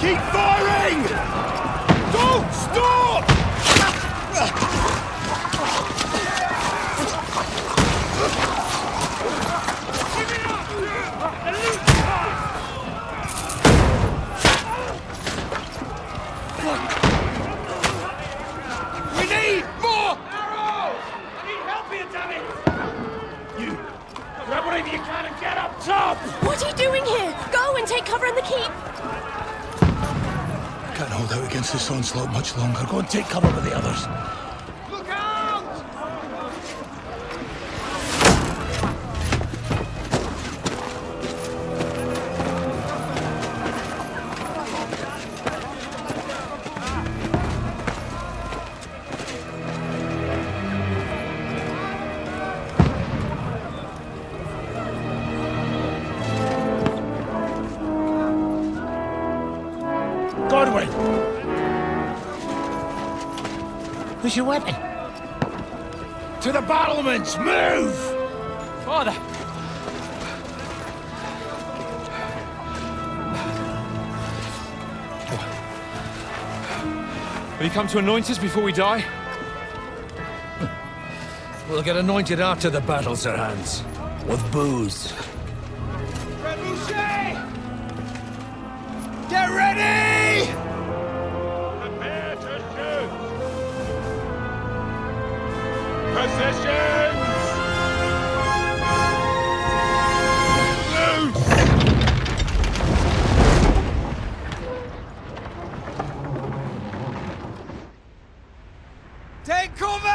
Keep firing! Don't stop! We need more arrows! I need help here, damn it! You, grab whatever you can and get up top! What are you doing here? Go and take cover in the keep! I can't hold out against this onslaught much longer. Go and take cover with the others. Look out! Godwin! Where's your weapon? To the battlements! Move! Father! Will you come to anoint us before we die? We'll get anointed after the battles are hands. With booze. Get ready! Prepare to shoot! Positions! Loose! Take cover!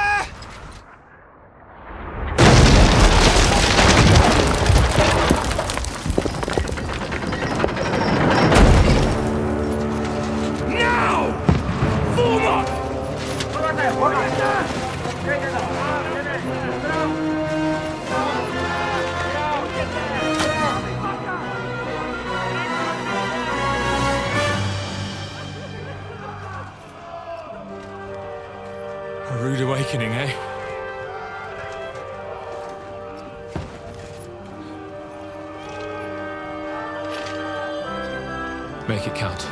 A rude awakening, eh? Make it count.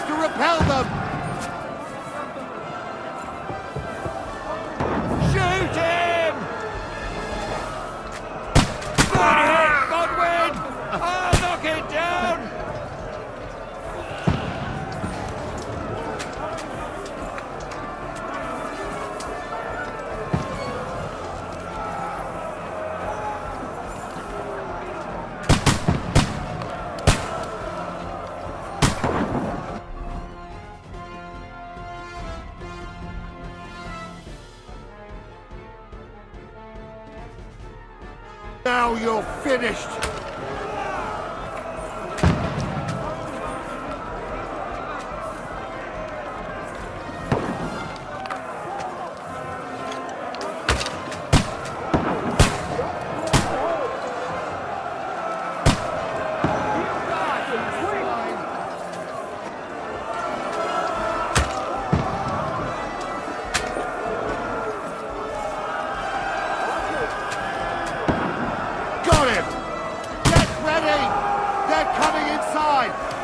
Repel them! Shoot him! Good hit, Godwin! I'll knock it down! Now you're finished!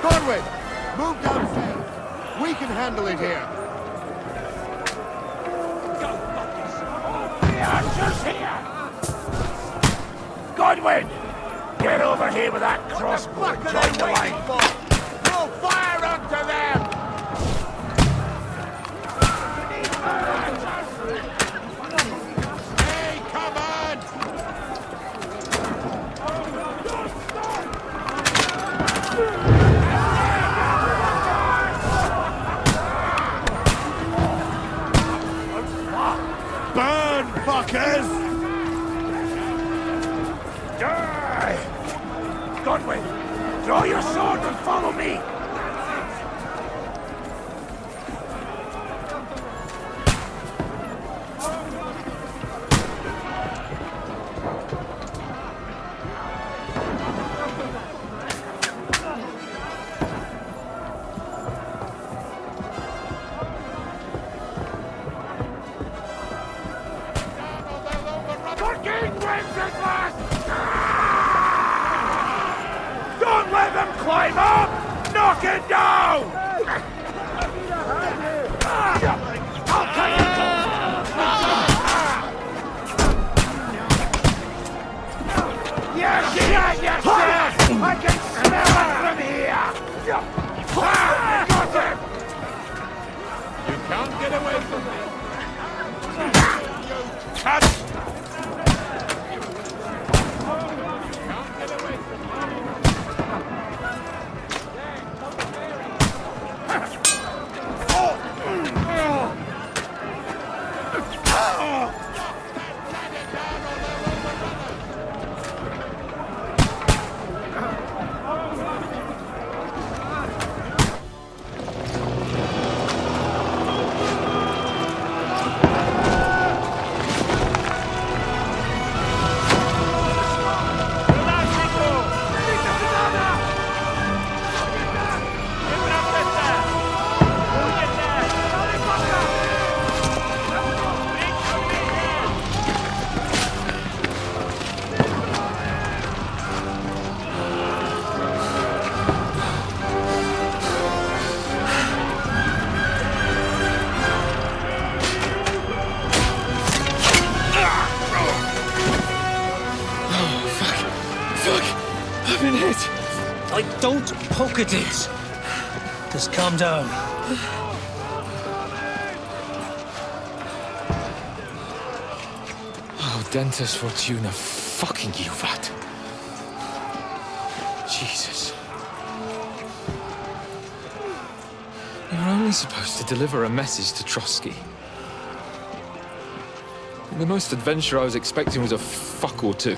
Godwin, move downstairs. We can handle it here. The archers here! Godwin! Get over here with that crossbow and join the line. We'll fire onto them! Hey, come on! Burn, fuckers! Die! Godwin, draw your sword and follow me! Climb up! Knock it down! I'll cut you! Yes, yes, yes, yes! I can smell it from here! Got it! You can't get away from me. Cut! Don't poke at it. Just calm down. Oh, Dentes Fortuna, fucking Juvat. Jesus. You were only supposed to deliver a message to Trotsky. And the most adventure I was expecting was a fuck or two.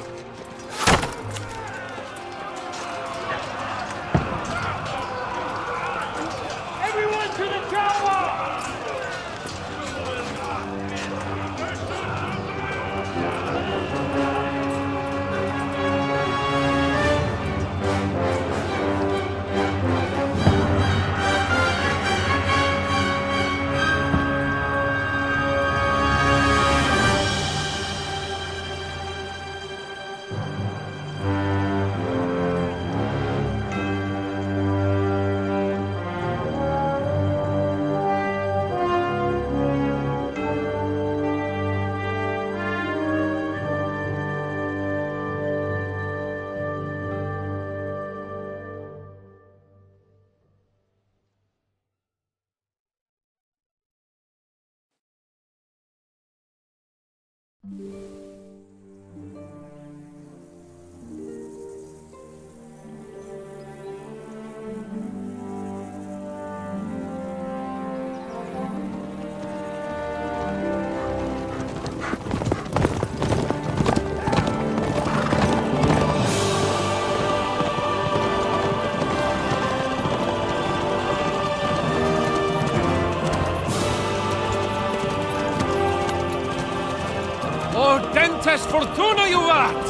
Dentes Fortuna, Juvat!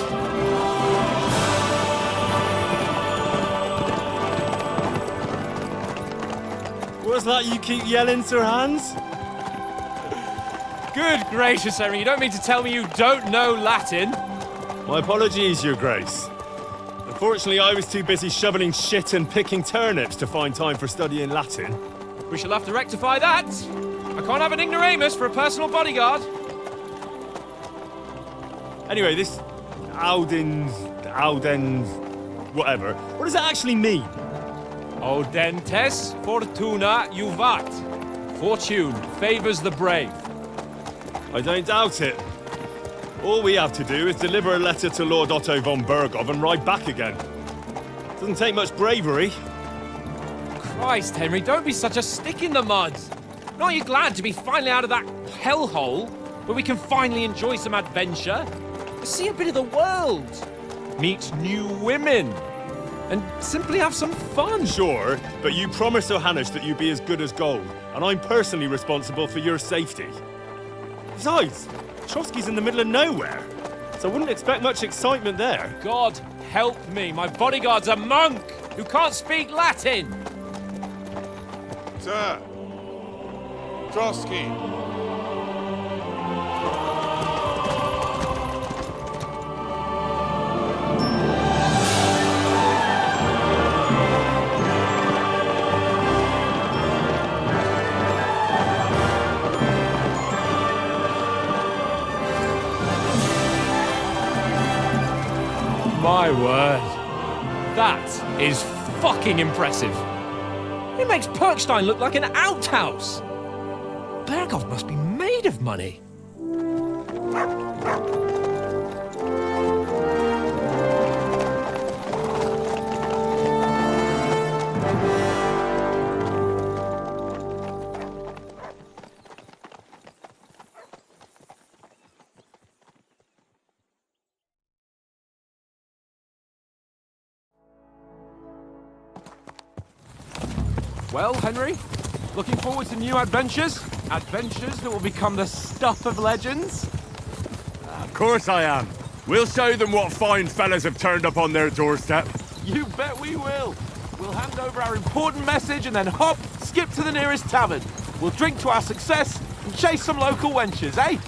What's that you keep yelling, Sir Hans? Good gracious, Henry, you don't mean to tell me you don't know Latin? My apologies, Your Grace. Unfortunately, I was too busy shoveling shit and picking turnips to find time for studying Latin. We shall have to rectify that. I can't have an ignoramus for a personal bodyguard. Anyway, this Audens, whatever. What does it actually mean? Audentes Fortuna Juvat. Fortune favors the brave. I don't doubt it. All we have to do is deliver a letter to Lord Otto von Bergov and ride back again. Doesn't take much bravery. Christ, Henry, don't be such a stick in the mud. Aren't you glad to be finally out of that hellhole where we can finally enjoy some adventure? See a bit of the world, meet new women, and simply have some fun. Sure, but you promised Johannes that you'd be as good as gold, and I'm personally responsible for your safety. Besides, Trotsky's in the middle of nowhere, so I wouldn't expect much excitement there. God help me, my bodyguard's a monk who can't speak Latin. Sir! Trotsky! word. That is fucking impressive. It makes Perkstein look like an outhouse. Berghoff must be made of money. Well, Henry, looking forward to new adventures? Adventures that will become the stuff of legends? Of course I am. We'll show them what fine fellas have turned up on their doorstep. You bet we will. We'll hand over our important message and then hop, skip to the nearest tavern. We'll drink to our success and chase some local wenches, eh?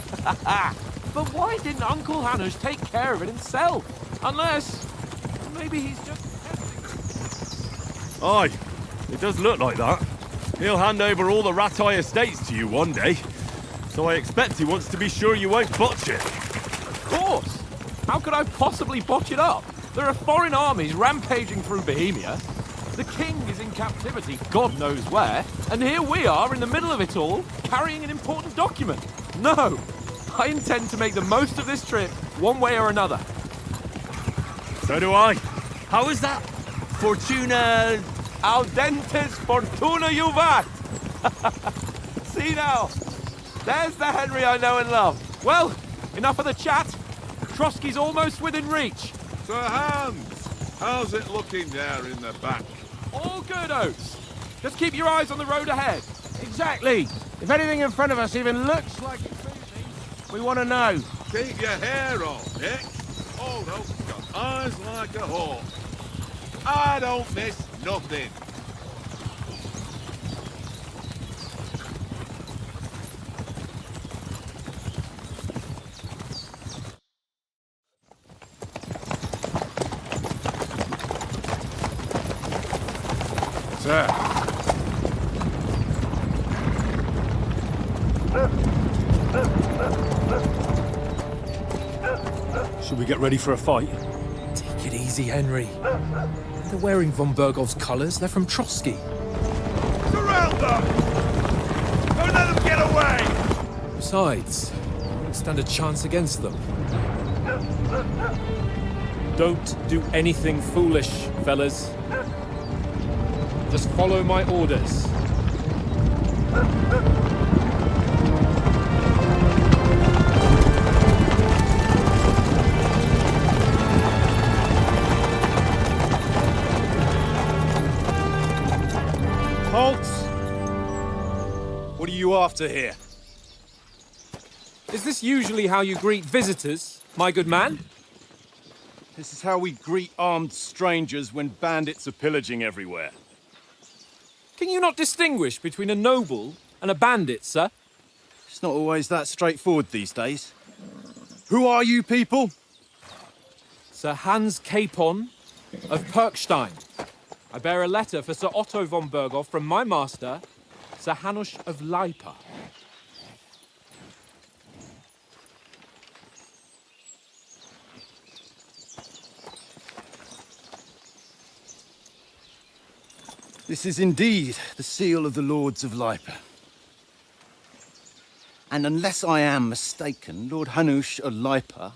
But why didn't Uncle Hanush take care of it himself? Unless, maybe he's just... Aye, it does look like that. He'll hand over all the Ratai estates to you one day. So I expect he wants to be sure you won't botch it. Of course! How could I possibly botch it up? There are foreign armies rampaging through Bohemia. The king is in captivity, God knows where, and here we are in the middle of it all, carrying an important document. No! I intend to make the most of this trip, one way or another. So do I. How is that? Fortuna... Audentes fortuna juvat! See now, there's the Henry I know and love. Well, enough of the chat. Trotsky's almost within reach. Sir Hans, how's it looking there in the back? All good, Oates. Just keep your eyes on the road ahead. Exactly. If anything in front of us even looks like it's moving, we want to know. Keep your hair on, Nick. Oh no, got eyes like a hawk. I don't miss nothing. Sir. Should we get ready for a fight? Take it easy, Henry. They're wearing von Bergov's colours. They're from Trotsky. Surround them! Don't let them get away! Besides, we won't stand a chance against them. Don't do anything foolish, fellas. Just follow my orders. Halt! What are you after here? Is this usually how you greet visitors, my good man? This is how we greet armed strangers when bandits are pillaging everywhere. Can you not distinguish between a noble and a bandit, sir? It's not always that straightforward these days. Who are you people? Sir Hans Capon of Perkstein. I bear a letter for Sir Otto von Berghoff from my master, Sir Hanush of Lipa. This is indeed the seal of the Lords of Lipa. And unless I am mistaken, Lord Hanush of Lipa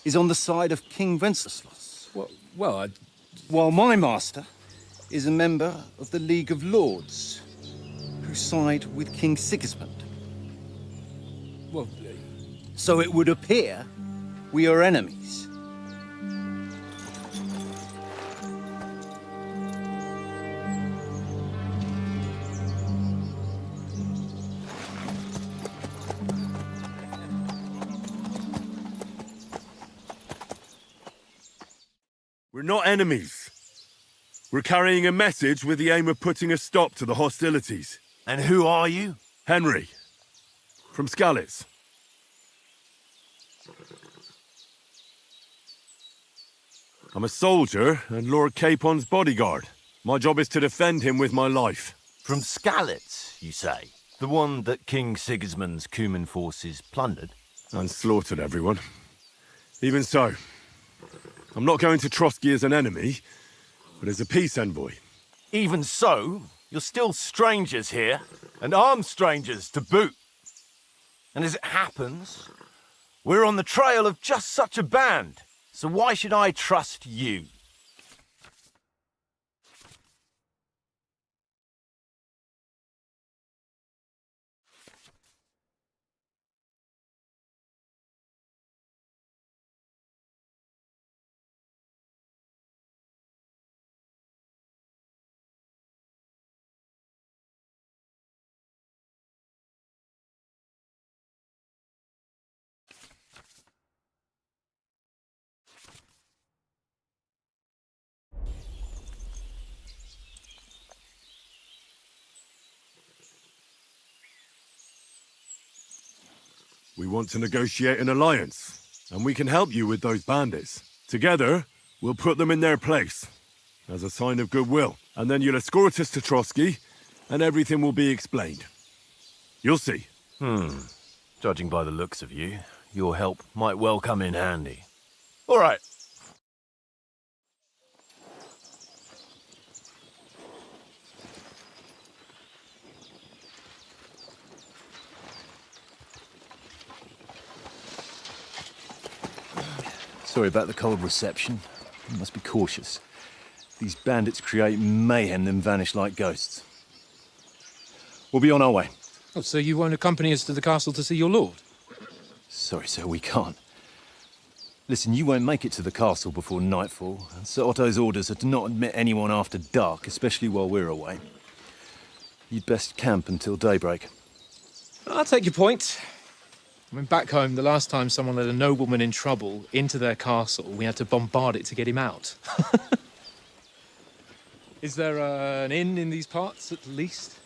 is on the side of King Wenceslas. Well, While my master is a member of the League of Lords, who side with King Sigismund. well, So it would appear we are enemies. We're not enemies. We're carrying a message with the aim of putting a stop to the hostilities. And who are you? Henry, from Skalitz. I'm a soldier and Lord Capon's bodyguard. My job is to defend him with my life. From Skalitz, you say? The one that King Sigismund's Cuman forces plundered? And slaughtered everyone. Even so, I'm not going to Trotsky as an enemy, but as a peace envoy. Even so, you're still strangers here, and armed strangers to boot. And as it happens, we're on the trail of just such a band, so why should I trust you? We want to negotiate an alliance, and we can help you with those bandits. Together, we'll put them in their place, as a sign of goodwill. And then you'll escort us to Trotsky, and everything will be explained. You'll see. Judging by the looks of you, your help might well come in handy. All right. Sorry about the cold reception. You must be cautious. These bandits create mayhem, then vanish like ghosts. We'll be on our way. Oh, so you won't accompany us to the castle to see your lord? Sorry, sir, we can't. Listen, you won't make it to the castle before nightfall, and Sir Otto's orders are to not admit anyone after dark, especially while we're away. You'd best camp until daybreak. I'll take your point. I mean, back home, the last time someone let a nobleman in trouble into their castle, we had to bombard it to get him out. Is there an inn in these parts, at least?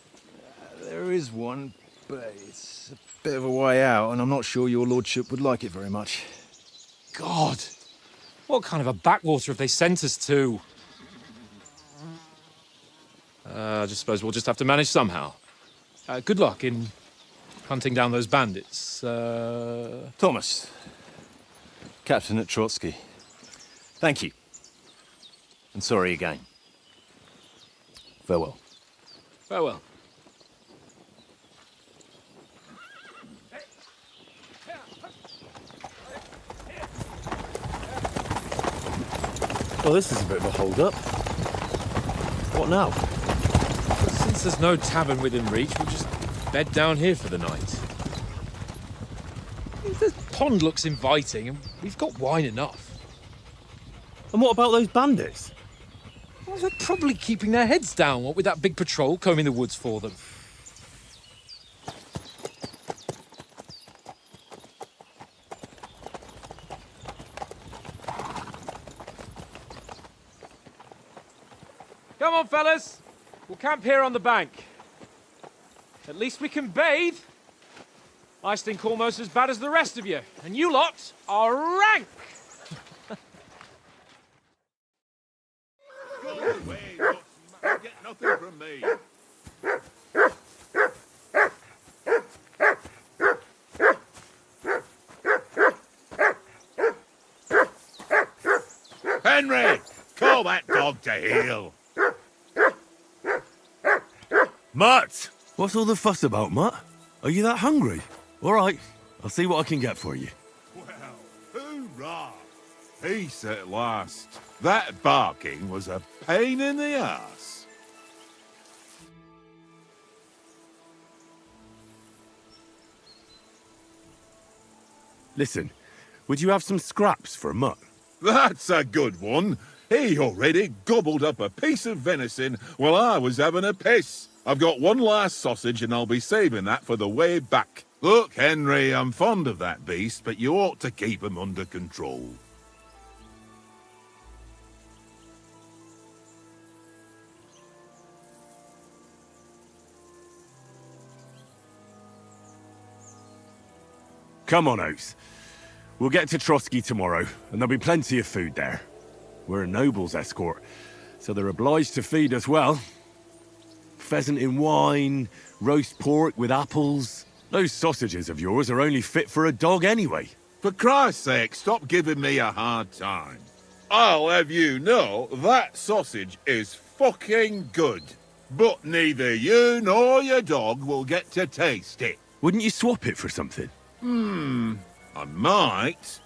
There is one, but it's a bit of a way out, and I'm not sure your lordship would like it very much. God! What kind of a backwater have they sent us to? I just suppose we'll just have to manage somehow. Good luck in hunting down those bandits. Thomas, captain at Trotsky. Thank you. And sorry again. Farewell. Farewell. Well, this is a bit of a hold-up. What now? Since there's no tavern within reach, we'll just bed down here for the night. The pond looks inviting, and we've got wine enough. And what about those bandits? Well, they're probably keeping their heads down, what with that big patrol combing the woods for them. Come on, fellas. We'll camp here on the bank. At least we can bathe. I stink almost as bad as the rest of you, and you lot are rank! Go away, Dutchman. You get nothing from me. Henry, call that dog to heel. Mutt! What's all the fuss about, Mutt? Are you that hungry? All right, I'll see what I can get for you. Well, hoorah! Peace at last. That barking was a pain in the ass. Listen, would you have some scraps for Mutt? That's a good one. He already gobbled up a piece of venison while I was having a piss. I've got one last sausage and I'll be saving that for the way back. Look, Henry, I'm fond of that beast, but you ought to keep him under control. Come on, Oates. We'll get to Trotsky tomorrow, and there'll be plenty of food there. We're a noble's escort, so they're obliged to feed us well. Pheasant in wine, roast pork with apples. Those sausages of yours are only fit for a dog anyway. For Christ's sake, stop giving me a hard time. I'll have you know that sausage is fucking good. But neither you nor your dog will get to taste it. Wouldn't you swap it for something? I might.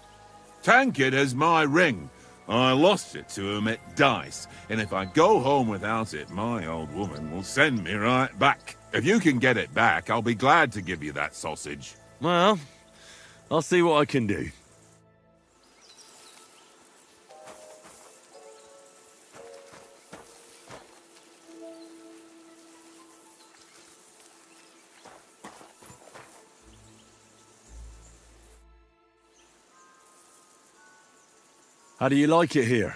Tankard has my ring. I lost it to him at dice, and if I go home without it, my old woman will send me right back. If you can get it back, I'll be glad to give you that sausage. Well, I'll see what I can do. How do you like it here?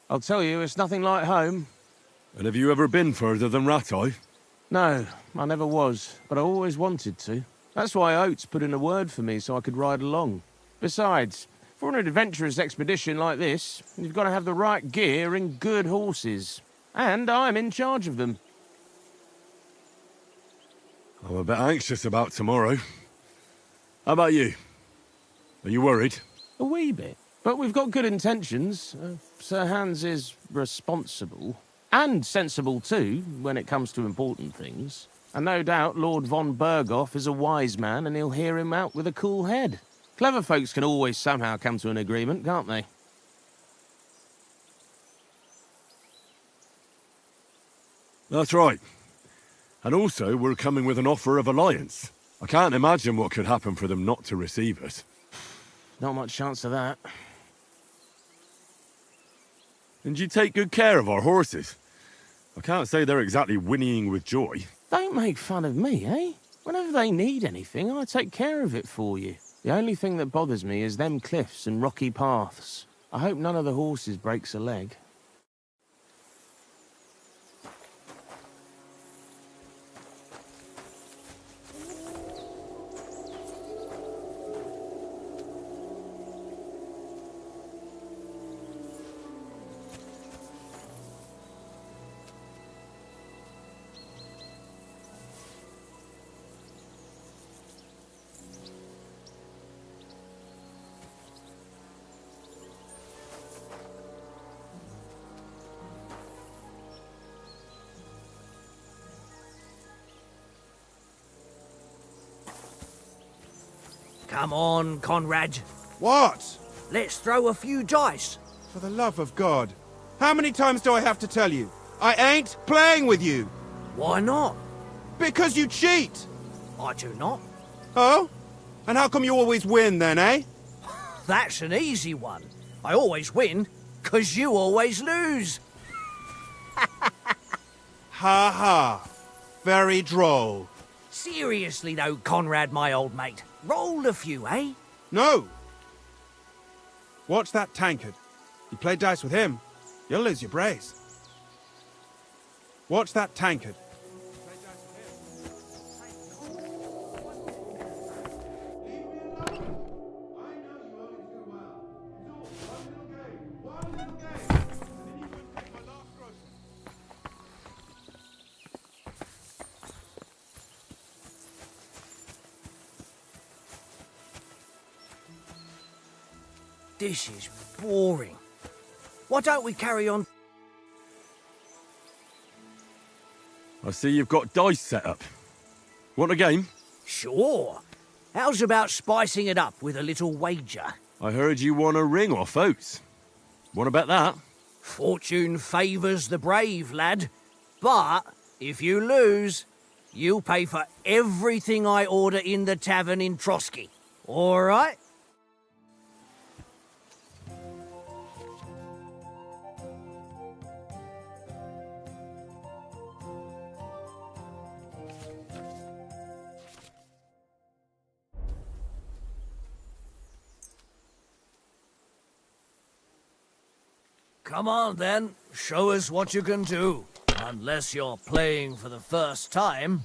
I'll tell you, it's nothing like home. And have you ever been further than Rattay? No, I never was, but I always wanted to. That's why Oates put in a word for me so I could ride along. Besides, for an adventurous expedition like this, you've got to have the right gear and good horses. And I'm in charge of them. I'm a bit anxious about tomorrow. How about you? Are you worried? A wee bit. But we've got good intentions. Sir Hans is responsible. And sensible too, when it comes to important things. And no doubt Lord von Berghoff is a wise man and he'll hear him out with a cool head. Clever folks can always somehow come to an agreement, can't they? That's right. And also, we're coming with an offer of alliance. I can't imagine what could happen for them not to receive us. Not much chance of that. And you take good care of our horses. I can't say they're exactly whinnying with joy. Don't make fun of me, eh? Whenever they need anything, I take care of it for you. The only thing that bothers me is them cliffs and rocky paths. I hope none of the horses breaks a leg. Come on, Conrad. What? Let's throw a few dice. For the love of God. How many times do I have to tell you? I ain't playing with you. Why not? Because you cheat. I do not. Oh? And how come you always win then, eh? That's an easy one. I always win, 'cause you always lose. Ha ha. Very droll. Seriously though, Conrad, my old mate. Roll a few, eh? No. Watch that tankard. You play dice with him, you'll lose your brace. Watch that tankard. This is boring. Why don't we carry on? I see you've got dice set up. Want a game? Sure. How's about spicing it up with a little wager? I heard you won a ring off Oates. Want to bet that? Fortune favours the brave, lad. But if you lose, you'll pay for everything I order in the tavern in Trotsky. All right? Come on, then. Show us what you can do. Unless you're playing for the first time.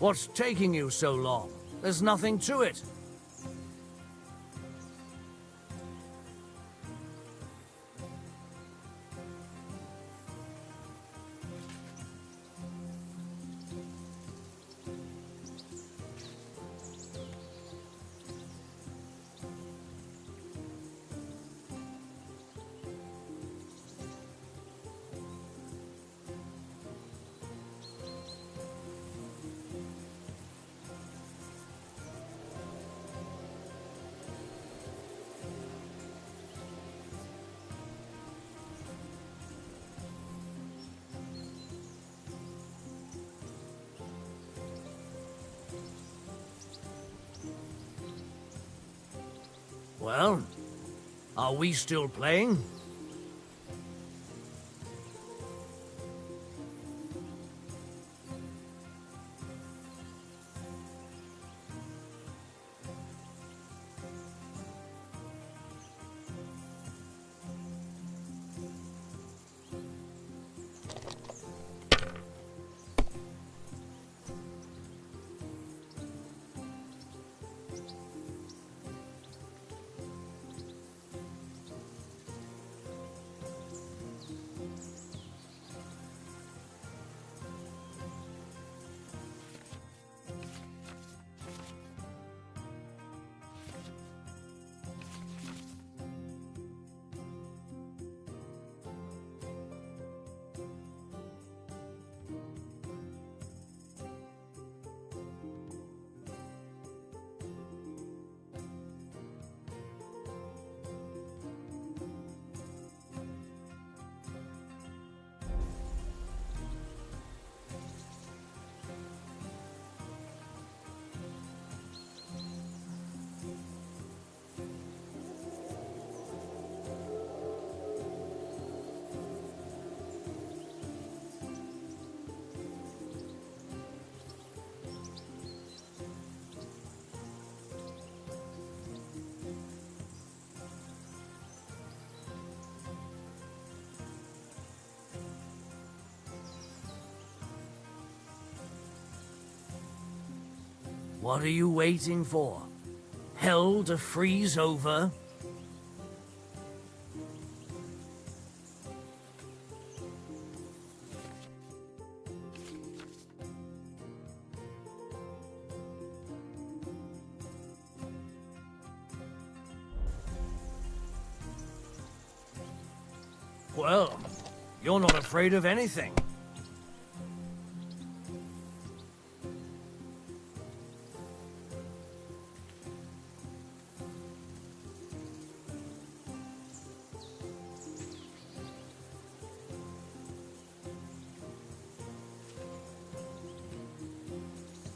What's taking you so long? There's nothing to it. Well, are we still playing? What are you waiting for? Hell to freeze over? Well, you're not afraid of anything.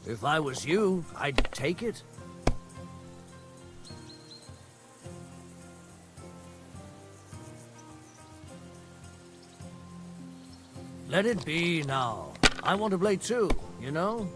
If I was you, I'd take it. Let it be now. I want to play too, you know?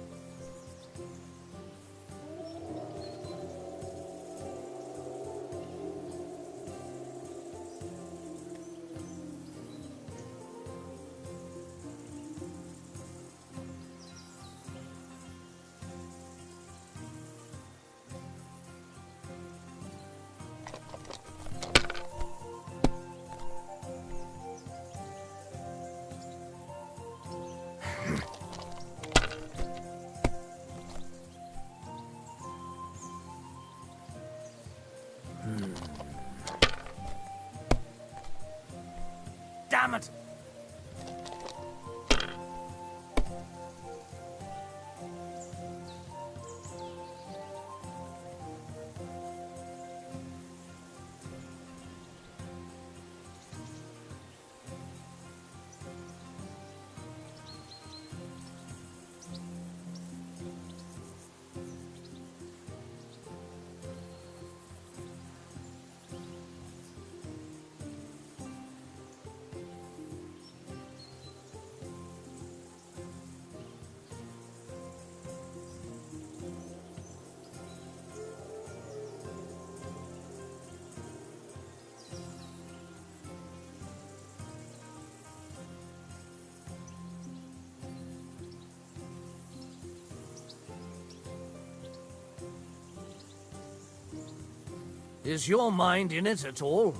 Is your mind in it at all?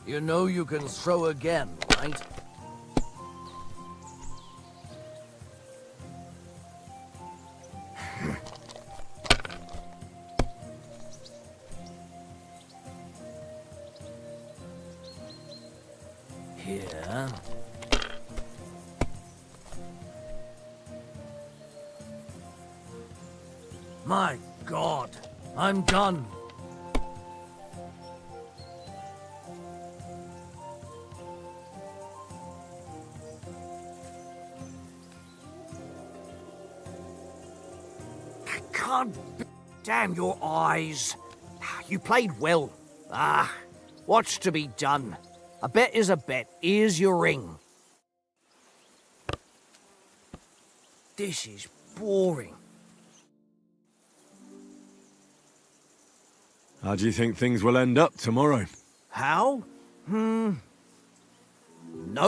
You know you can throw again, right? Here. My God, I'm done. God damn your eyes. You played well. What's to be done? A bet is a bet. Here's your ring. This is boring. How do you think things will end up tomorrow? How? No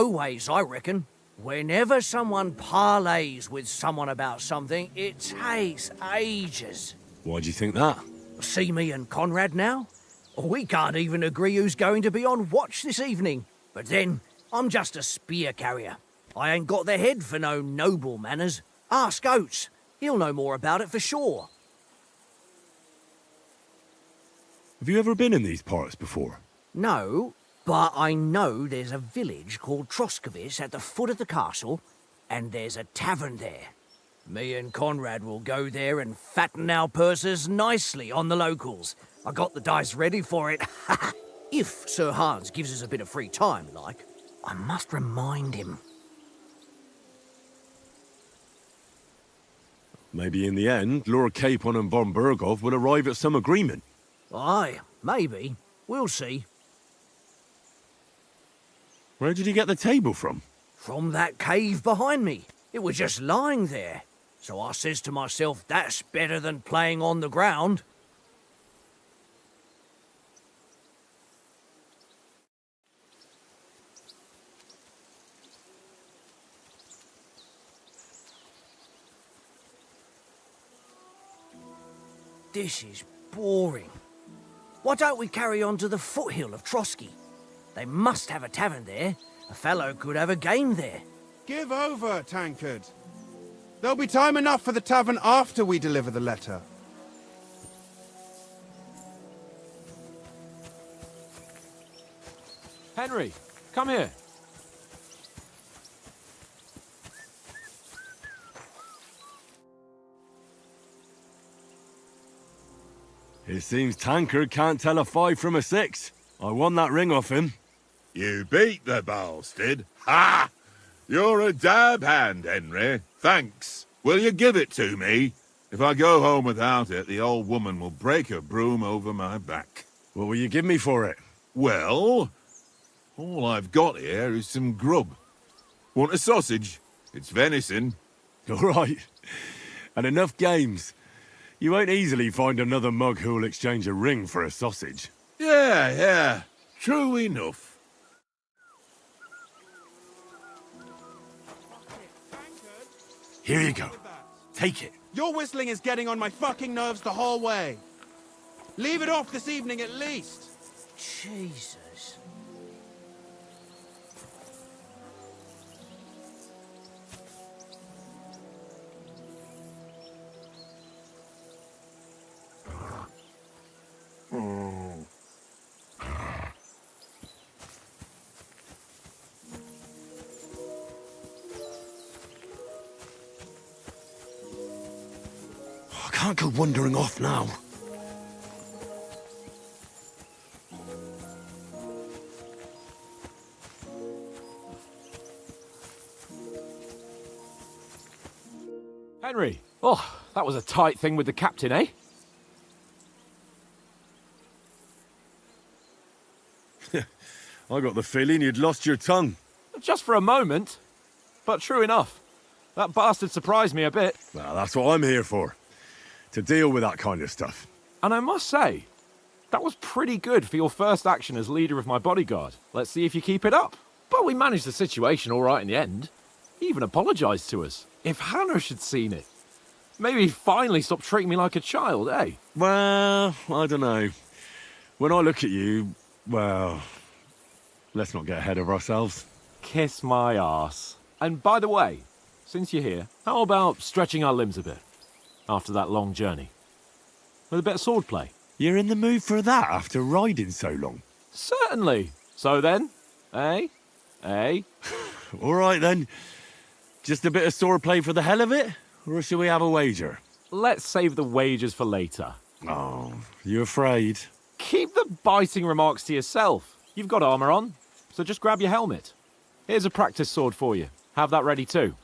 ways, I reckon. Whenever someone parleys with someone about something, it takes ages. Why do you think that? See me and Conrad now? We can't even agree who's going to be on watch this evening. But then, I'm just a spear carrier. I ain't got the head for no noble manners. Ask Oates. He'll know more about it for sure. Have you ever been in these parts before? No, but I know there's a village called Troskovic at the foot of the castle, and there's a tavern there. Me and Conrad will go there and fatten our purses nicely on the locals. I got the dice ready for it. If Sir Hans gives us a bit of free time, like. I must remind him. Maybe in the end, Lord Capon and von Berghoff will arrive at some agreement. Aye, maybe. We'll see. Where did you get the table from? From that cave behind me. It was just lying there. So I says to myself, that's better than playing on the ground. This is boring. Why don't we carry on to the foothill of Trotsky? They must have a tavern there. A fellow could have a game there. Give over, Tankard. There'll be time enough for the tavern after we deliver the letter. Henry, come here. It seems Tankard can't tell a 5 from a 6. I won that ring off him. You beat the bastard. Ha! You're a dab hand, Henry. Thanks. Will you give it to me? If I go home without it, the old woman will break her broom over my back. What will you give me for it? Well, all I've got here is some grub. Want a sausage? It's venison. All right. And enough games. You won't easily find another mug who'll exchange a ring for a sausage. Yeah. True enough. Here you go. Take it. Your whistling is getting on my fucking nerves the whole way. Leave it off this evening at least. Jesus. I can't go wandering off now. Henry. Oh, that was a tight thing with the captain, eh? I got the feeling you'd lost your tongue. Just for a moment. But true enough. That bastard surprised me a bit. Well, that's what I'm here for. To deal with that kind of stuff. And I must say, That was pretty good for your first action as leader of my bodyguard. Let's see if you keep it up. But we managed the situation all right in the end. He even apologised to us. If Hannah had seen it, maybe he'd finally stop treating me like a child, eh? Well, I don't know. When I look at you, well, let's not get ahead of ourselves. Kiss my arse. And by the way, since you're here, how about stretching our limbs a bit after that long journey? With a bit of swordplay. You're in the mood for that after riding so long? Certainly. So then, eh? Eh? All right then. Just a bit of swordplay for the hell of it? Or shall we have a wager? Let's save the wagers for later. Oh, you afraid? Keep the biting remarks to yourself. You've got armour on, so just grab your helmet. Here's a practice sword for you. Have that ready too.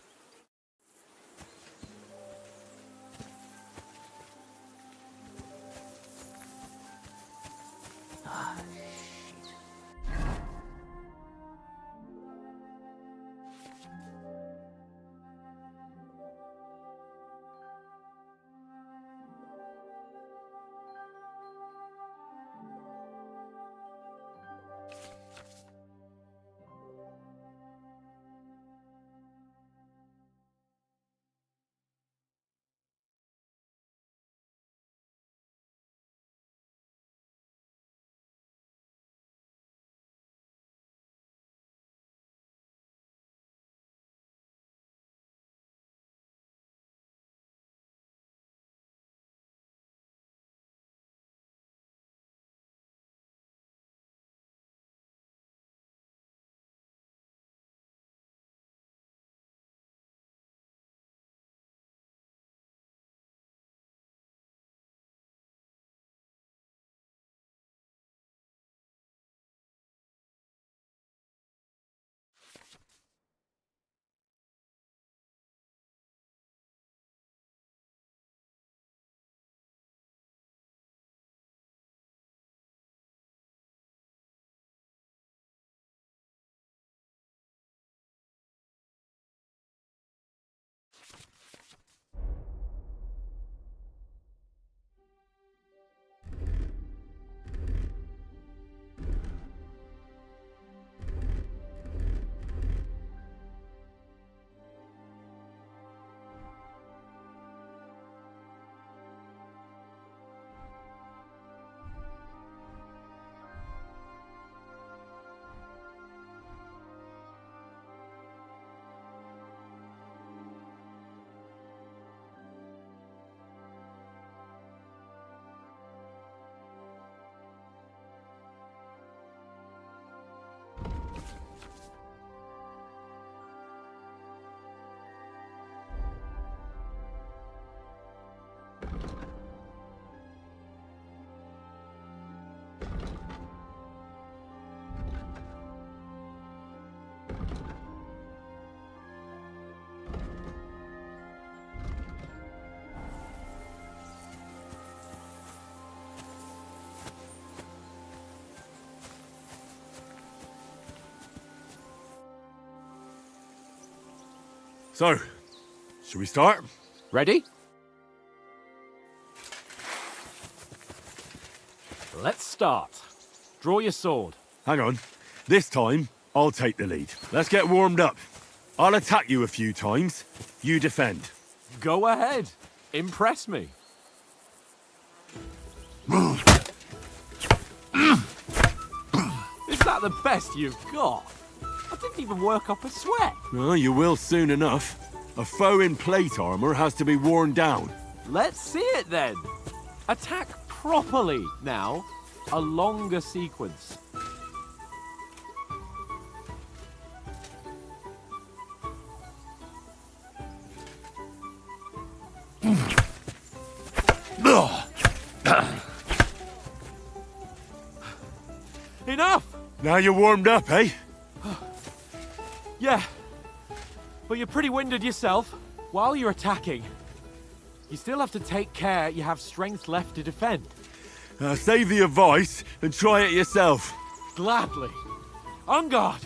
So, should we start? Ready? Let's start. Draw your sword. Hang on. This time, I'll take the lead. Let's get warmed up. I'll attack you a few times. You defend. Go ahead. Impress me. Is that the best you've got? I didn't even work up a sweat. Oh, you will soon enough. A foe in plate armor has to be worn down. Let's see it then. Attack properly now. A longer sequence. Enough! Now you're warmed up, eh? Yeah, but you're pretty winded yourself. While you're attacking, you still have to take care you have strength left to defend. Save the advice and try it yourself. Gladly. On guard!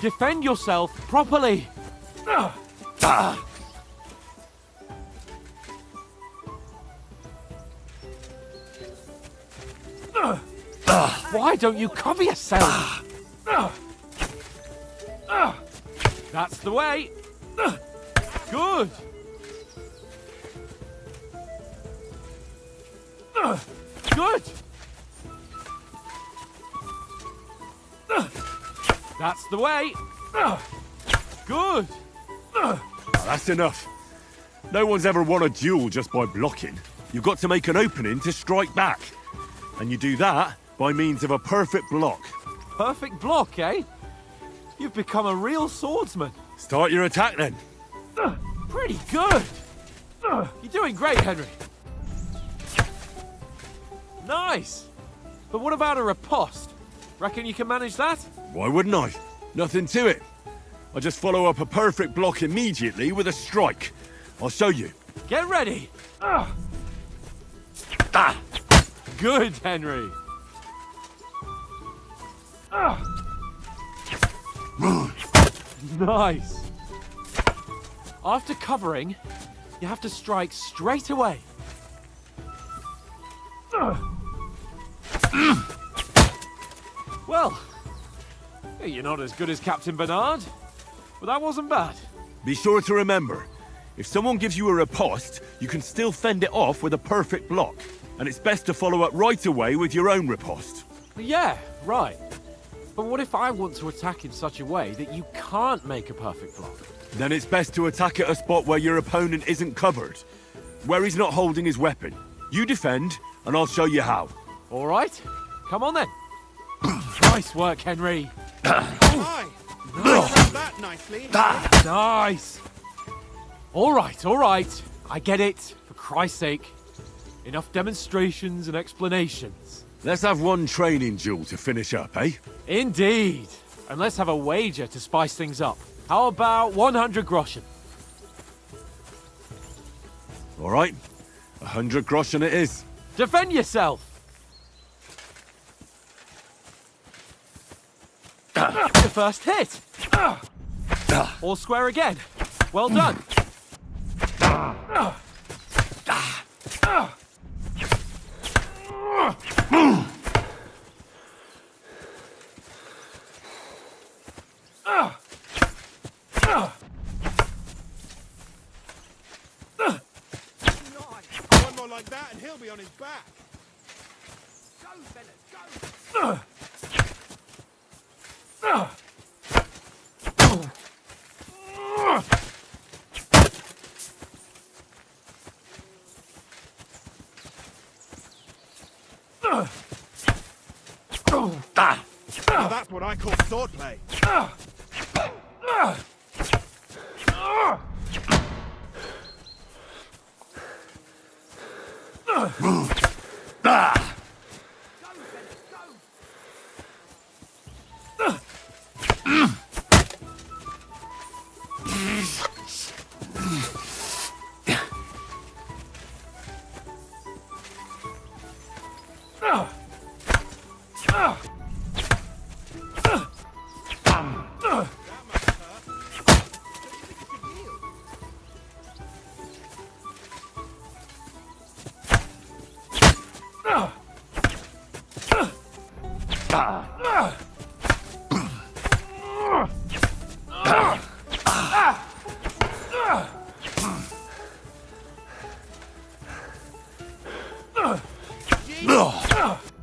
Defend yourself properly. Why don't you cover yourself? That's the way. Good. Good. That's the way. Good. That's enough. No one's ever won a duel just by blocking. You've got to make an opening to strike back. And you do that by means of a perfect block. Perfect block, eh? You've become a real swordsman. Start your attack then. Pretty good. You're doing great, Henry. Nice. But what about a riposte? Reckon you can manage that? Why wouldn't I? Nothing to it. I just follow up a perfect block immediately with a strike. I'll show you. Get ready. Good, Henry. Nice. After covering, you have to strike straight away. Well, you're not as good as Captain Bernard, but that wasn't bad. Be sure to remember, if someone gives you a riposte, you can still fend it off with a perfect block. And it's best to follow up right away with your own riposte. Yeah, right. But what if I want to attack in such a way that you can't make a perfect block? Then it's best to attack at a spot where your opponent isn't covered, where he's not holding his weapon. You defend, and I'll show you how. All right, come on then. Nice work, Henry. Aye. Nice. That nicely. Nice. All right. I get it, for Christ's sake. Enough demonstrations and explanations. Let's have one training duel to finish up, eh? Indeed. And let's have a wager to spice things up. How about 100 groschen? All right. 100 groschen it is. Defend yourself. The first hit. All square again. Well done. One more like that and he'll be on his back. Go, Bennett, go! Now that's what I call swordplay.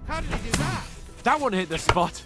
How did he do that? That one hit the spot.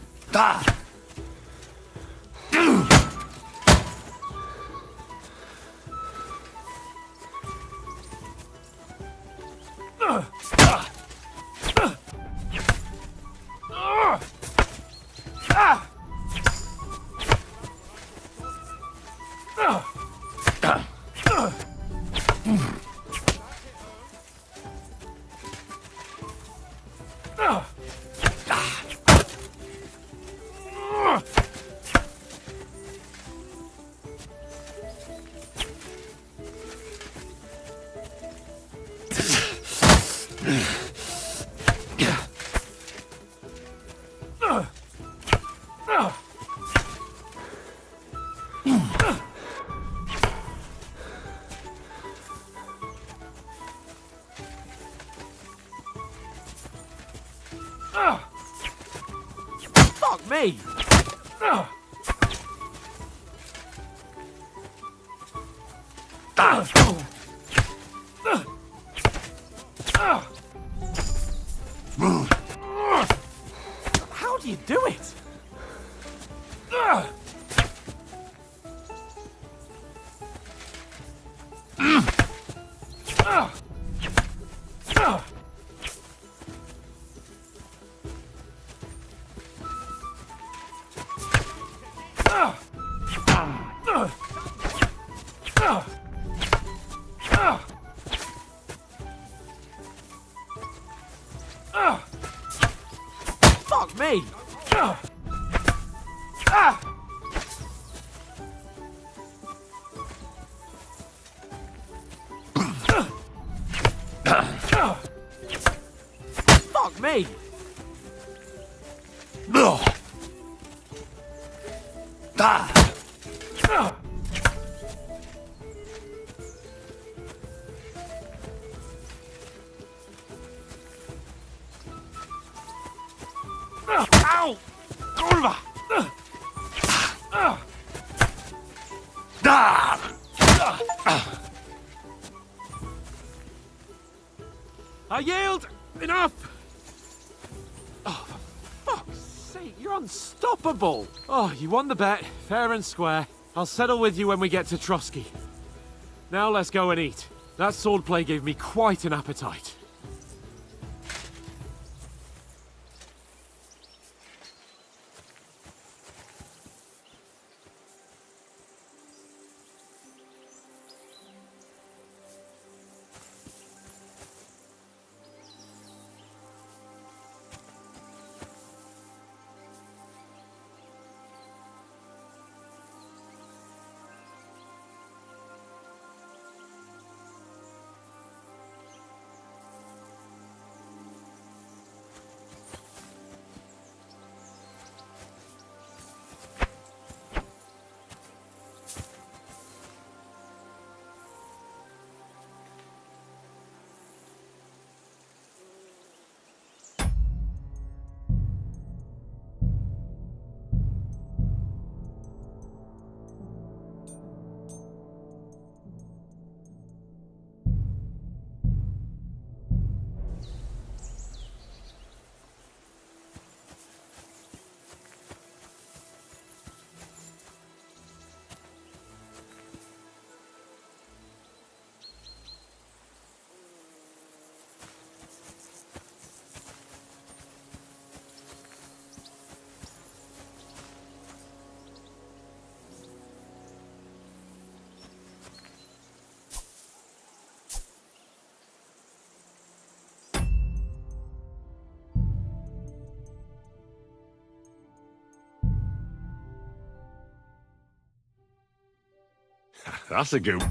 Fuck me! How do you do it? Fuck me! Fuck me! Ow! Kurwa! I yield! Enough! Oh, for fuck's sake, you're unstoppable! Oh, you won the bet, fair and square. I'll settle with you when we get to Trotsky. Now let's go and eat. That swordplay gave me quite an appetite. That's a good...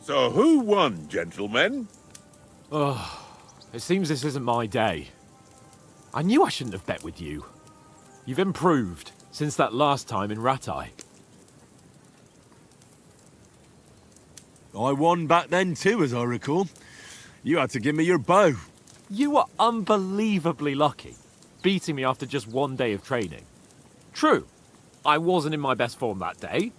So who won, gentlemen? Oh, it seems this isn't my day. I knew I shouldn't have bet with you. You've improved since that last time in Ratai. I won back then too, as I recall. You had to give me your bow. You were unbelievably lucky, beating me after just one day of training. True, I wasn't in my best form that day.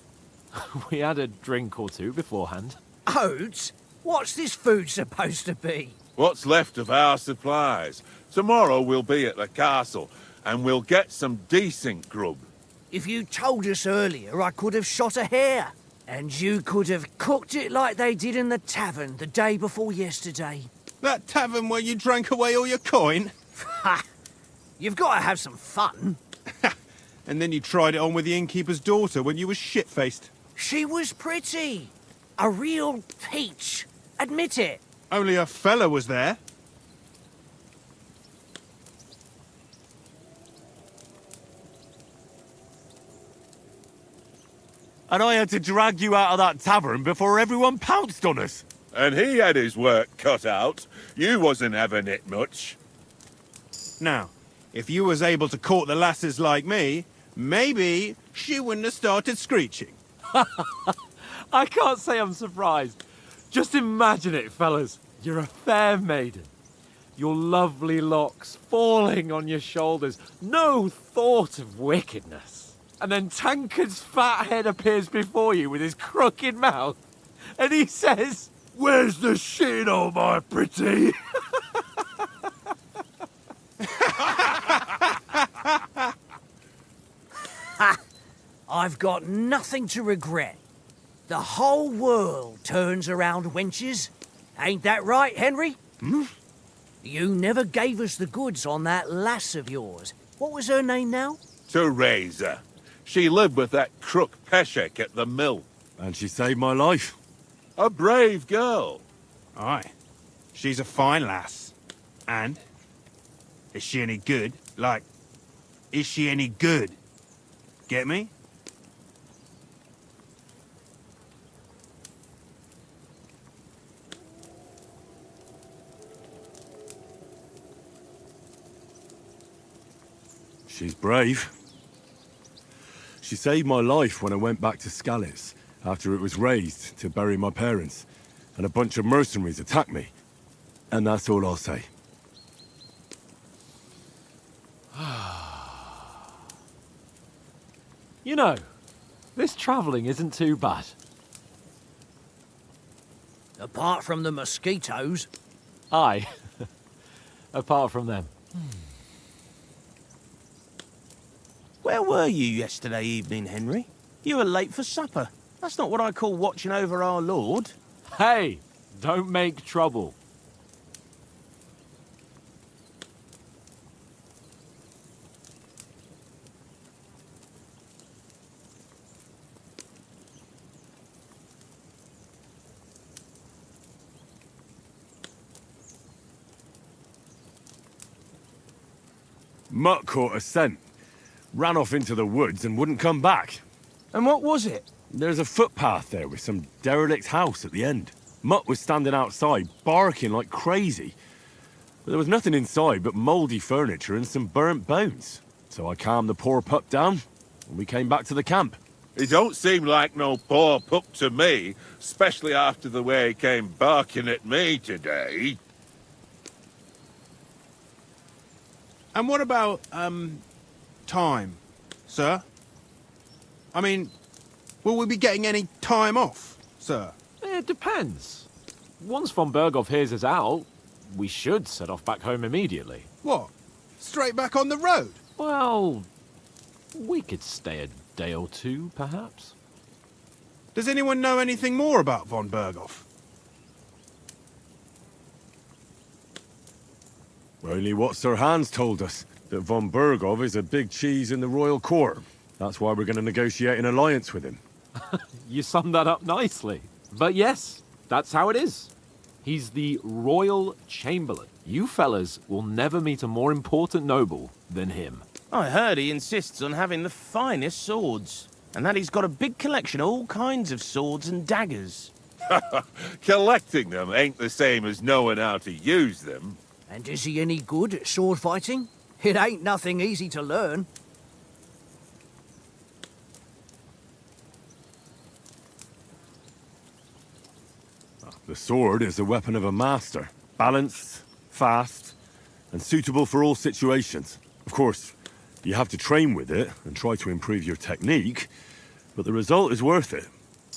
We had a drink or two beforehand. Oats? What's this food supposed to be? What's left of our supplies. Tomorrow we'll be at the castle, and we'll get some decent grub. If you told us earlier, I could have shot a hare. And you could have cooked it like they did in the tavern the day before yesterday. That tavern where you drank away all your coin? Ha! You've got to have some fun. And then you tried it on with the innkeeper's daughter when you were shit-faced. She was pretty. A real peach. Admit it. Only a fella was there. And I had to drag you out of that tavern before everyone pounced on us. And he had his work cut out. You wasn't having it much. Now, if you was able to court the lasses like me, maybe she wouldn't have started screeching. I can't say I'm surprised. Just imagine it, fellas. You're a fair maiden. Your lovely locks falling on your shoulders. No thought of wickedness. And then Tankard's fat head appears before you with his crooked mouth. And he says, "Where's the shit, oh my pretty?" I've got nothing to regret. The whole world turns around wenches. Ain't that right, Henry? Hmm? You never gave us the goods on that lass of yours. What was her name now? Teresa. She lived with that crook Peshek at the mill. And she saved my life. A brave girl. Aye. She's a fine lass. And? Is she any good? Like, is she any good? Get me? She's brave. She saved my life when I went back to Skalitz after it was razed to bury my parents, and a bunch of mercenaries attacked me. And that's all I'll say. You know, this travelling isn't too bad. Apart from the mosquitoes. Aye. Apart from them. Where were you yesterday evening, Henry? You were late for supper. That's not what I call watching over our Lord. Hey, don't make trouble. Mutt caught a scent, ran off into the woods and wouldn't come back. And what was it? There's a footpath there with some derelict house at the end. Mutt was standing outside, barking like crazy. But there was nothing inside but mouldy furniture and some burnt bones. So I calmed the poor pup down, and we came back to the camp. He don't seem like no poor pup to me, especially after the way he came barking at me today. And what about, time, sir? I mean, will we be getting any time off, sir? It depends. Once von Berghoff hears us out, we should set off back home immediately. What? Straight back on the road? Well, we could stay a day or two, perhaps. Does anyone know anything more about von Berghoff? Only what Sir Hans told us, that von Berghoff is a big cheese in the royal court. That's why we're going to negotiate an alliance with him. You summed that up nicely. But yes, that's how it is. He's the Royal Chamberlain. You fellas will never meet a more important noble than him. I heard he insists on having the finest swords, and that he's got a big collection of all kinds of swords and daggers. Collecting them ain't the same as knowing how to use them. And is he any good at sword fighting? It ain't nothing easy to learn. The sword is a weapon of a master. Balanced, fast, and suitable for all situations. Of course, you have to train with it and try to improve your technique, but the result is worth it.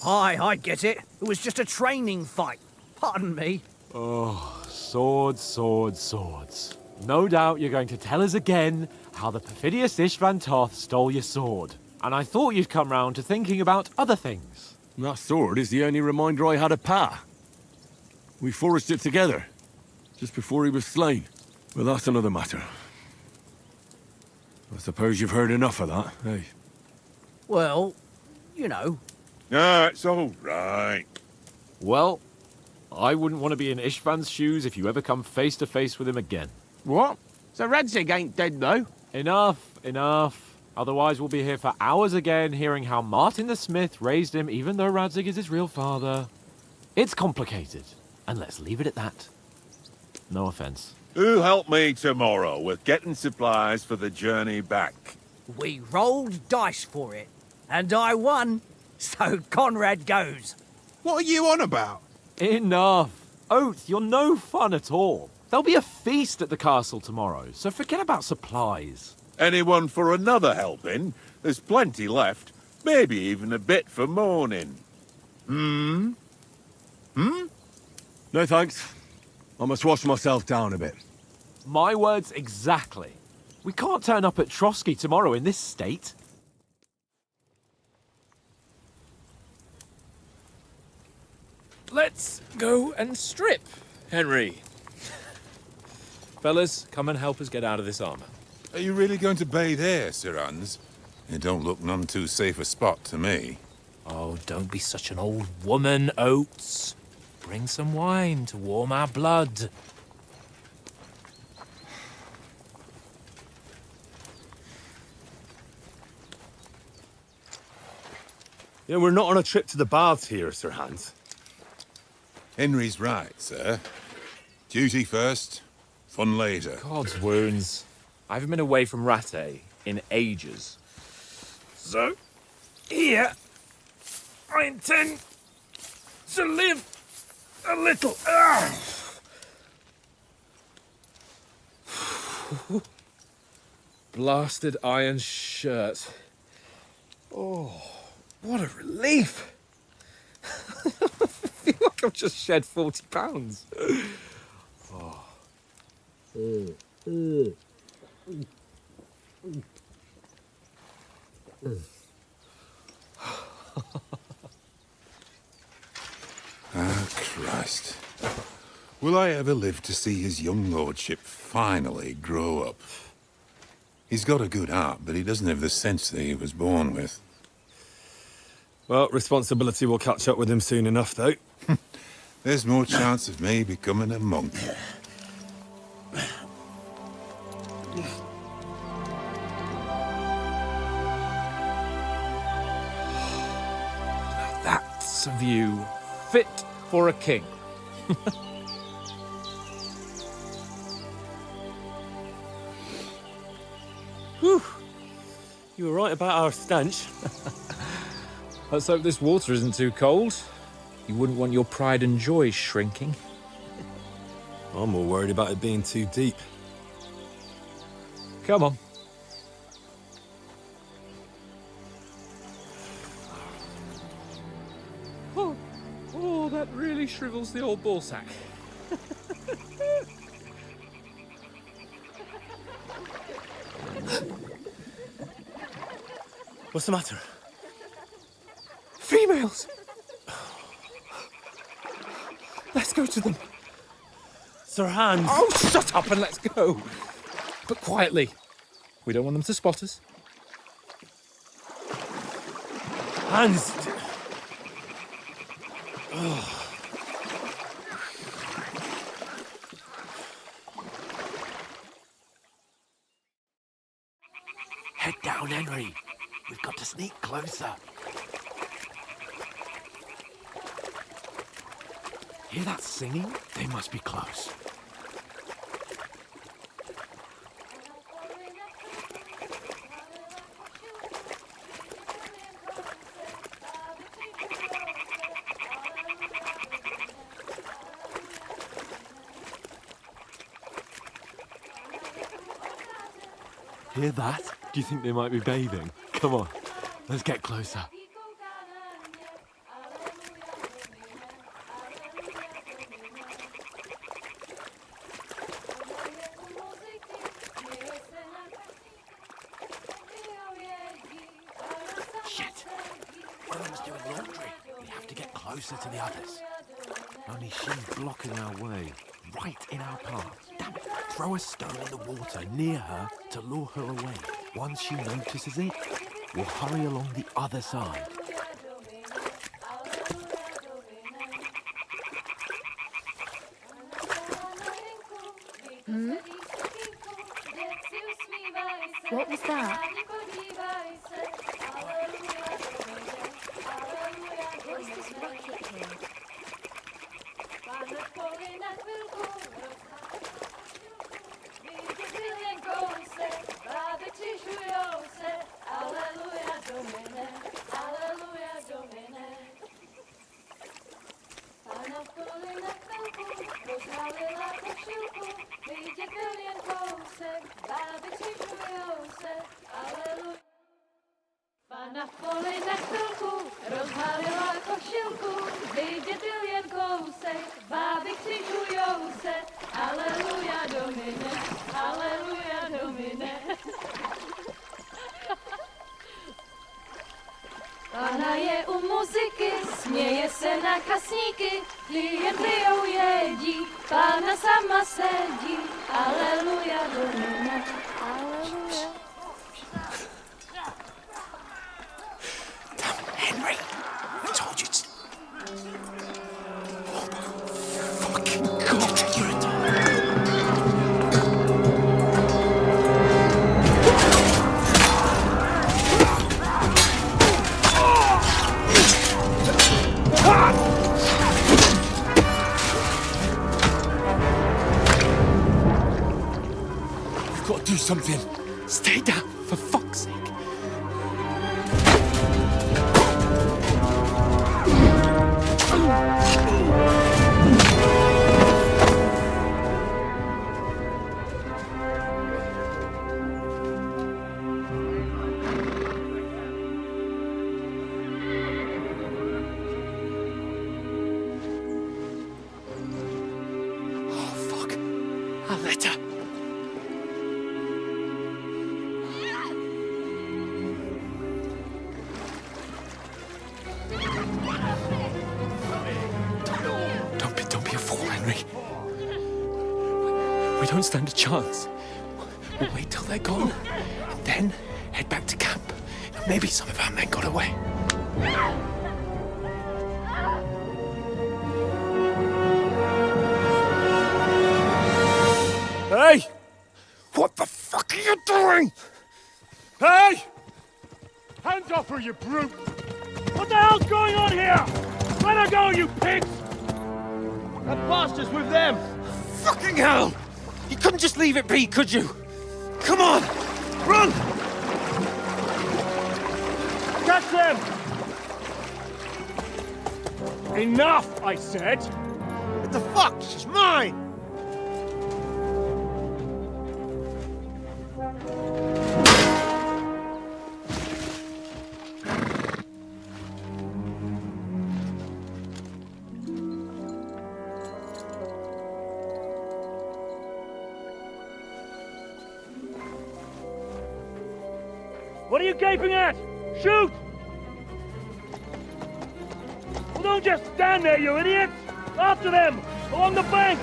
Aye, I get it. It was just a training fight. Pardon me. Oh, swords, swords, swords. No doubt you're going to tell us again how the perfidious Istvan Toth stole your sword. And I thought you'd come round to thinking about other things. That sword is the only reminder I had of Pa. We forged it together, just before he was slain. But that's another matter. I suppose you've heard enough of that, eh? Well, you know. No, it's all right. Well, I wouldn't want to be in Istvan's shoes if you ever come face to face with him again. What? So Radzig ain't dead, though? Enough, enough. Otherwise we'll be here for hours again hearing how Martin the Smith raised him even though Radzig is his real father. It's complicated, and let's leave it at that. No offense. Who'll help me tomorrow with getting supplies for the journey back? We rolled dice for it, and I won. So Conrad goes. What are you on about? Enough. Oath, you're no fun at all. There'll be a feast at the castle tomorrow, so forget about supplies. Anyone for another helping? There's plenty left. Maybe even a bit for morning. Hmm? No thanks. I must wash myself down a bit. My words exactly. We can't turn up at Trotsky tomorrow in this state. Let's go and strip, Henry. Fellas, come and help us get out of this armor. Are you really going to bathe here, Sir Hans? It don't look none too safe a spot to me. Oh, don't be such an old woman, Oates. Bring some wine to warm our blood. Yeah, we're not on a trip to the baths here, Sir Hans. Henry's right, sir. Duty first, fun later. God's wounds. I haven't been away from Rattay in ages. So, here, I intend to live a little. Blasted iron shirt. Oh, what a relief. I feel like I've just shed 40 pounds. Oh. Ah, Christ. Will I ever live to see his young lordship finally grow up? He's got a good heart, but he doesn't have the sense that he was born with. Well, responsibility will catch up with him soon enough, though. There's more chance of me becoming a monk. That's a view fit for a king. Whew. You were right about our stench. Let's hope this water isn't too cold. You wouldn't want your pride and joy shrinking. I'm more worried about it being too deep. Come on. Oh, that really shrivels the old ball sack. What's the matter? Females! Let's go to them. Sir Hans! Oh, shut up and let's go. But quietly. We don't want them to spot us. Hans! Oh. Head down, Henry. We've got to sneak closer. Hear that singing? They must be close. hear that? Do you think they might be bathing? Come on, let's get closer. Shit! Everyone's doing laundry. We have to get closer to the others. Only she's blocking our way, right in our path. Damn it! Throw a stone in the water near her to lure her away. Once she notices it, we'll hurry along the other side. Hmm? What was that? What's this racket here? Pana v poli na chvilku rozhalila košilku, vidět byl jen kousek, báby křižujou se, aleluja domine, aleluja domine. Pana je u muziky, směje se na kasníky, klienty ją jedí, Pána sama sedí, aleluja domine, aleluja. Henry, I told you to... Oh my fucking God, you're a dog. You've got to do something. Stay down, for fuck's sake. A letter. Don't be a fool, Henry. We don't stand a chance. We'll wait till they're gone, and then head back to camp. Maybe some of our men got away. Hey! What the fuck are you doing? Hey! Hands off her, you brute! What the hell's going on here? Let her go, you pigs! That bastard's with them! Fucking hell! You couldn't just leave it be, could you? Come on! Run! Catch them! Enough, I said! What the fuck? She's mine! What are you gaping at? Shoot! Well, don't just stand there, you idiots! After them! Along the bank!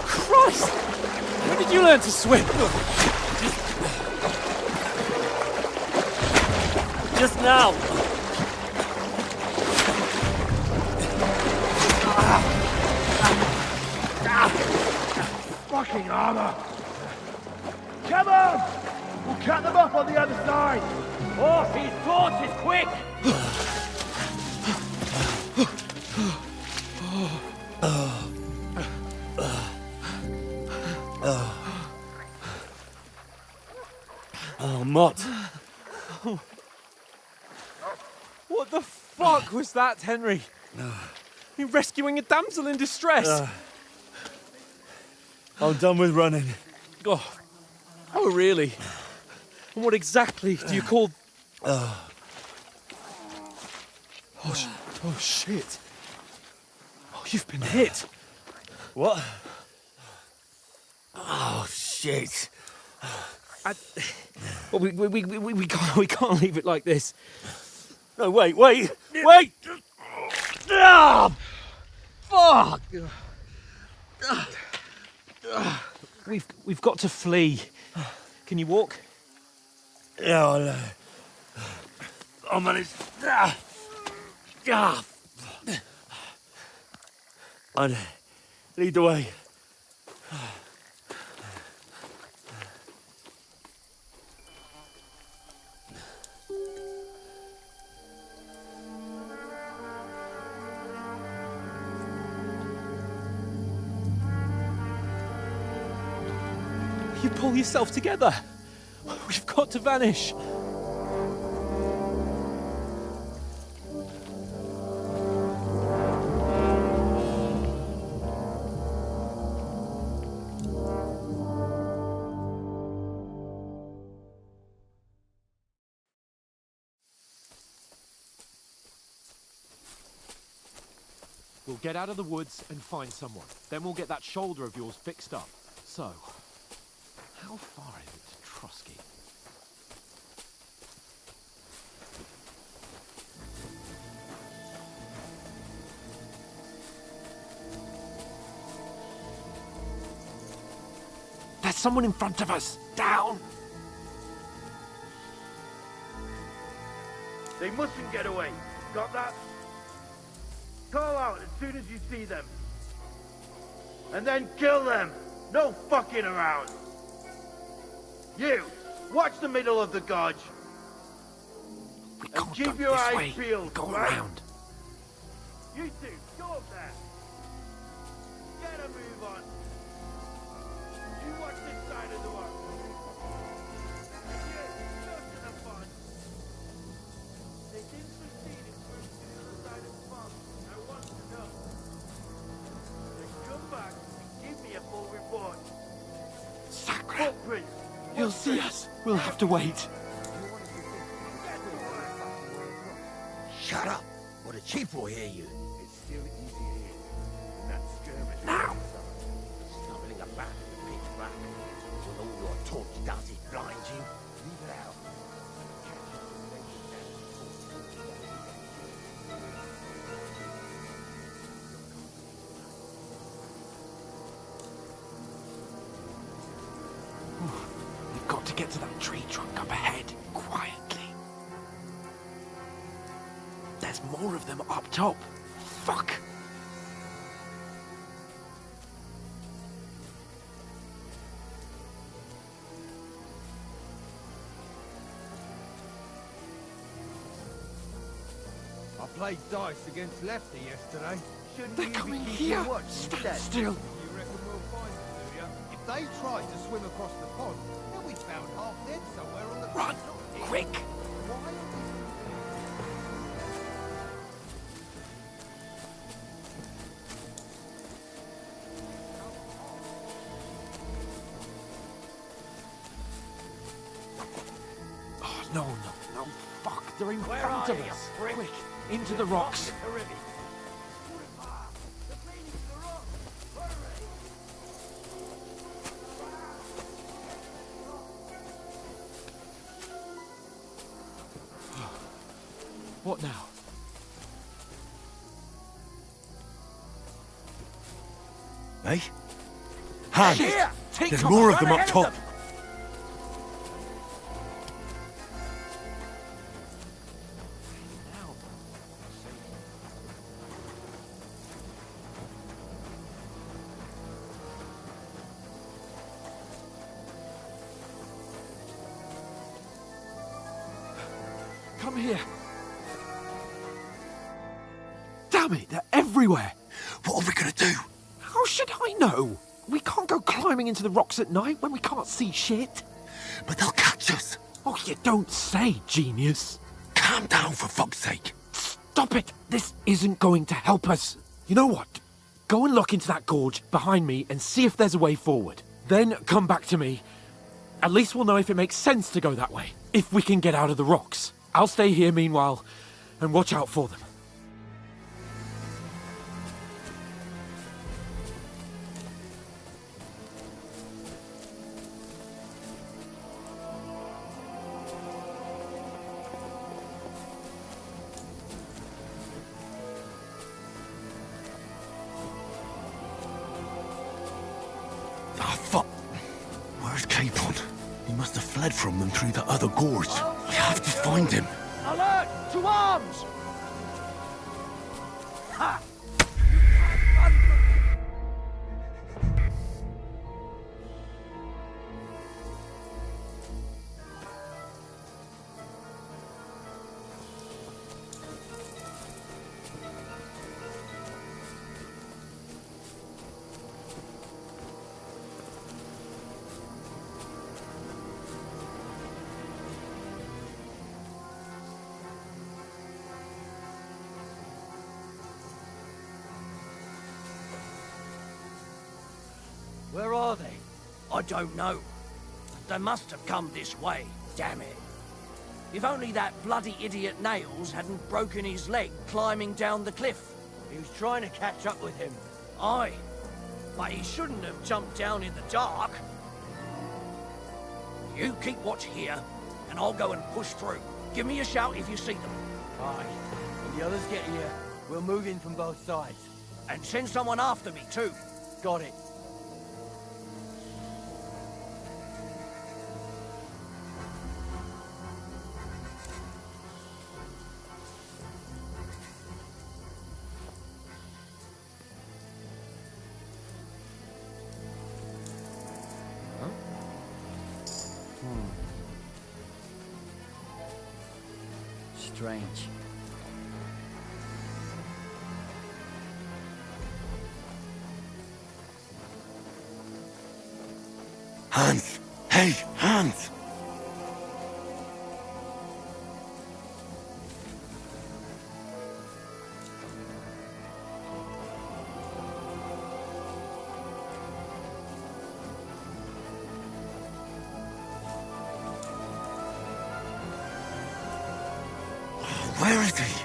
Christ! When did you learn to swim? Just now! Fucking armor! Come on! We'll cut them off on the other side! Horse, his torch is quick! Oh, Mott. What the fuck was that, Henry? You rescuing a damsel in distress? I'm done with running. Oh, really? And what exactly do you call... Oh, shit. Oh, you've been hit. What? Oh, shit. Well, we can't leave it like this. No, wait! Ah! Fuck! We've got to flee. Can you walk? Yeah, I'll manage. I'd lead the way. You pull yourself together. We've got to vanish. We'll get out of the woods and find someone. Then we'll get that shoulder of yours fixed up. So, how far is it to Trotsky? There's someone in front of us! Down! They mustn't get away. Got that? Call out as soon as you see them. And then kill them! No fucking around! You! Watch the middle of the gorge! And keep your eyes peeled, Go right? around. You two, go up there! Get a move on! You watch this side of the wall! And you, go to the front! They didn't succeed in moving to the other side of the farm. I want to know. Then come back and give me a full report. Sacre! Footprints! He'll see us. We'll have to wait. Shut up, or the chief will hear you. It's still easy here. In that skirmish. Now! Stumbling about in the pitch black. When all your torch does is blind you. Leave it out. We've got to get to that tree trunk up ahead, quietly. There's more of them up top. Fuck! I played dice against Lefty yesterday. They're coming here! Stand still! You reckon we'll find them, do ya? If they tried to swim across the pond, they'll be found half dead somewhere on the... Run! Quick! Oh, no. Fuck, they're in front of us. Quick, into the rocks. What now? Eh? Hans! Here! Take There's cover, more of run them up ahead top. them. Come here. Damn it, they're everywhere. What are we gonna do? How should I know? We can't go climbing into the rocks at night when we can't see shit. But they'll catch us. Oh, you don't say, genius. Calm down, for fuck's sake. Stop it. This isn't going to help us. You know what? Go and look into that gorge behind me and see if there's a way forward. Then come back to me. At least we'll know if it makes sense to go that way, if we can get out of the rocks. I'll stay here meanwhile and watch out for them. He must have fled from them through the other gorge. We have to find him. Alert! To arms! Ha! Where are they? I don't know. They must have come this way, damn it. If only that bloody idiot Nails hadn't broken his leg climbing down the cliff. He was trying to catch up with him. Aye, but he shouldn't have jumped down in the dark. You keep watch here, and I'll go and push through. Give me a shout if you see them. Aye. When the others get here, we'll move in from both sides. And send someone after me, too. Got it. Strange. Hans! Hey, Hans! Where is he?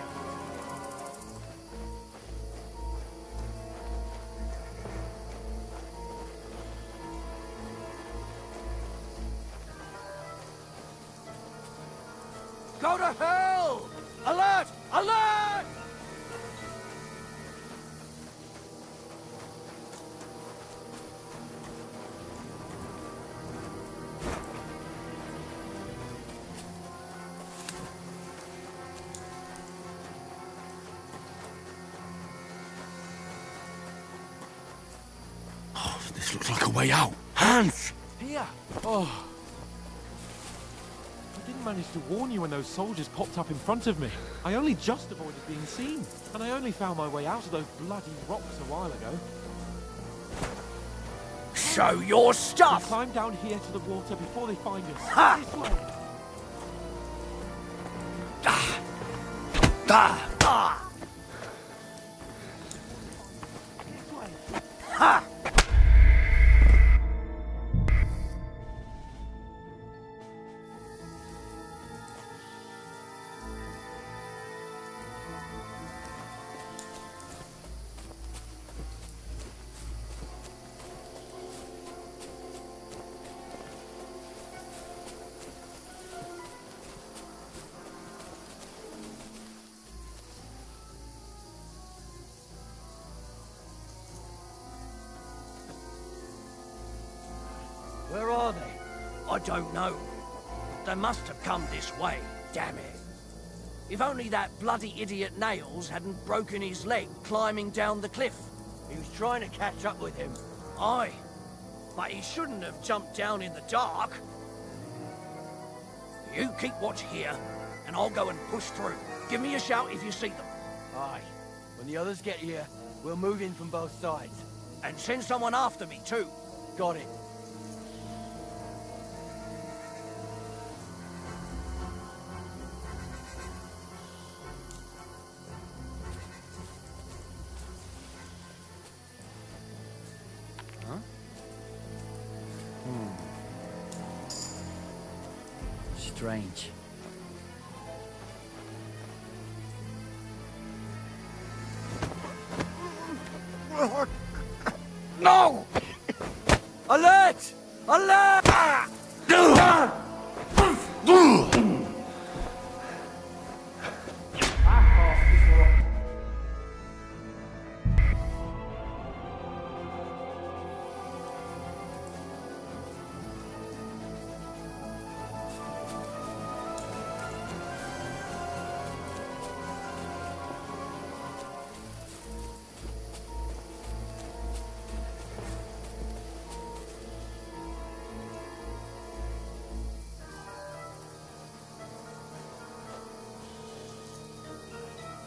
Go to hell! Alert! Alert! This looks like a way out. Hans! Here! Oh. I didn't manage to warn you when those soldiers popped up in front of me. I only just avoided being seen. And I only found my way out of those bloody rocks a while ago. Show your stuff! We climb down here to the water before they find us. Ha! This way! Ha! Where are they? I don't know. They must have come this way, damn it. If only that bloody idiot Nails hadn't broken his leg climbing down the cliff. He was trying to catch up with him. Aye, but he shouldn't have jumped down in the dark. You keep watch here, and I'll go and push through. Give me a shout if you see them. Aye. When the others get here, we'll move in from both sides. And send someone after me, too. Got it. strange. No! Alert! Alert!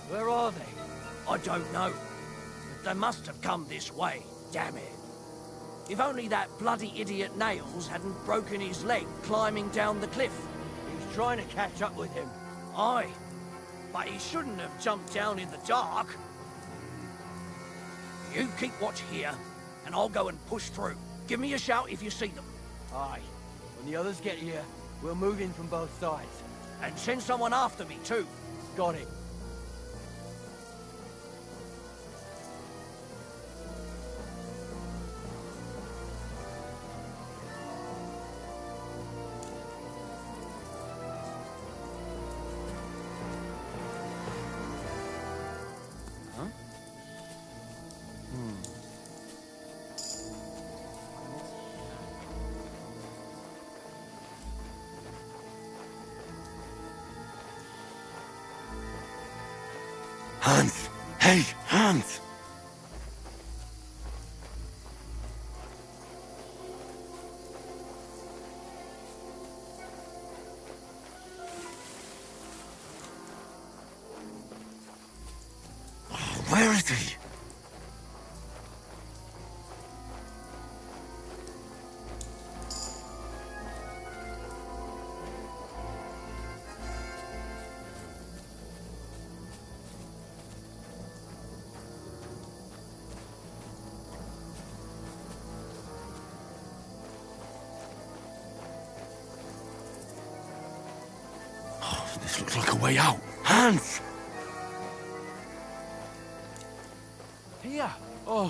Where are they? I don't know. They must have come this way, damn it. If only that bloody idiot Nails hadn't broken his leg climbing down the cliff. He was trying to catch up with him. Aye, but he shouldn't have jumped down in the dark. You keep watch here, and I'll go and push through. Give me a shout if you see them. Aye. When the others get here, we'll move in from both sides. And send someone after me too. Got it. Hans! Hey, Hans! Where is he? This looks like a way out. Hans! Here! Oh,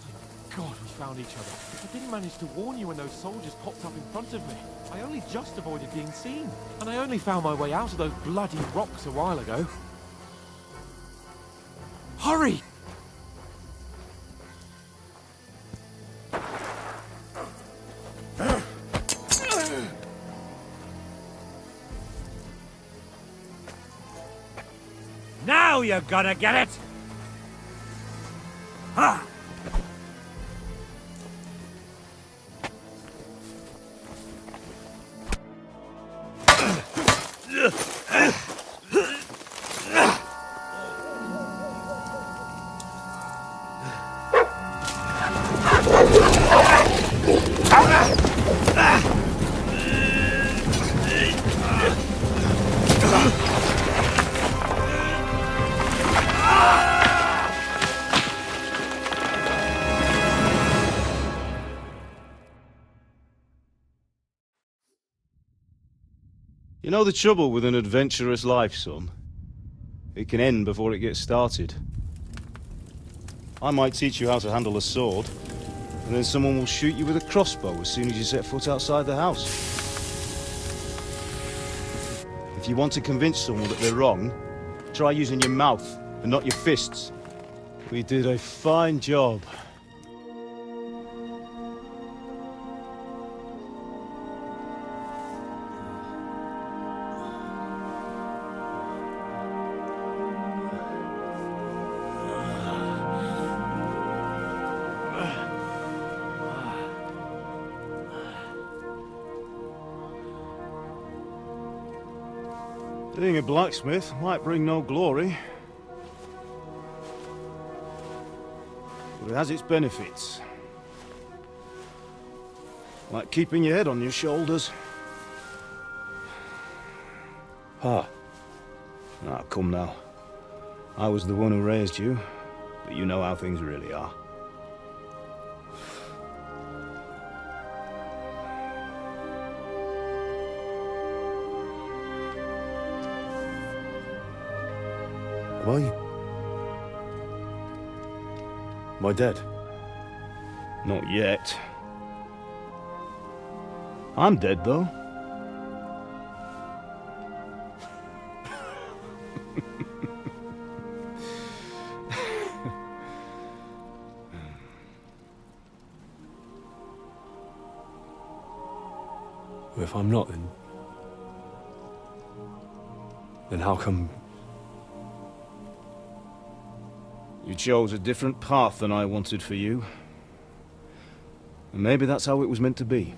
thank God we found each other. I didn't manage to warn you when those soldiers popped up in front of me. I only just avoided being seen. And I only found my way out of those bloody rocks a while ago. Hurry! Now you're gonna get it! Ha! You know the trouble with an adventurous life, son? It can end before it gets started. I might teach you how to handle a sword, and then someone will shoot you with a crossbow as soon as you set foot outside the house. If you want to convince someone that they're wrong, try using your mouth and not your fists. We did a fine job. Being a blacksmith might bring no glory, but it has its benefits. Like keeping your head on your shoulders. Ah, come now. I was the one who raised you, but you know how things really are. Am I? Am I dead? Not yet. I'm dead, though. Well, if I'm not, then how come? You chose a different path than I wanted for you. And maybe that's how it was meant to be.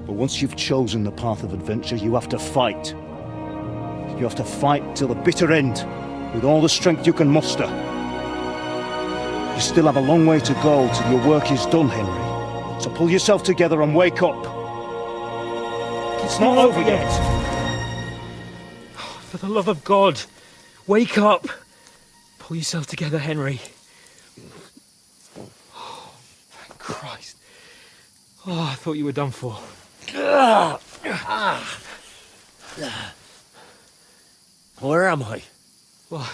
But once you've chosen the path of adventure, you have to fight. You have to fight till the bitter end, with all the strength you can muster. You still have a long way to go till your work is done, Henry. So pull yourself together and wake up. It's not over yet. For the love of God, wake up. Pull yourself together, Henry. Oh, thank Christ. Oh, I thought you were done for. Where am I? Well,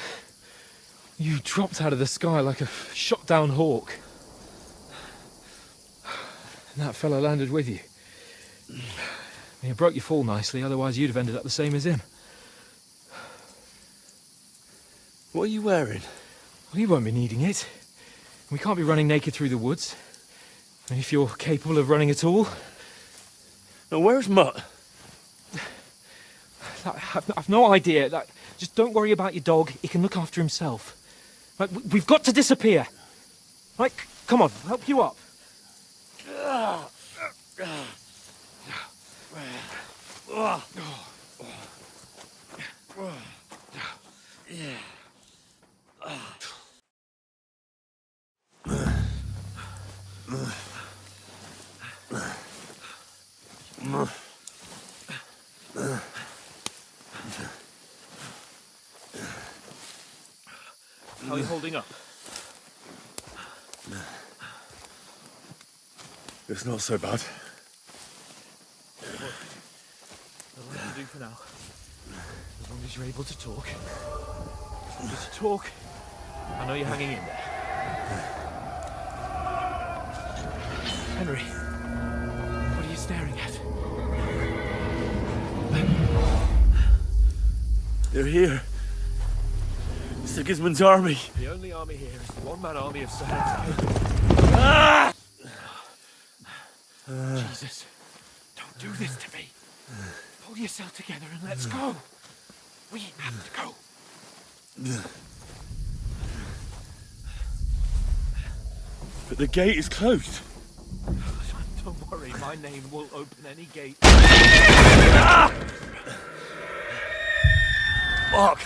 you dropped out of the sky like a shot-down hawk. And that fella landed with you. He broke your fall nicely, otherwise you'd have ended up the same as him. What are you wearing? Well, you won't be needing it. We can't be running naked through the woods. And if you're capable of running at all... Now, where's Mutt? I've no idea. Just don't worry about your dog. He can look after himself. Right, we've got to disappear. Right, come on, I'll help you up. How are you holding up? It's not so bad. That'll let you do for now. As long as you're able to talk. Just talk. I know you're hanging in there. Henry, what are you staring at? They're here. Sigismund's army. The only army here is the one-man army of Sir Henry. Jesus, don't do this to me. Pull yourself together and let's go. We have to go. But the gate is closed. Don't worry, my name will open any gate. Fuck.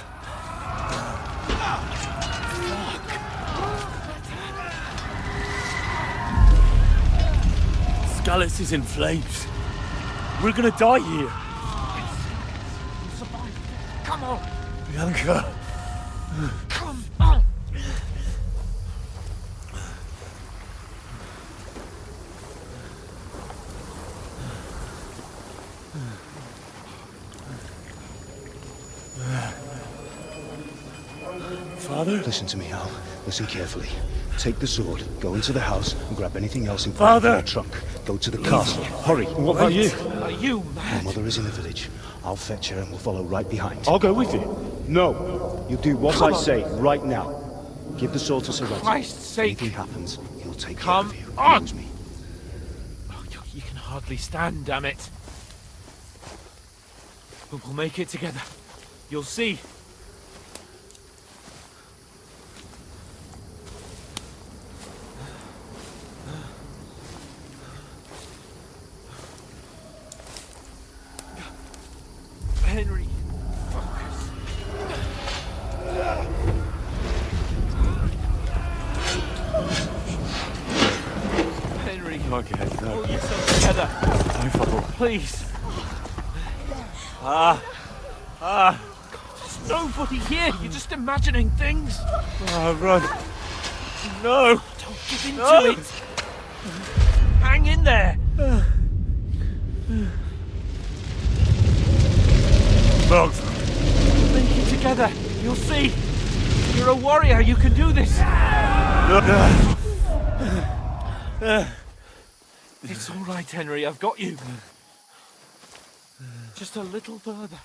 Scallis is in flames. We're gonna die here. You'll survive. Come on. Bianca. Come on. Father? Listen to me, Al. Listen carefully. Take the sword, go into the house, and grab anything else in front of your trunk. Go to the castle. Hurry. What about you? Are you mad? My mother is in the village. I'll fetch her and we'll follow right behind. I'll go with you. No. You do what I say right now. Give the sword to Sir Roger. Christ's sake. If anything happens, he'll take Come care of you. on. Knows me. Oh, you can hardly stand, damn it. But we'll make it together. You'll see. Henry, focus. Henry, Okay, no. pull yourself together. No trouble. Please. There's nobody here. You're just imagining things. Run. No. Don't give in to it. Hang in there. Bugs. further. You'll see. You're a warrior. You can do this. It's all right, Henry. I've got you. Just a little further.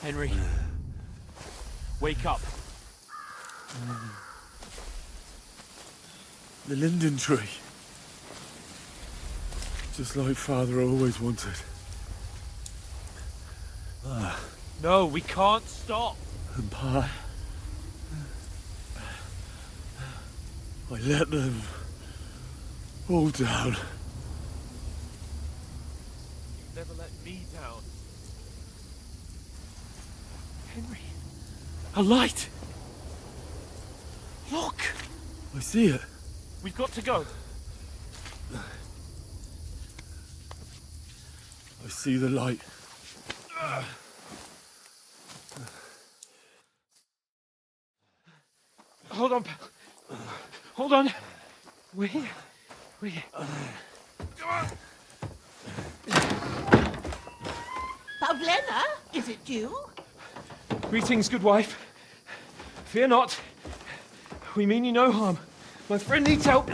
Henry, wake up. The linden tree. Just like Father always wanted. No, we can't stop. And Pa... I let them all down. You never let me down. Henry. A light! Look! I see it. We've got to go. I see the light. Hold on, pal. Hold on. We're here. Come on. Pavlena, is it you? Greetings, good wife. Fear not. We mean you no harm. My friend needs help.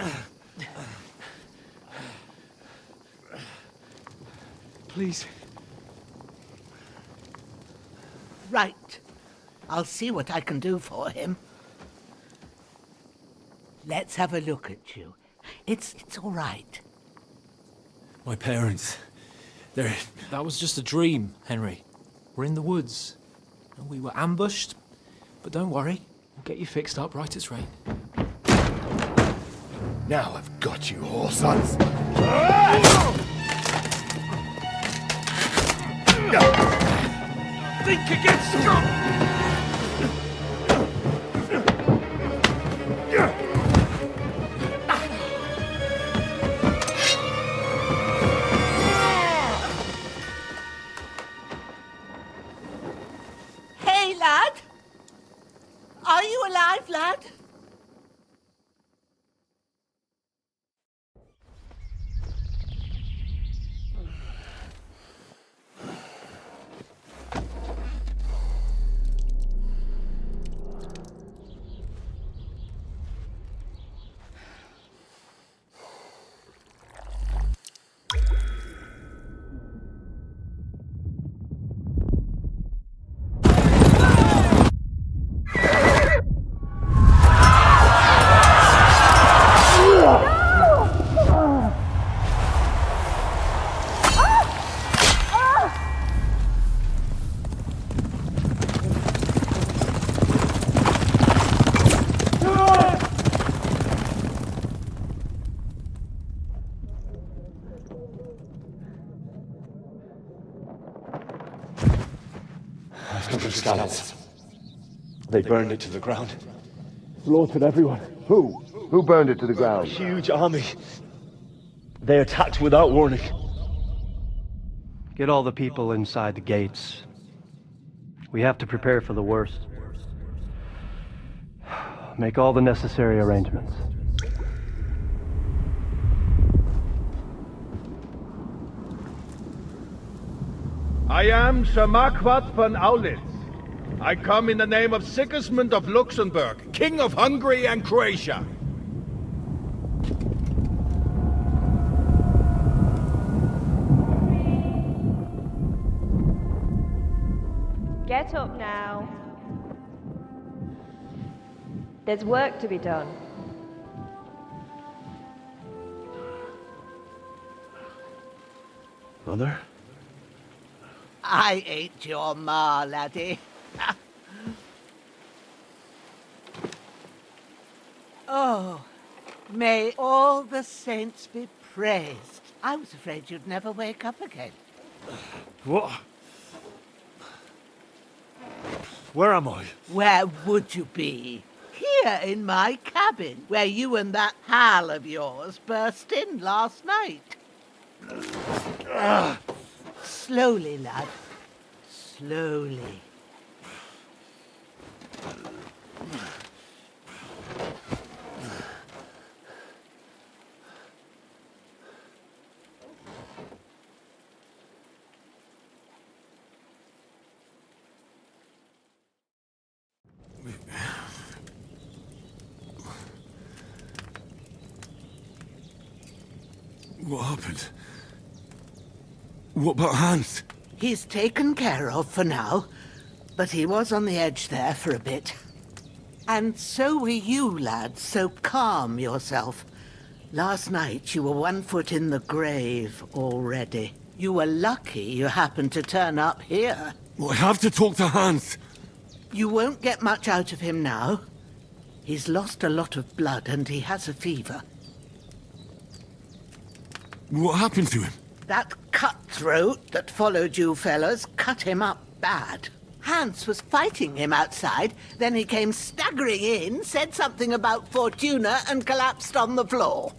Please. Right. I'll see what I can do for him. Let's have a look at you. It's all right. My parents. That was just a dream, Henry. We're in the woods. And we were ambushed. But don't worry. We'll get you fixed up right as rain. Now I've got you, whoresons. Think again, scum! Hey, lad! Are you alive, lad? Scallops. They burned it to the ground. Slaughtered everyone. Who? Who burned it to the ground? A huge army. They attacked without warning. Get all the people inside the gates. We have to prepare for the worst. Make all the necessary arrangements. I am Sir Marquardt von Aulitz. I come in the name of Sigismund of Luxembourg, King of Hungary and Croatia. Get up now. There's work to be done. Mother? I ain't your ma, laddie. Oh, may all the saints be praised. I was afraid you'd never wake up again. What? Where am I? Where would you be? Here in my cabin, where you and that pal of yours burst in last night. Slowly, lad. Slowly. What happened? What about Hans? He's taken care of for now, but he was on the edge there for a bit. And so were you, lad, so calm yourself. Last night you were 1 foot in the grave already. You were lucky you happened to turn up here. Well, I have to talk to Hans. You won't get much out of him now. He's lost a lot of blood and he has a fever. What happened to him? That cutthroat that followed you fellas cut him up bad. Hans was fighting him outside, then he came staggering in, said something about Fortuna, and collapsed on the floor.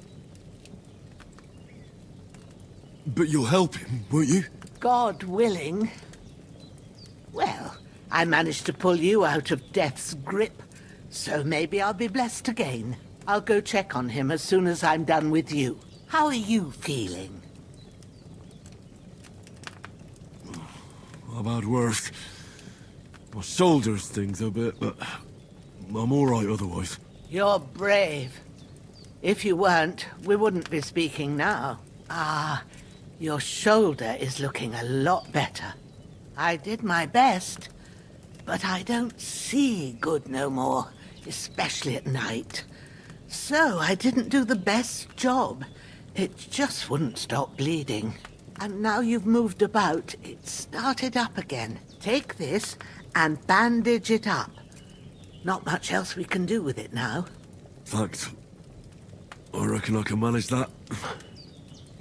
But you'll help him, won't you? God willing. Well, I managed to pull you out of death's grip, so maybe I'll be blessed again. I'll go check on him as soon as I'm done with you. How are you feeling? I've had worse. My shoulder stings a bit, but I'm all right otherwise. You're brave. If you weren't, we wouldn't be speaking now. Ah, your shoulder is looking a lot better. I did my best, but I don't see good no more, especially at night. So I didn't do the best job. It just wouldn't stop bleeding. And now you've moved about, it started up again. Take this and bandage it up. Not much else we can do with it now. Thanks. I reckon I can manage that.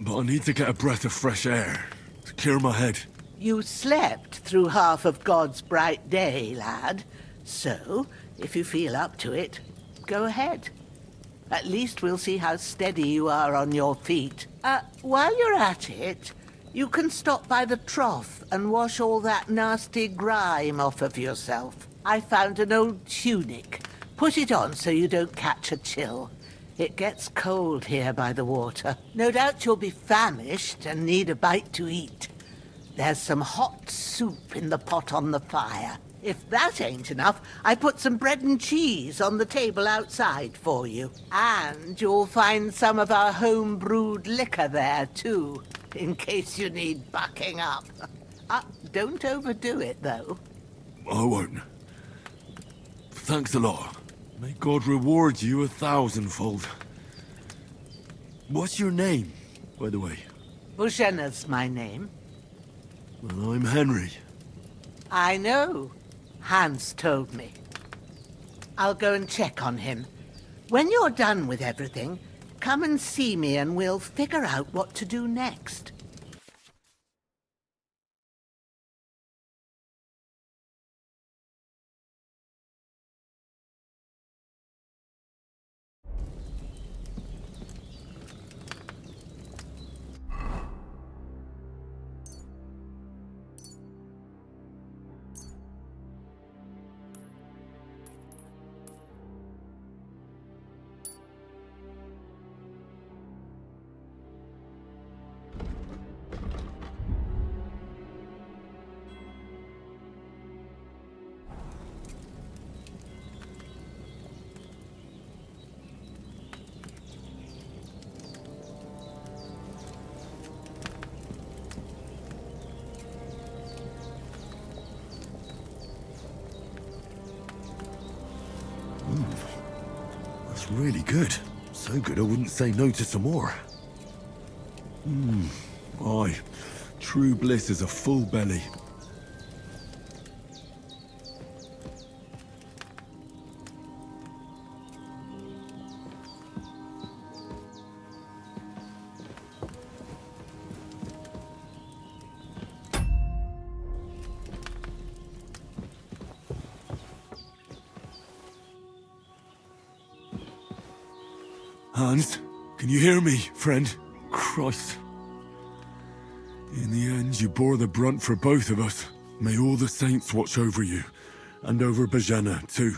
But I need to get a breath of fresh air to clear my head. You slept through half of God's bright day, lad. So, if you feel up to it, go ahead. At least we'll see how steady you are on your feet. While you're at it, you can stop by the trough and wash all that nasty grime off of yourself. I found an old tunic. Put it on so you don't catch a chill. It gets cold here by the water. No doubt you'll be famished and need a bite to eat. There's some hot soup in the pot on the fire. If that ain't enough, I put some bread and cheese on the table outside for you. And you'll find some of our home-brewed liquor there, too, in case you need bucking up. Don't overdo it, though. I won't. Thanks a lot. May God reward you 1,000-fold. What's your name, by the way? Bushenna's my name. Well, I'm Henry. I know. Hans told me. I'll go and check on him. When you're done with everything, come and see me and we'll figure out what to do next. That's really good. So good I wouldn't say no to some more. Aye. True bliss is a full belly. Hans, can you hear me, friend? Christ. In the end, you bore the brunt for both of us. May all the saints watch over you, and over Bajana, too.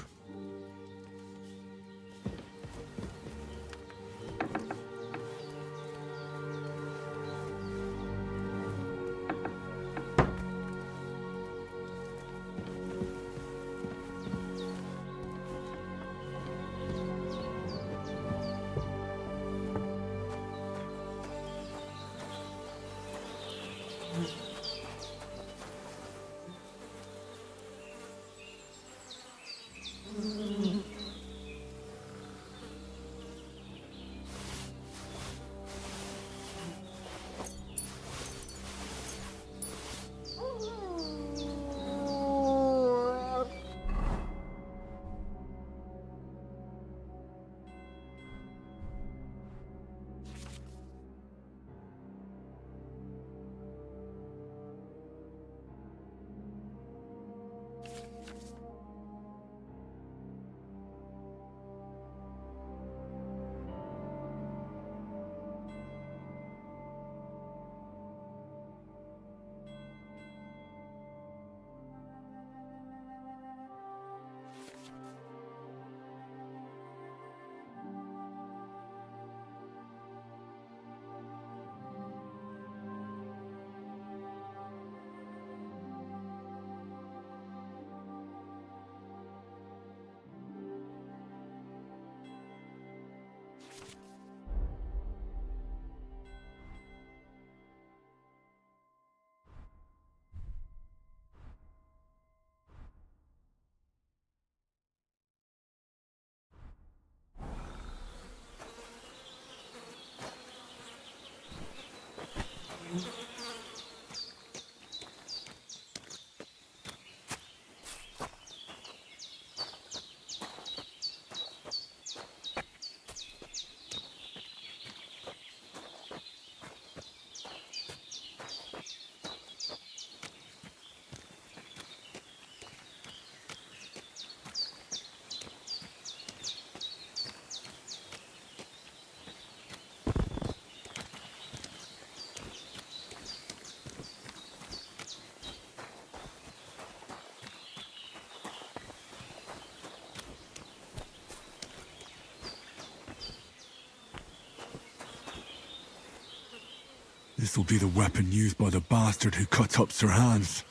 This'll be the weapon used by the bastard who cut up Sir Hans.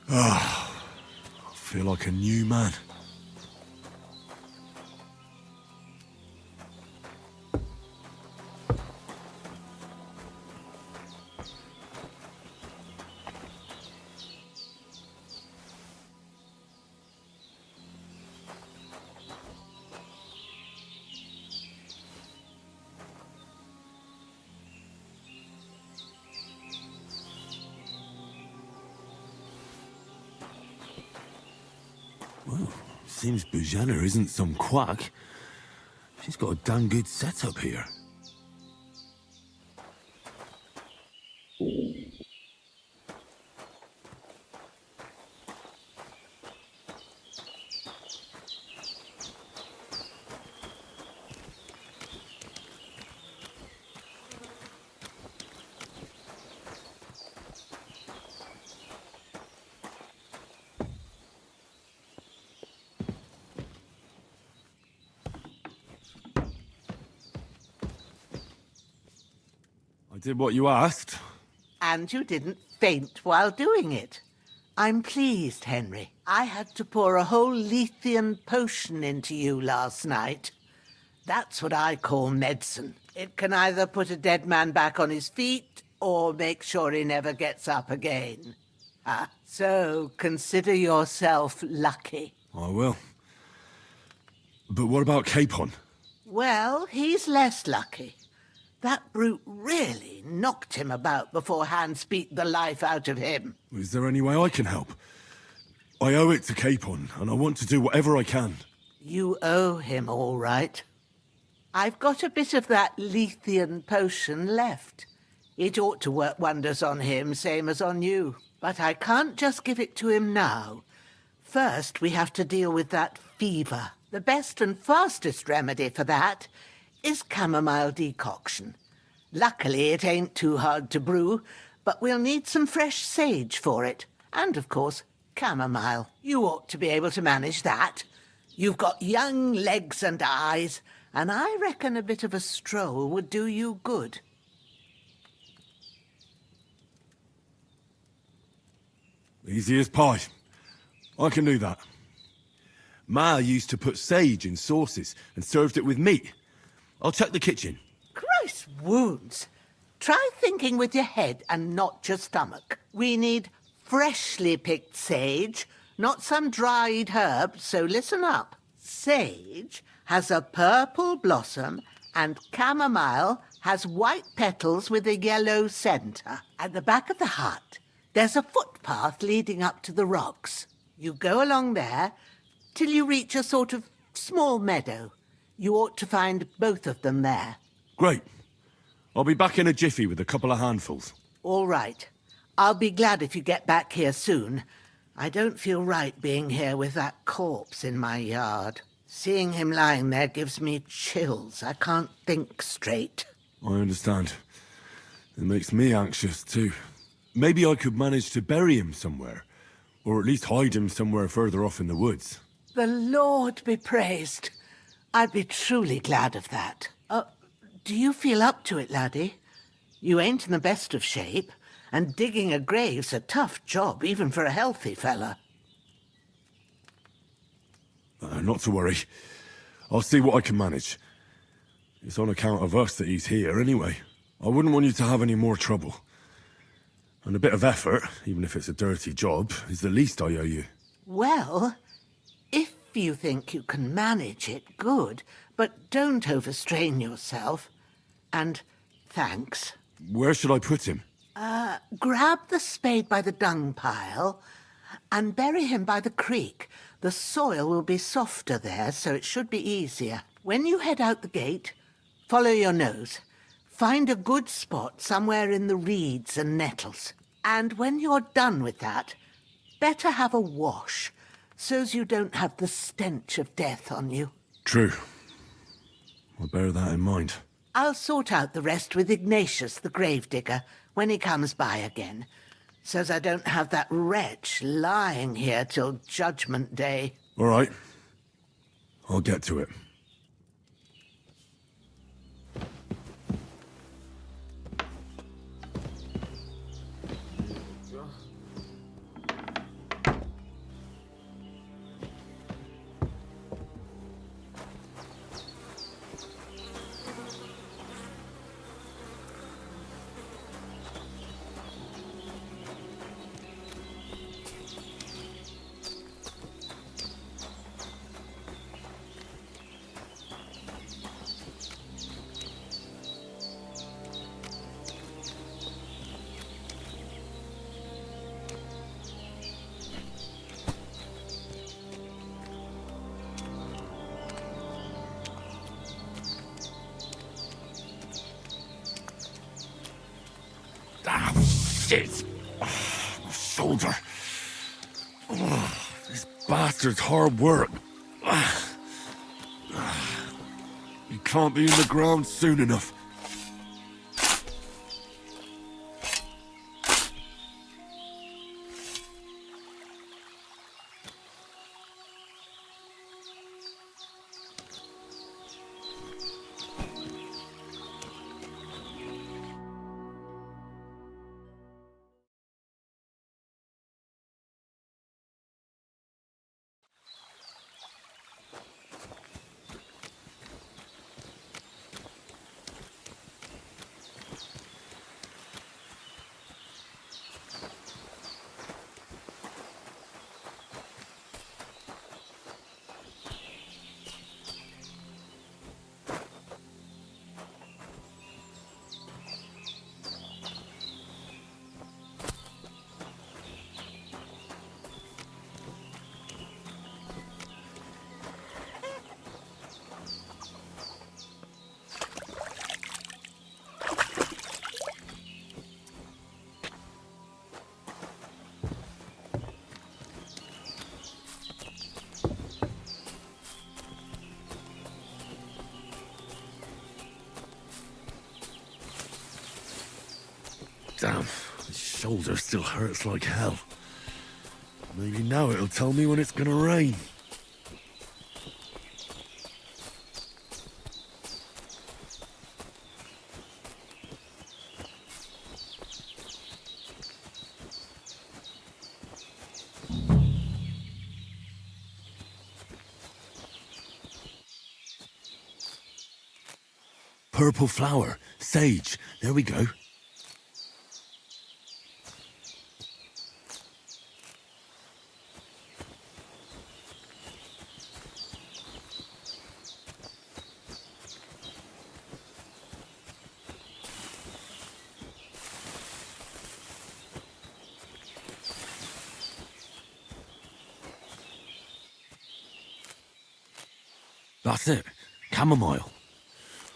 Ah, I feel like a new man. Well, seems Bujana isn't some quack. She's got a damn good setup here. I did what you asked. And you didn't faint while doing it. I'm pleased, Henry. I had to pour a whole Lethean potion into you last night. That's what I call medicine. It can either put a dead man back on his feet or make sure he never gets up again. So consider yourself lucky. I will. But what about Capon? Well, he's less lucky. That brute really knocked him about before Hans beat the life out of him. Is there any way I can help? I owe it to Capon, and I want to do whatever I can. You owe him, all right. I've got a bit of that Lethean potion left. It ought to work wonders on him, same as on you. But I can't just give it to him now. First, we have to deal with that fever. The best and fastest remedy for that is chamomile decoction. Luckily, it ain't too hard to brew, but we'll need some fresh sage for it. And, of course, chamomile. You ought to be able to manage that. You've got young legs and eyes, and I reckon a bit of a stroll would do you good. Easy as pie. I can do that. Ma used to put sage in sauces and served it with meat. I'll check the kitchen. Christ wounds! Try thinking with your head and not your stomach. We need freshly picked sage, not some dried herb, so listen up. Sage has a purple blossom and chamomile has white petals with a yellow centre. At the back of the hut, there's a footpath leading up to the rocks. You go along there till you reach a sort of small meadow. You ought to find both of them there. Great. I'll be back in a jiffy with a couple of handfuls. All right. I'll be glad if you get back here soon. I don't feel right being here with that corpse in my yard. Seeing him lying there gives me chills. I can't think straight. I understand. It makes me anxious, too. Maybe I could manage to bury him somewhere. Or at least hide him somewhere further off in the woods. The Lord be praised. I'd be truly glad of that. Do you feel up to it, laddie? You ain't in the best of shape, and digging a grave's a tough job, even for a healthy fella. Not to worry. I'll see what I can manage. It's on account of us that he's here, anyway. I wouldn't want you to have any more trouble. And a bit of effort, even if it's a dirty job, is the least I owe you. Well, if you think you can manage it, good, but don't overstrain yourself. And thanks. Where should I put him? Grab the spade by the dung pile and bury him by the creek. The soil will be softer there, so it should be easier. When you head out the gate, follow your nose. Find a good spot somewhere in the reeds and nettles. And when you're done with that, better have a wash, so's you don't have the stench of death on you. True. I'll bear that in mind. I'll sort out the rest with Ignatius, the gravedigger, when he comes by again. Says I don't have that wretch lying here till Judgment Day. All right. I'll get to it. Shit! My shoulder. This bastard's hard work. You can't be in the ground soon enough. Damn, my shoulder still hurts like hell. Maybe now it'll tell me when it's gonna rain. Purple flower, sage, there we go. That's it. Chamomile.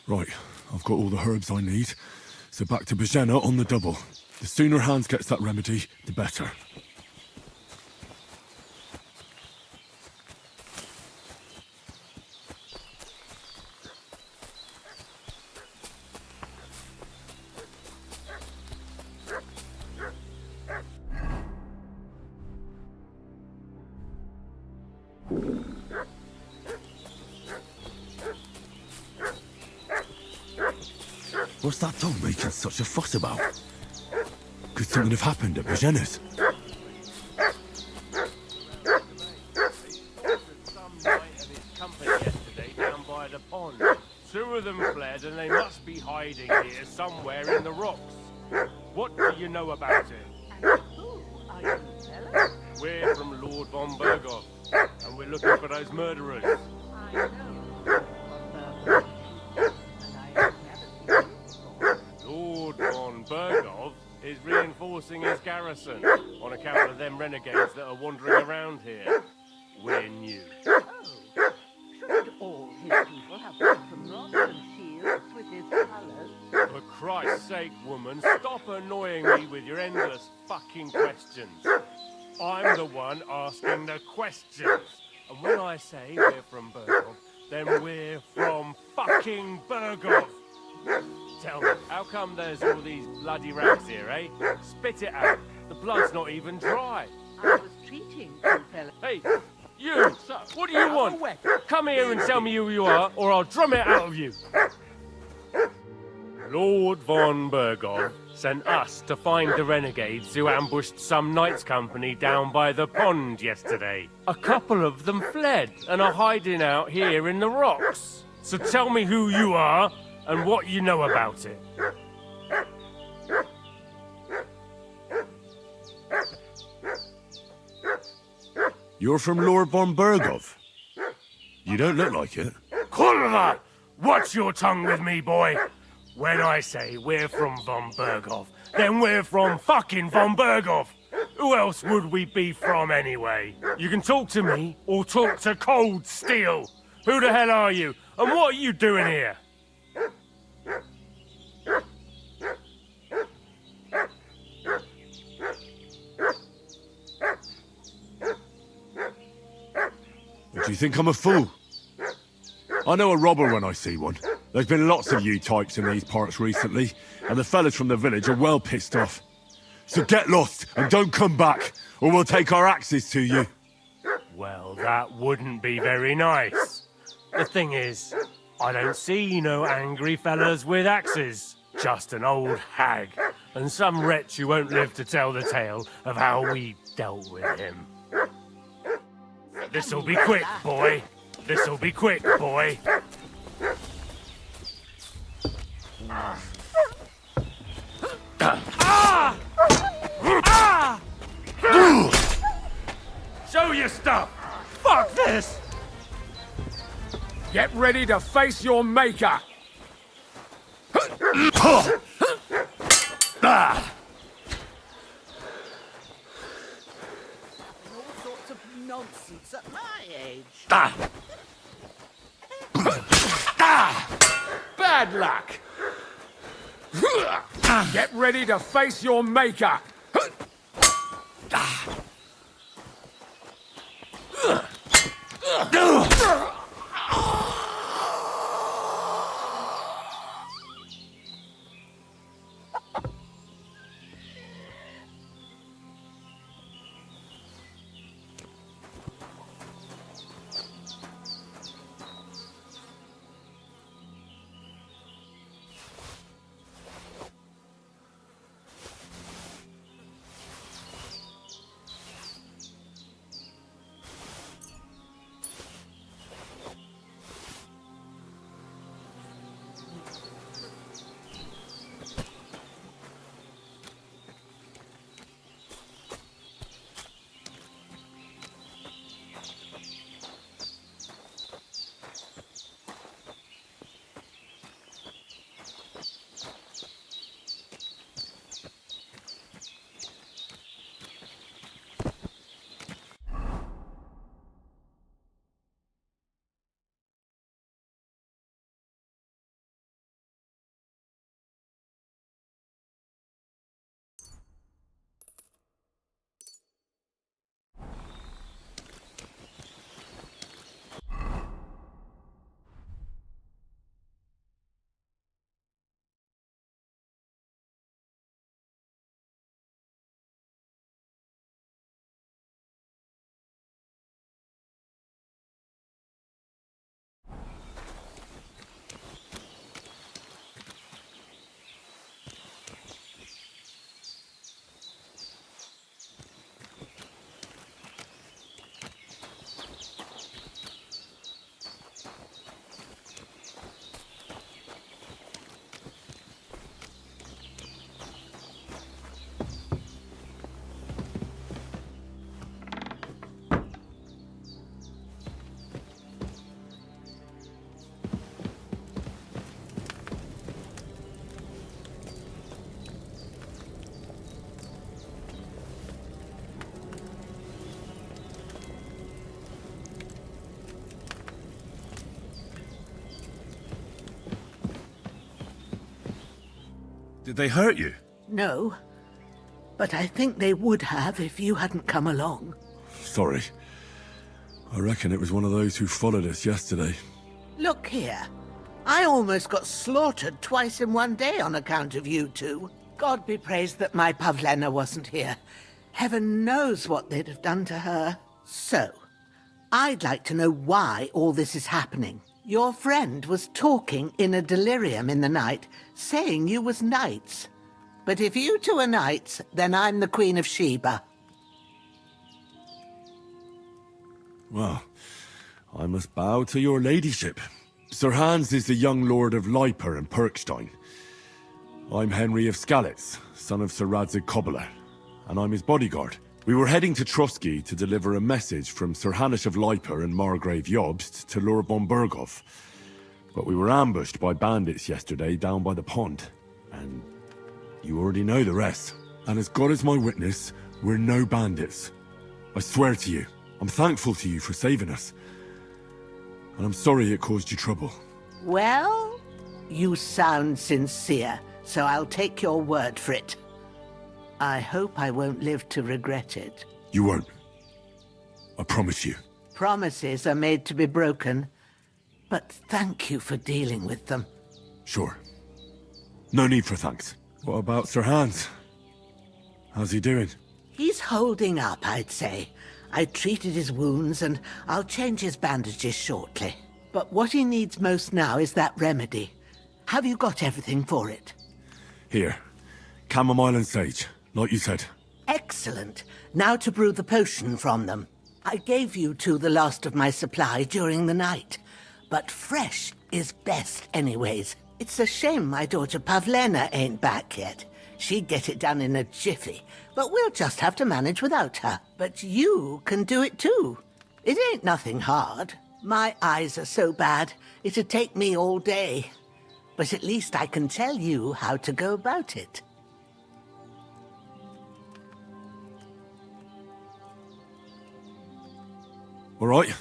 Right, I've got all the herbs I need. So back to Bajena on the double. The sooner Hans gets that remedy, the better. What's that dog making such a fuss about? Could something have happened at Bajena's? Yesterday down by the pond. Two of them fled and they must be hiding here somewhere in the rocks. What do you know about it? And who are you, fella? We're from Lord von Berghoff, and we're looking for those murderers. I know von Berghoff, and I have never seen you before. Lord von Berghoff is reinforcing his garrison on account of them renegades that are wandering around here. We're new. Oh, shouldn't all his people have weapon rods and shields with his colours? For Christ's sake, woman, stop annoying me with your endless fucking questions. I'm the one asking the questions. And when I say we're from Berghoff, then we're from fucking Berghoff. Tell me, how come there's all these bloody rats here, eh? Spit it out. The blood's not even dry. I was treating you fella. Hey, you! What do you want? Come here and tell me who you are, or I'll drum it out of you. Lord von Bergov sent us to find the renegades who ambushed some knights' company down by the pond yesterday. A couple of them fled and are hiding out here in the rocks. So tell me who you are and what you know about it. You're from Lord von Bergov? You don't look like it. Kurva! Watch your tongue with me, boy! When I say we're from von Bergov, then we're from fucking von Bergov! Who else would we be from anyway? You can talk to me, or talk to Cold Steel! Who the hell are you, and what are you doing here? Do you think I'm a fool? I know a robber when I see one. There's been lots of you types in these parts recently, and the fellas from the village are well pissed off. So get lost and don't come back, or we'll take our axes to you. Well, that wouldn't be very nice. The thing is, I don't see no angry fellas with axes. Just an old hag, and some wretch who won't live to tell the tale of how we dealt with him. This'll be quick, boy. This'll be quick, boy. Ah! Ah! Show your stuff! Fuck this! Get ready to face your maker! Ah! All sorts of nonsense at my age. Ah! Ah! Bad luck! Get ready to face your maker! Did they hurt you? No, but I think they would have if you hadn't come along. Sorry. I reckon it was one of those who followed us yesterday. Look here. I almost got slaughtered twice in one day on account of you two. God be praised that my Pavlena wasn't here. Heaven knows what they'd have done to her. So, I'd like to know why all this is happening. Your friend was talking in a delirium in the night, saying you was knights. But if you two are knights, then I'm the Queen of Sheba. Well, I must bow to your ladyship. Sir Hans is the young lord of Leiper and Perkstein. I'm Henry of Skalitz, son of Sir Radzig Cobbler, and I'm his bodyguard. We were heading to Trotsky to deliver a message from Sir Hanush of Leiper and Margrave Jobst to Lord von Berghoff. But we were ambushed by bandits yesterday down by the pond, and you already know the rest. And as God is my witness, we're no bandits. I swear to you, I'm thankful to you for saving us. And I'm sorry it caused you trouble. Well, you sound sincere, so I'll take your word for it. I hope I won't live to regret it. You won't. I promise you. Promises are made to be broken, but thank you for dealing with them. Sure. No need for thanks. What about Sir Hans? How's he doing? He's holding up, I'd say. I treated his wounds and I'll change his bandages shortly. But what he needs most now is that remedy. Have you got everything for it? Here. Chamomile and sage, like you said. Excellent. Now to brew the potion from them. I gave you two the last of my supply during the night. But fresh is best anyways. It's a shame my daughter Pavlena ain't back yet. She'd get it done in a jiffy, but we'll just have to manage without her. But you can do it too. It ain't nothing hard. My eyes are so bad, it'd take me all day. But at least I can tell you how to go about it. All right,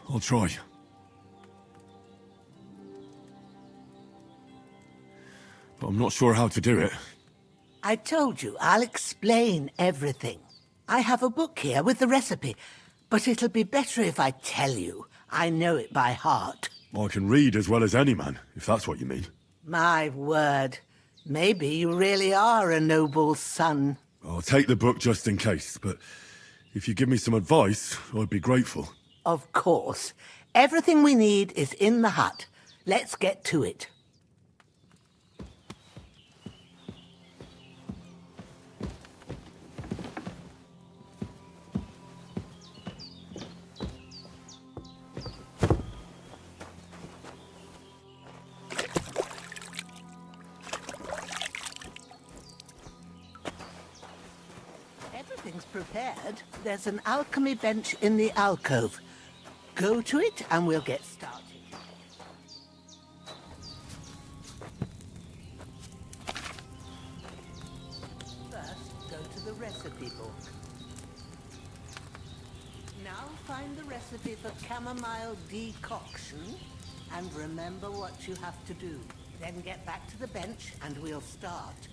I'll try. But I'm not sure how to do it. I told you, I'll explain everything. I have a book here with the recipe, but it'll be better if I tell you. I know it by heart. I can read as well as any man, if that's what you mean. My word. Maybe you really are a noble son. I'll take the book just in case, but if you give me some advice, I'd be grateful. Of course. Everything we need is in the hut. Let's get to it. Everything's prepared. There's an alchemy bench in the alcove. Go to it and we'll get started. First, go to the recipe book. Now find the recipe for chamomile decoction and remember what you have to do. Then get back to the bench and we'll start.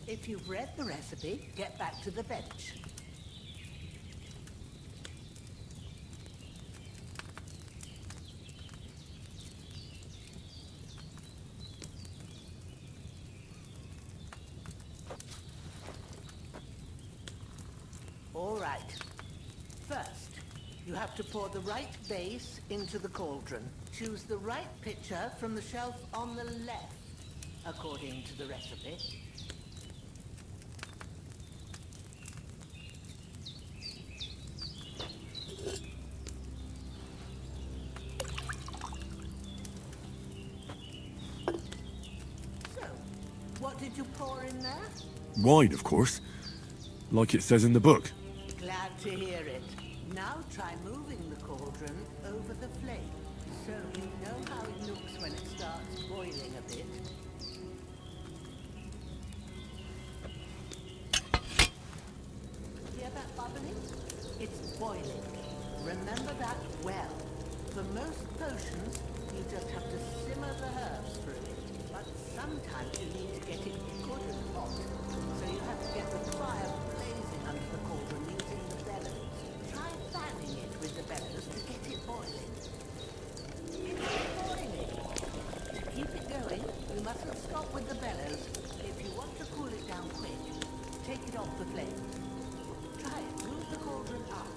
If you've read the recipe, get back to the bench. All right. First, you have to pour the right base into the cauldron. Choose the right pitcher from the shelf on the left, according to the recipe. What did you pour in there? Wine, of course. Like it says in the book. Glad to hear it. Now try moving the cauldron over the flame, so you know how it looks when it starts boiling a bit. It's boiling. Remember that well. For most potions, you just have to simmer the herbs through it. But sometimes you need to get it good and hot. So you have to get the fire blazing under the cauldron using the bellows. Try fanning it with the bellows to get it boiling. It's boiling. To keep it going, you mustn't stop with the bellows. If you want to cool it down quick, take it off the flame. Try it. Move the cauldron up.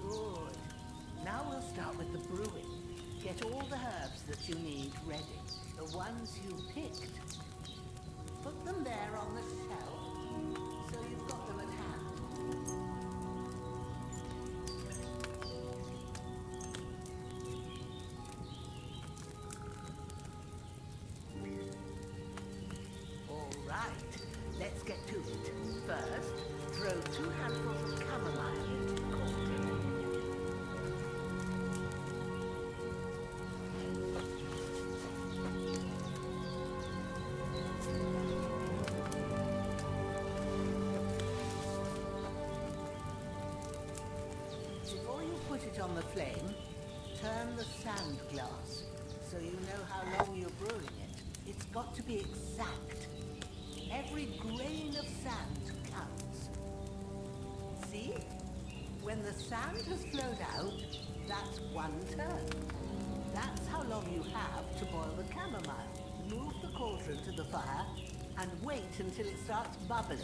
Good. Now we'll start with the brewing. Get all the herbs that you need ready. The ones you picked. Put them there on the shelf, so you've got them at hand. All right, let's get to it. First, throw 2 handfuls of chamomile into the cauldron. Before you put it on the flame, turn the sand glass so you know how long you're brewing it. It's got to be exact. Every grain of sand counts. See? When the sand has flowed out, that's 1 turn. That's how long you have to boil the chamomile. Move the cauldron to the fire and wait until it starts bubbling.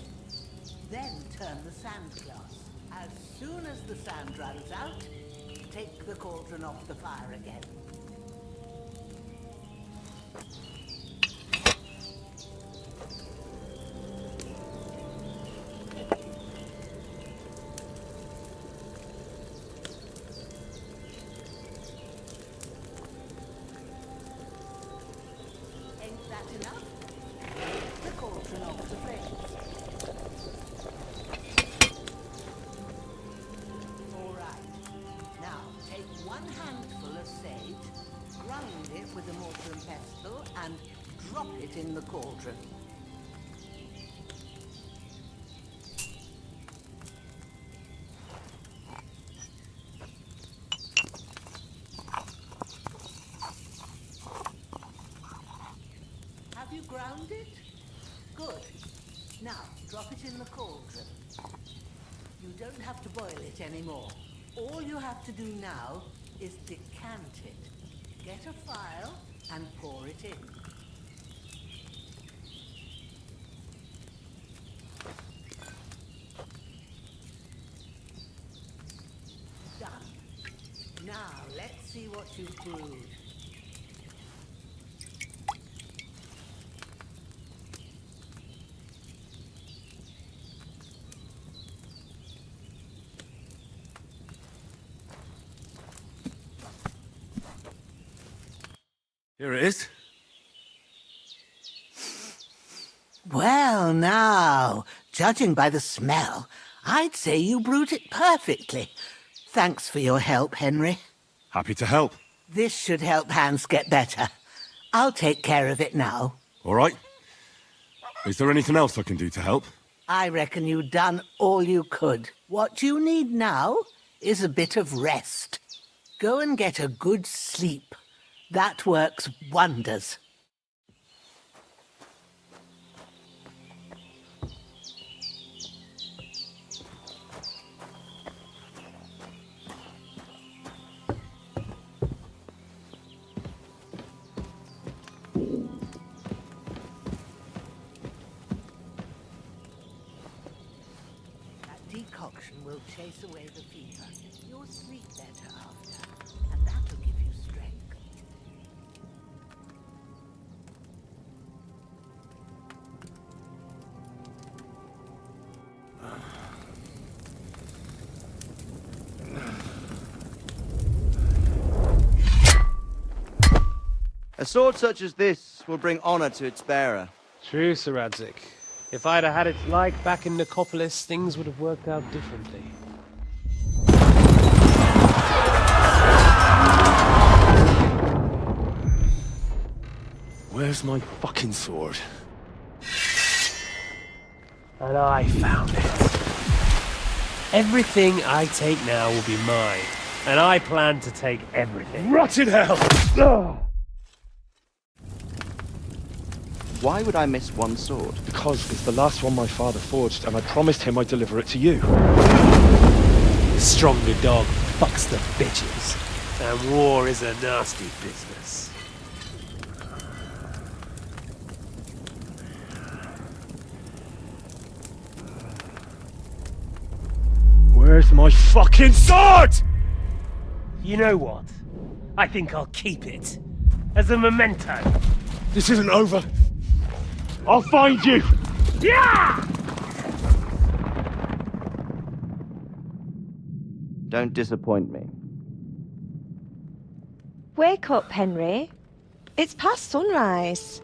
Then turn the sand glass. As soon as the sand runs out, take the cauldron off the fire again. Ain't that enough? Take the cauldron off the flames. All right. Now, take 1 handful of sage, grind it with a mortar and pestle, and drop it in the cauldron. Have you ground it? Good. Now, drop it in the cauldron. You don't have to boil it anymore. All you have to do now is decant it. Get a phial and pour it in. Done. Now, let's see what you've brewed. Here it is. Well, now, judging by the smell, I'd say you brewed it perfectly. Thanks for your help, Henry. Happy to help. This should help Hans get better. I'll take care of it now. All right. Is there anything else I can do to help? I reckon you've done all you could. What you need now is a bit of rest. Go and get a good sleep. That works wonders. That decoction will chase away the fever. You'll sleep better after, and that'll give you strength. A sword such as this will bring honor to its bearer. True, Sir Radzik. If I'd have had its like back in Nicopolis, things would have worked out differently. Where's my fucking sword? And I found it. Everything I take now will be mine, and I plan to take everything. Rotted hell! Why would I miss one sword? Because it's the last one my father forged, and I promised him I'd deliver it to you. The stronger dog fucks the bitches, and war is a nasty business. Where's my fucking sword? You know what? I think I'll keep it. As a memento. This isn't over. I'll find you! Yeah! Don't disappoint me. Wake up, Henry. It's past sunrise.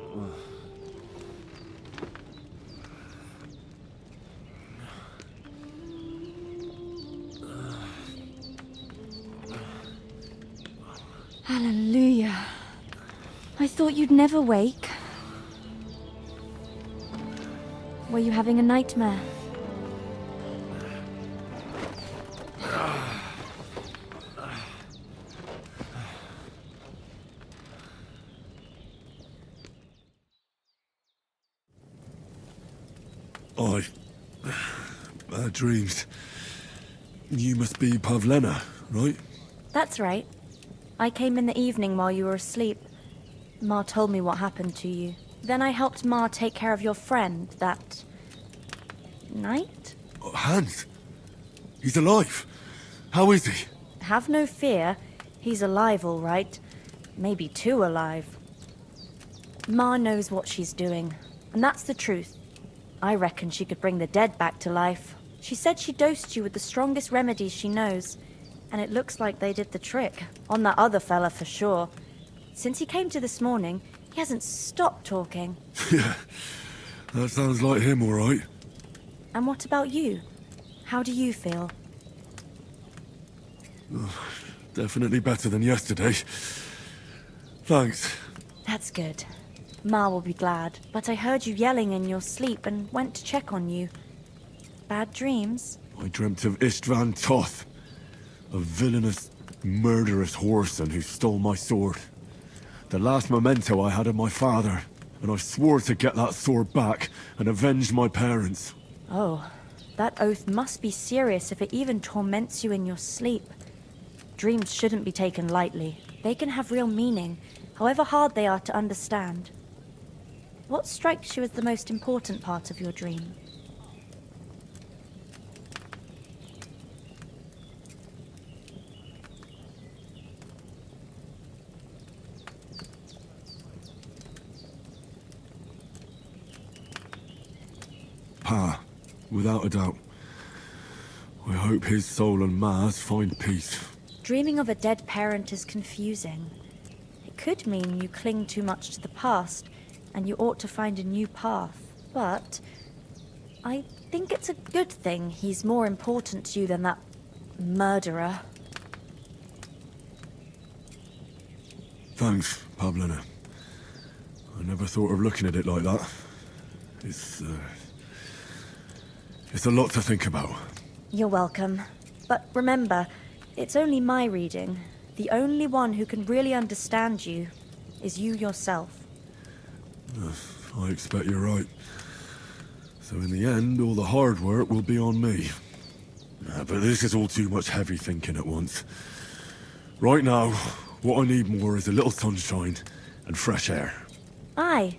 Hallelujah. I thought you'd never wake. Were you having a nightmare? Bad dreams. You must be Pavlena, right? That's right. I came in the evening while you were asleep. Ma told me what happened to you. Then I helped Ma take care of your friend that night? Hans! He's alive! How is he? Have no fear. He's alive, all right. Maybe too alive. Ma knows what she's doing, and that's the truth. I reckon she could bring the dead back to life. She said she dosed you with the strongest remedies she knows, and it looks like they did the trick. On that other fella for sure. Since he came to this morning, he hasn't stopped talking. Yeah, that sounds like him, all right. And what about you? How do you feel? Definitely better than yesterday. Thanks. That's good. Ma will be glad, but I heard you yelling in your sleep and went to check on you. Bad dreams? I dreamt of Istvan Toth, a villainous, murderous whoreson who stole my sword. The last memento I had of my father, and I swore to get that sword back and avenge my parents. Oh, that oath must be serious if it even torments you in your sleep. Dreams shouldn't be taken lightly. They can have real meaning, however hard they are to understand. What strikes you as the most important part of your dream? Pa, without a doubt. I hope his soul and Ma's find peace. Dreaming of a dead parent is confusing. It could mean you cling too much to the past, and you ought to find a new path. But I think it's a good thing he's more important to you than that murderer. Thanks, Pavlena. I never thought of looking at it like that. It's a lot to think about. You're welcome. But remember, it's only my reading. The only one who can really understand you is you yourself. I expect you're right. So in the end, all the hard work will be on me. But this is all too much heavy thinking at once. Right now, what I need more is a little sunshine and fresh air. Aye,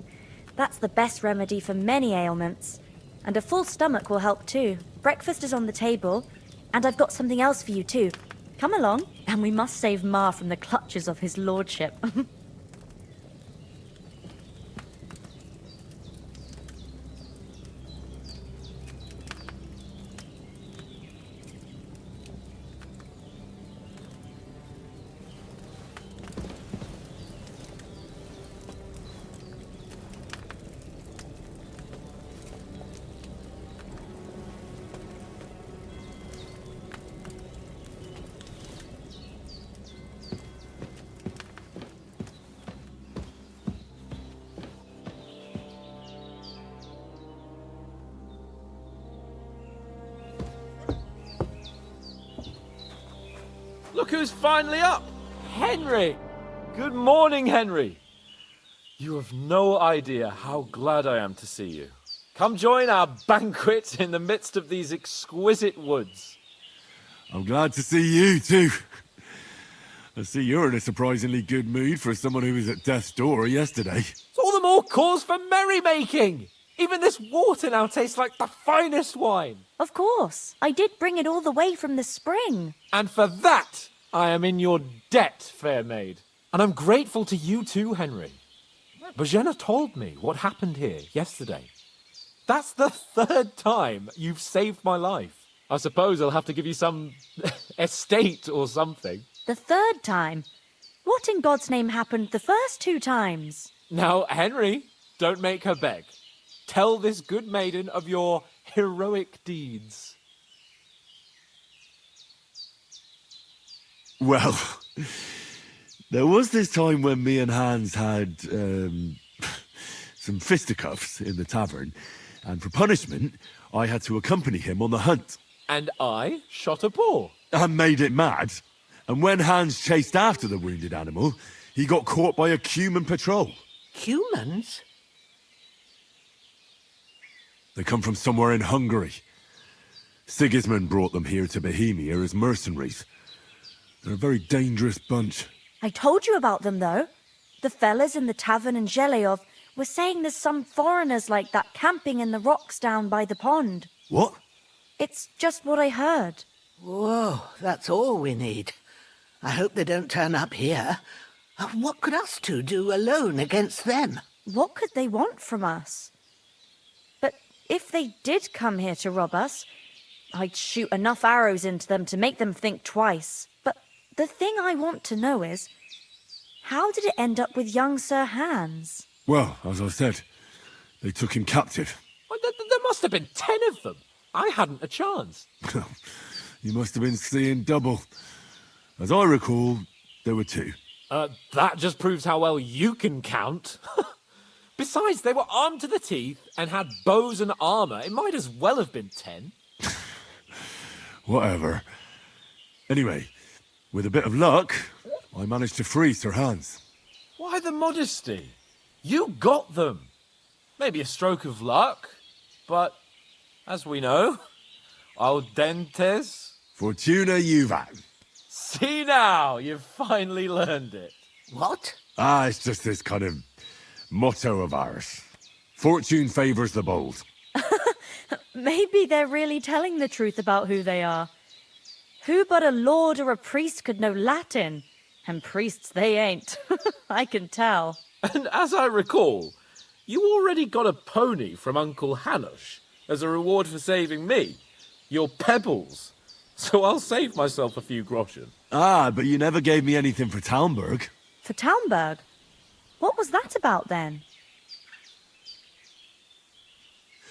that's the best remedy for many ailments. And a full stomach will help too. Breakfast is on the table, and I've got something else for you too. Come along, and we must save Ma from the clutches of his lordship. Look who's finally up! Henry! Good morning, Henry! You have no idea how glad I am to see you. Come join our banquet in the midst of these exquisite woods. I'm glad to see you, too. I see you're in a surprisingly good mood for someone who was at death's door yesterday. It's all the more cause for merrymaking! Even this water now tastes like the finest wine. Of course. I did bring it all the way from the spring. And for that, I am in your debt, fair maid. And I'm grateful to you too, Henry. Bojena told me what happened here yesterday. That's the 3rd time you've saved my life. I suppose I'll have to give you some estate or something. The 3rd time? What in God's name happened the first 2 times? Now, Henry, don't make her beg. Tell this good maiden of your heroic deeds. Well, there was this time when me and Hans had some fisticuffs in the tavern, and for punishment, I had to accompany him on the hunt. And I shot a boar. I made it mad. And when Hans chased after the wounded animal, he got caught by a human patrol. Humans? They come from somewhere in Hungary. Sigismund brought them here to Bohemia as mercenaries. They're a very dangerous bunch. I told you about them, though. The fellas in the tavern in Zheleov were saying there's some foreigners like that camping in the rocks down by the pond. What? It's just what I heard. Whoa, that's all we need. I hope they don't turn up here. What could us two do alone against them? What could they want from us? But if they did come here to rob us, I'd shoot enough arrows into them to make them think twice. But the thing I want to know is, how did it end up with young Sir Hans? Well, as I said, they took him captive. Well, there must have been 10 of them. I hadn't a chance. You must have been seeing double. As I recall, there were 2. That just proves how well you can count. Besides, they were armed to the teeth and had bows and armour. It might as well have been 10. Whatever. Anyway, with a bit of luck, I managed to free Sir Hans. Why the modesty? You got them. Maybe a stroke of luck, but as we know, audentes. Fortuna juvat. See now, you've finally learned it. What? It's just this kind of motto of ours. Fortune favours the bold. Maybe they're really telling the truth about who they are. Who but a lord or a priest could know Latin? And priests they ain't. I can tell. And as I recall, you already got a pony from Uncle Hanush as a reward for saving me. Your pebbles. So I'll save myself a few groschen. But you never gave me anything for Talmberg. For Talmberg? What was that about then?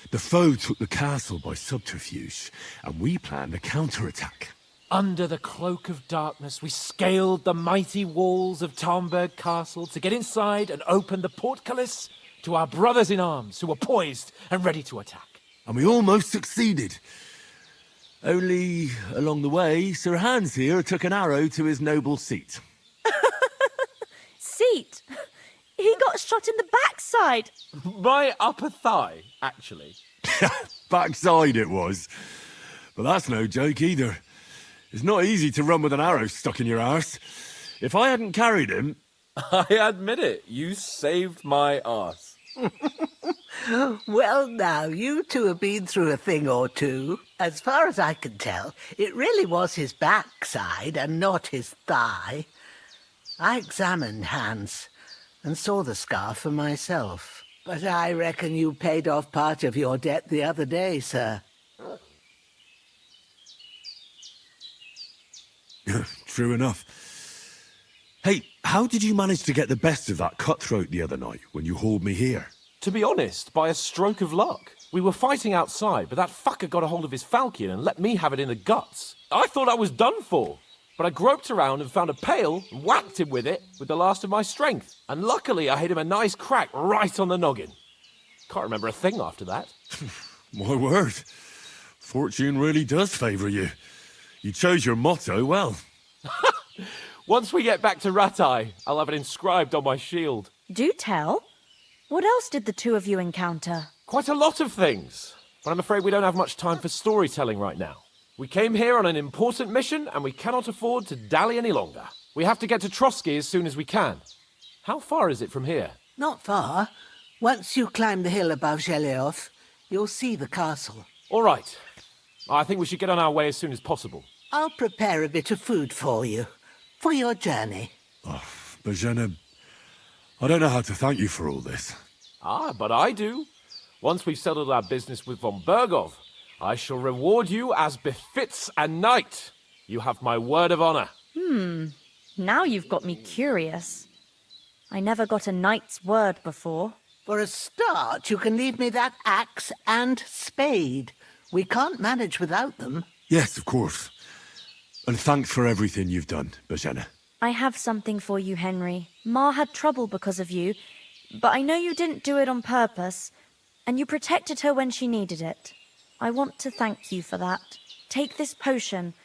The foe took the castle by subterfuge, and we planned a counterattack. Under the cloak of darkness, we scaled the mighty walls of Talmberg Castle to get inside and open the portcullis to our brothers in arms who were poised and ready to attack. And we almost succeeded. Only, along the way, Sir Hans here took an arrow to his noble seat. Seat? He got shot in the backside. My upper thigh, actually. Backside it was. But that's no joke either. It's not easy to run with an arrow stuck in your arse. If I hadn't carried him... I admit it, you saved my arse. Well, now, you two have been through a thing or two. As far as I can tell, it really was his backside and not his thigh. I examined Hans and saw the scar for myself. But I reckon you paid off part of your debt the other day, sir. True enough. Hey, how did you manage to get the best of that cutthroat the other night when you hauled me here? To be honest, by a stroke of luck. We were fighting outside, but that fucker got a hold of his falchion and let me have it in the guts. I thought I was done for. But I groped around and found a pail and whacked him with it with the last of my strength. And luckily I hit him a nice crack right on the noggin. Can't remember a thing after that. My word. Fortune really does favour you. You chose your motto well. Once we get back to Ratai, I'll have it inscribed on my shield. Do tell. What else did the two of you encounter? Quite a lot of things, but I'm afraid we don't have much time for storytelling right now. We came here on an important mission, and we cannot afford to dally any longer. We have to get to Trotsky as soon as we can. How far is it from here? Not far. Once you climb the hill above Zhelioth, you'll see the castle. All right. I think we should get on our way as soon as possible. I'll prepare a bit of food for you, for your journey. Bozhena, I don't know how to thank you for all this. Ah, but I do. Once we've settled our business with von Bergov, I shall reward you as befits a knight. You have my word of honor. Now you've got me curious. I never got a knight's word before. For a start, you can leave me that axe and spade. We can't manage without them. Yes, of course. And thanks for everything you've done, Bozhena. I have something for you, Henry. Ma had trouble because of you, but I know you didn't do it on purpose, and you protected her when she needed it. I want to thank you for that. Take this potion.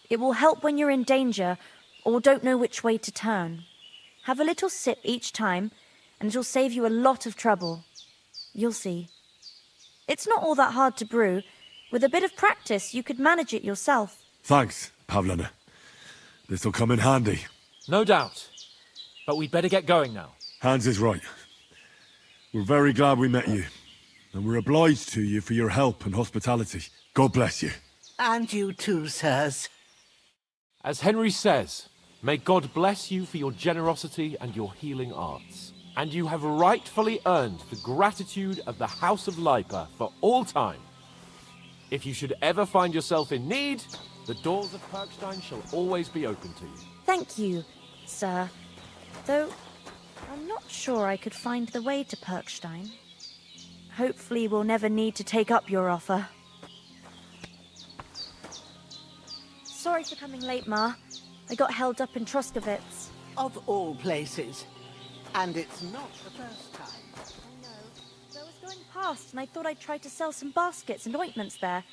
It will help when you're in danger or don't know which way to turn. Have a little sip each time, and it'll save you a lot of trouble. You'll see. It's not all that hard to brew. With a bit of practice, you could manage it yourself. Thanks, Pavlena. This'll come in handy. No doubt. But we'd better get going now. Hans is right. We're very glad we met you. And we're obliged to you for your help and hospitality. God bless you. And you too, sirs. As Henry says, may God bless you for your generosity and your healing arts. And you have rightfully earned the gratitude of the House of Lipa for all time. If you should ever find yourself in need, the doors of Perkstein shall always be open to you. Thank you, sir. Though, I'm not sure I could find the way to Perkstein. Hopefully we'll never need to take up your offer. Sorry for coming late, Ma. I got held up in Troskovitz. Of all places. And it's not the first time. I know. I was going past and I thought I'd try to sell some baskets and ointments there.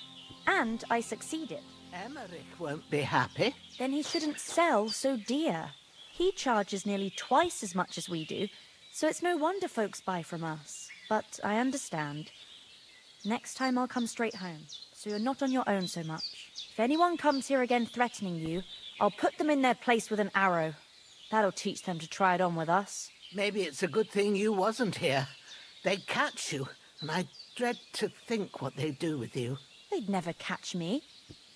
And I succeeded. Emmerich won't be happy. Then he shouldn't sell so dear. He charges nearly twice as much as we do, so it's no wonder folks buy from us. But I understand. Next time I'll come straight home, so you're not on your own so much. If anyone comes here again threatening you, I'll put them in their place with an arrow. That'll teach them to try it on with us. Maybe it's a good thing you wasn't here. They'd catch you, and I dread to think what they'd do with you. They'd never catch me.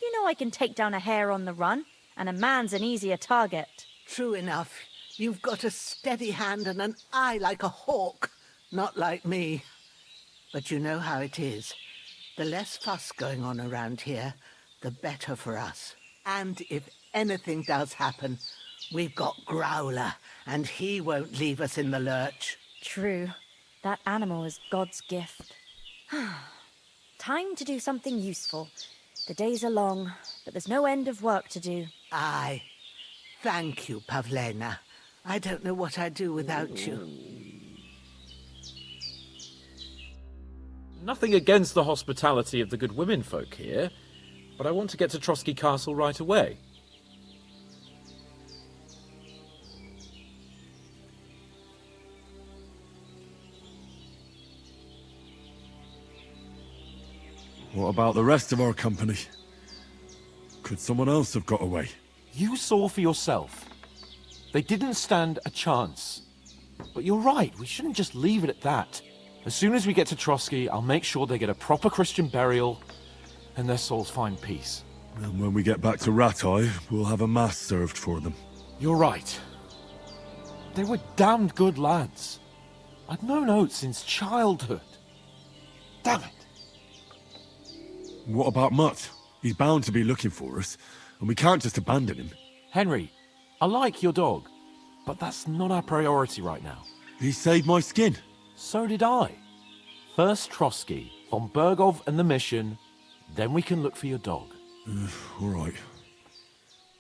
You know I can take down a hare on the run, and a man's an easier target. True enough. You've got a steady hand and an eye like a hawk. Not like me. But you know how it is. The less fuss going on around here, the better for us. And if anything does happen, we've got Growler, and he won't leave us in the lurch. True. That animal is God's gift. Time to do something useful. The days are long, but there's no end of work to do. Aye. Thank you, Pavlena. I don't know what I'd do without you. Nothing against the hospitality of the good women folk here, but I want to get to Trotsky Castle right away. What about the rest of our company? Could someone else have got away? You saw for yourself. They didn't stand a chance. But you're right, we shouldn't just leave it at that. As soon as we get to Trotsky, I'll make sure they get a proper Christian burial and their souls find peace. And when we get back to Ratai, we'll have a mass served for them. You're right. They were damned good lads. I'd known Oates since childhood. Damn it. What about Mutt? He's bound to be looking for us, and we can't just abandon him. Henry, I like your dog, but that's not our priority right now. He saved my skin. So did I. First Trotsky, von Bergov and the mission, then we can look for your dog. All right.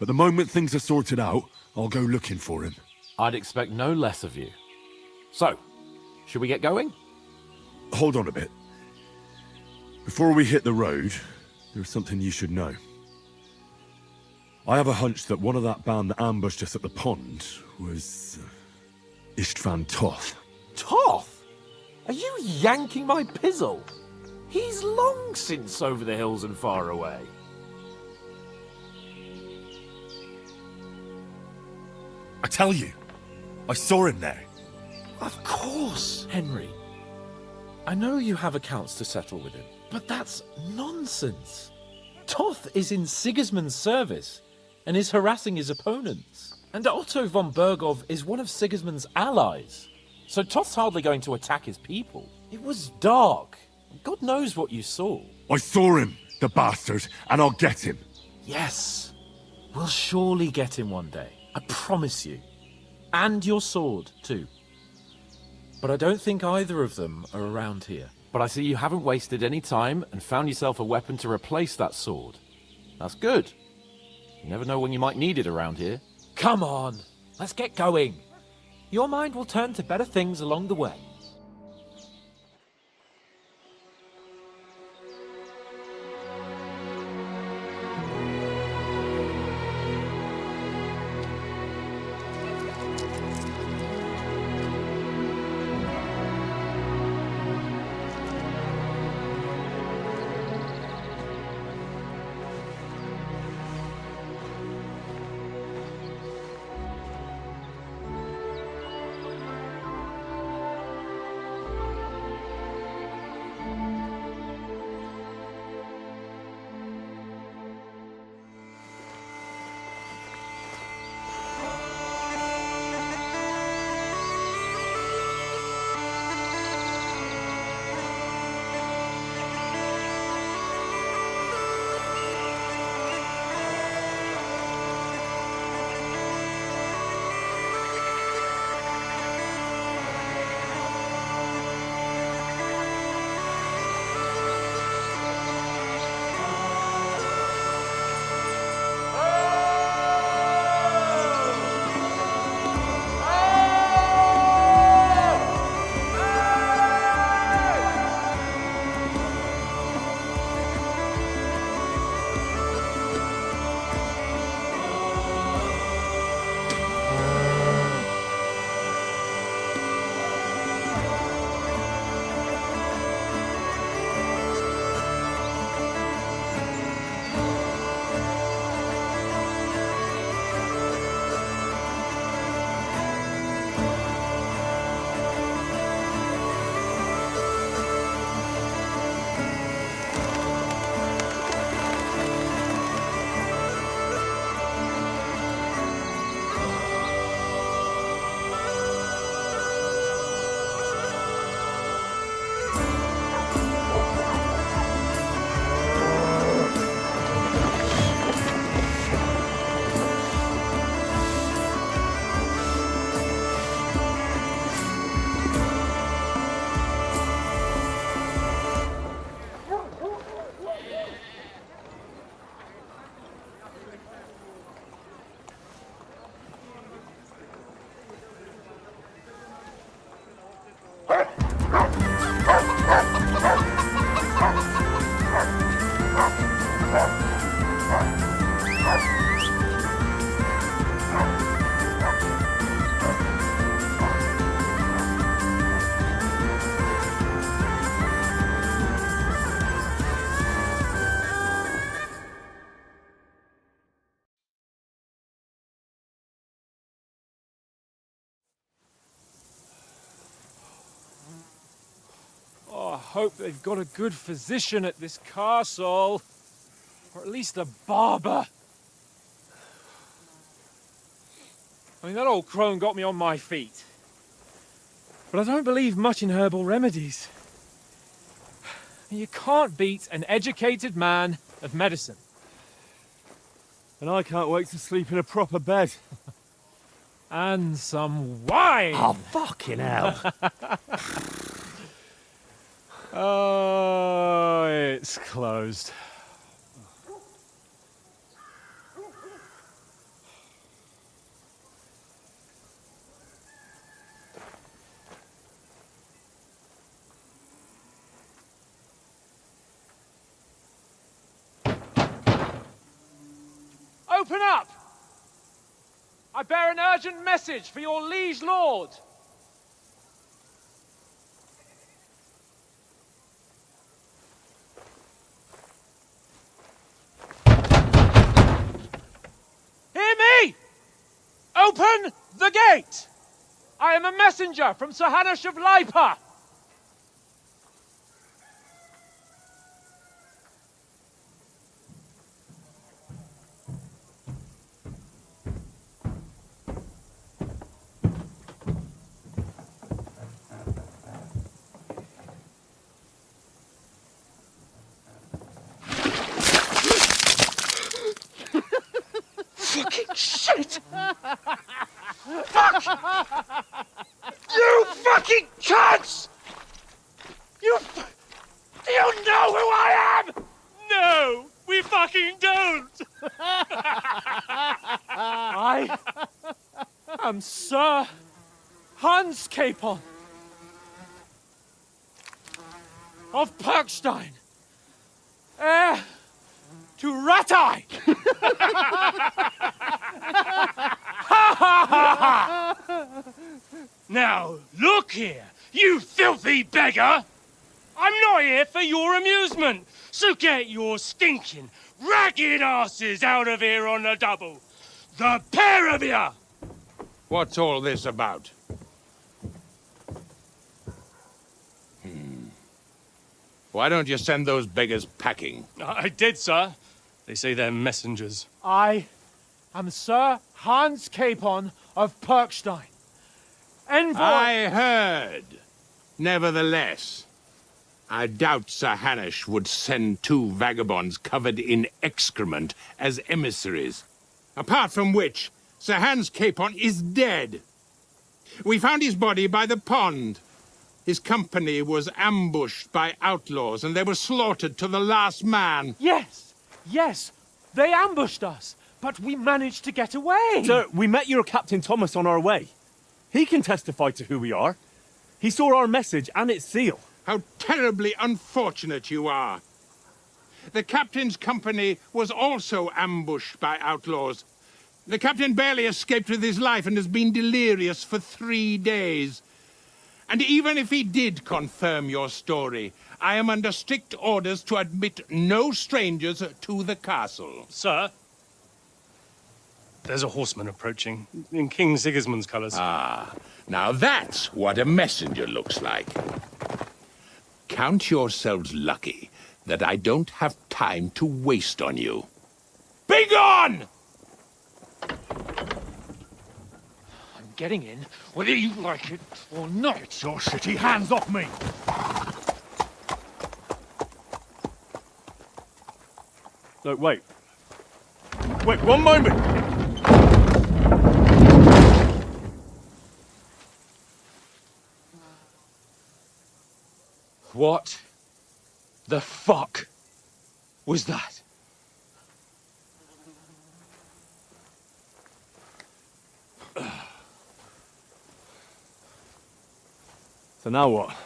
But the moment things are sorted out, I'll go looking for him. I'd expect no less of you. So, should we get going? Hold on a bit. Before we hit the road, there's something you should know. I have a hunch that one of that band that ambushed us at the pond was Istvan Toth. Toth? Are you yanking my pizzle? He's long since over the hills and far away. I tell you, I saw him there. Of course, Henry. I know you have accounts to settle with him, but that's nonsense. Toth is in Sigismund's service and is harassing his opponents. And Otto von Bergov is one of Sigismund's allies. So Toth's hardly going to attack his people. It was dark. God knows what you saw. I saw him, the bastard, and I'll get him. Yes. We'll surely get him one day. I promise you. And your sword, too. But I don't think either of them are around here. But I see you haven't wasted any time and found yourself a weapon to replace that sword. That's good. You never know when you might need it around here. Come on, let's get going. Your mind will turn to better things along the way. Oh, I hope they've got a good physician at this castle. Or at least a barber. I mean, that old crone got me on my feet. But I don't believe much in herbal remedies. You can't beat an educated man of medicine. And I can't wait to sleep in a proper bed. And some wine! Oh, fucking hell. Oh, it's closed. Open up! I bear an urgent message for your liege lord. Hear me! Open the gate! I am a messenger from Sir Hanush of Lipa. Fucking shit! Fuck! You fucking cunts! Do you know who I am? No, we fucking don't! I am Sir Hans Capon of Perkstein, heir to Ratai! Now, look here, you filthy beggar! I'm not here for your amusement, so get your stinking, ragged asses out of here on the double. The pair of you! What's all this about? Why don't you send those beggars packing? I did, sir. They say they're messengers. I am Sir Hans Capon of Perkstein. Envoy... I heard. Nevertheless, I doubt Sir Hanush would send two vagabonds covered in excrement as emissaries. Apart from which, Sir Hans Capon is dead. We found his body by the pond. His company was ambushed by outlaws, and they were slaughtered to the last man. Yes, yes, they ambushed us, but we managed to get away. Sir, we met your Captain Thomas on our way. He can testify to who we are. He saw our message and its seal. How terribly unfortunate you are. The captain's company was also ambushed by outlaws. The captain barely escaped with his life and has been delirious for 3 days. And even if he did confirm your story, I am under strict orders to admit no strangers to the castle. Sir, there's a horseman approaching, in King Sigismund's colours. Ah, now that's what a messenger looks like. Count yourselves lucky that I don't have time to waste on you. Be gone! Getting in, whether you like it or not. Get your shitty hands off me! Look, wait. Wait, one moment! What the fuck was that? So now what?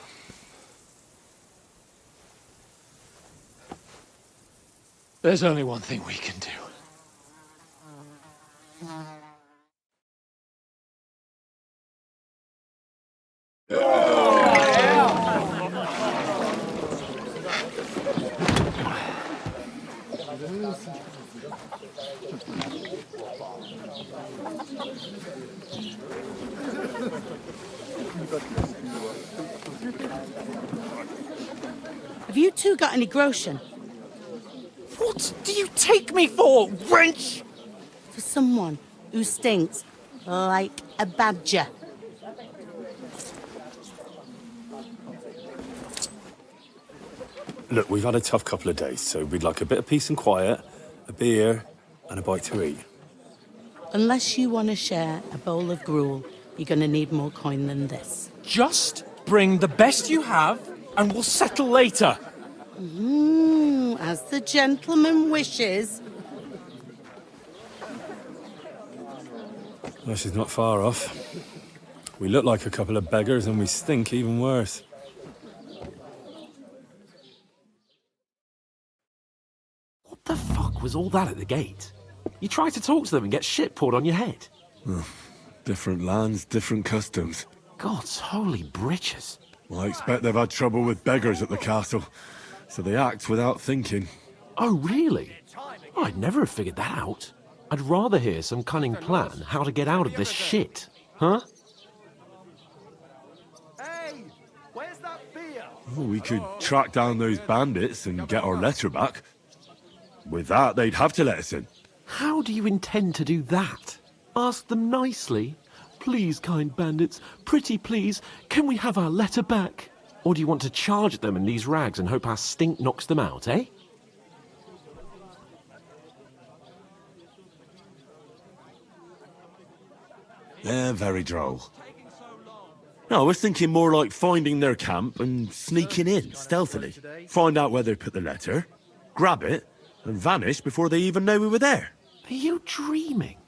There's only one thing we can do. Have you two got any groschen? What do you take me for, wench? For someone who stinks like a badger. Look, we've had a tough couple of days, so we'd like a bit of peace and quiet, a beer, and a bite to eat. Unless you want to share a bowl of gruel, you're going to need more coin than this. Just bring the best you have, and we'll settle later. As the gentleman wishes. Well, she's not far off. We look like a couple of beggars, and we stink even worse. What the fuck was all that at the gate? You try to talk to them and get shit poured on your head. Different lands, different customs. God's holy britches. Well, I expect they've had trouble with beggars at the castle, so they act without thinking. Oh, really? Oh, I'd never have figured that out. I'd rather hear some cunning plan how to get out of this shit. Huh? Hey, where's that beer? Well, we could track down those bandits and get our letter back. With that, they'd have to let us in. How do you intend to do that? Ask them nicely. Please, kind bandits, pretty please, can we have our letter back? Or do you want to charge at them in these rags and hope our stink knocks them out, eh? They're very droll. No, I was thinking more like finding their camp and sneaking in, stealthily. Find out where they put the letter, grab it, and vanish before they even know we were there. Are you dreaming?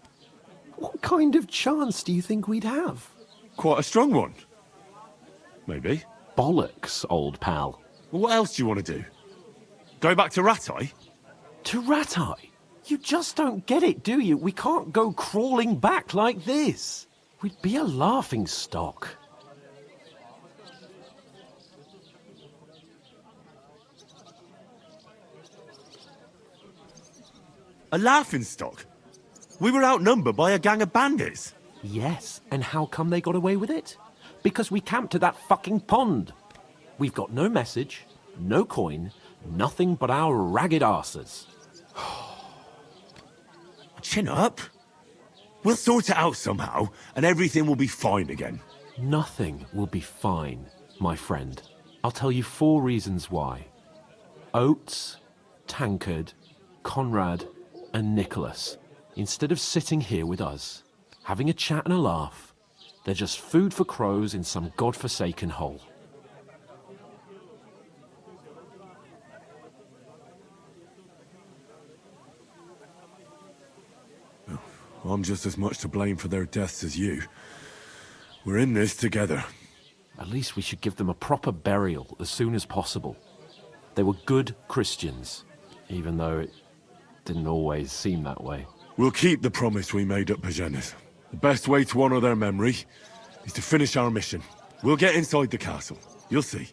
What kind of chance do you think we'd have? Quite a strong one. Maybe. Bollocks, old pal. Well, what else do you want to do? Go back to Ratai? To Ratai? You just don't get it, do you? We can't go crawling back like this. We'd be a laughing stock. A laughing stock? We were outnumbered by a gang of bandits. Yes, and how come they got away with it? Because we camped at that fucking pond. We've got no message, no coin, nothing but our ragged arses. Chin up. We'll sort it out somehow, and everything will be fine again. Nothing will be fine, my friend. I'll tell you 4 reasons why. Oates, Tankard, Conrad, and Nicholas, instead of sitting here with us, having a chat and a laugh, they're just food for crows in some godforsaken hole. I'm just as much to blame for their deaths as you. We're in this together. At least we should give them a proper burial as soon as possible. They were good Christians, even though it didn't always seem that way. We'll keep the promise we made at Pagenis. The best way to honor their memory is to finish our mission. We'll get inside the castle. You'll see.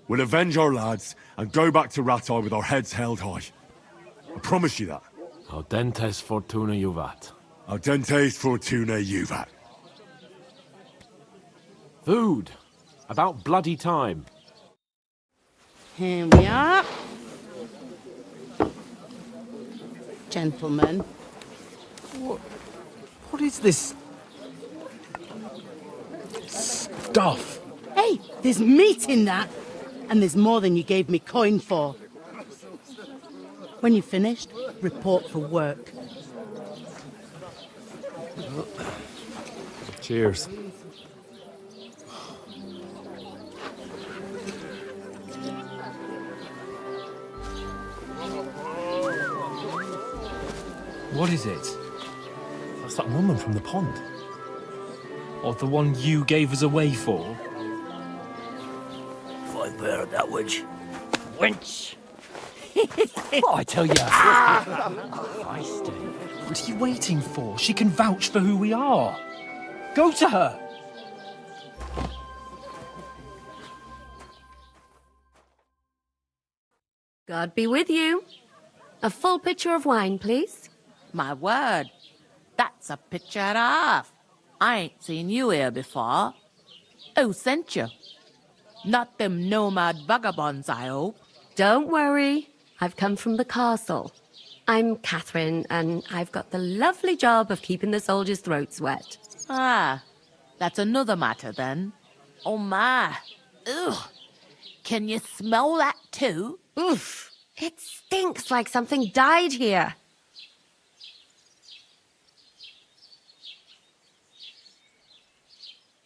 We'll avenge our lads and go back to Ratai with our heads held high. I promise you that. Audentes fortuna juvat. Audentes fortuna juvat. Food. About bloody time. Here we are. Gentlemen. What is this stuff? Hey, there's meat in that. And there's more than you gave me coin for. When you're finished, report for work. Cheers. What is it? That's that woman from the pond. Or the one you gave us away for? If I bear that witch. Wench! What I tell you? What are you waiting for? She can vouch for who we are. Go to her. God be with you. A full pitcher of wine, please. My word, that's a picture and a half. I ain't seen you here before. Who sent you? Not them nomad vagabonds, I hope. Don't worry. I've come from the castle. I'm Catherine, and I've got the lovely job of keeping the soldiers' throats wet. Ah, that's another matter then. Oh my. Ugh. Can you smell that too? Oof. It stinks like something died here.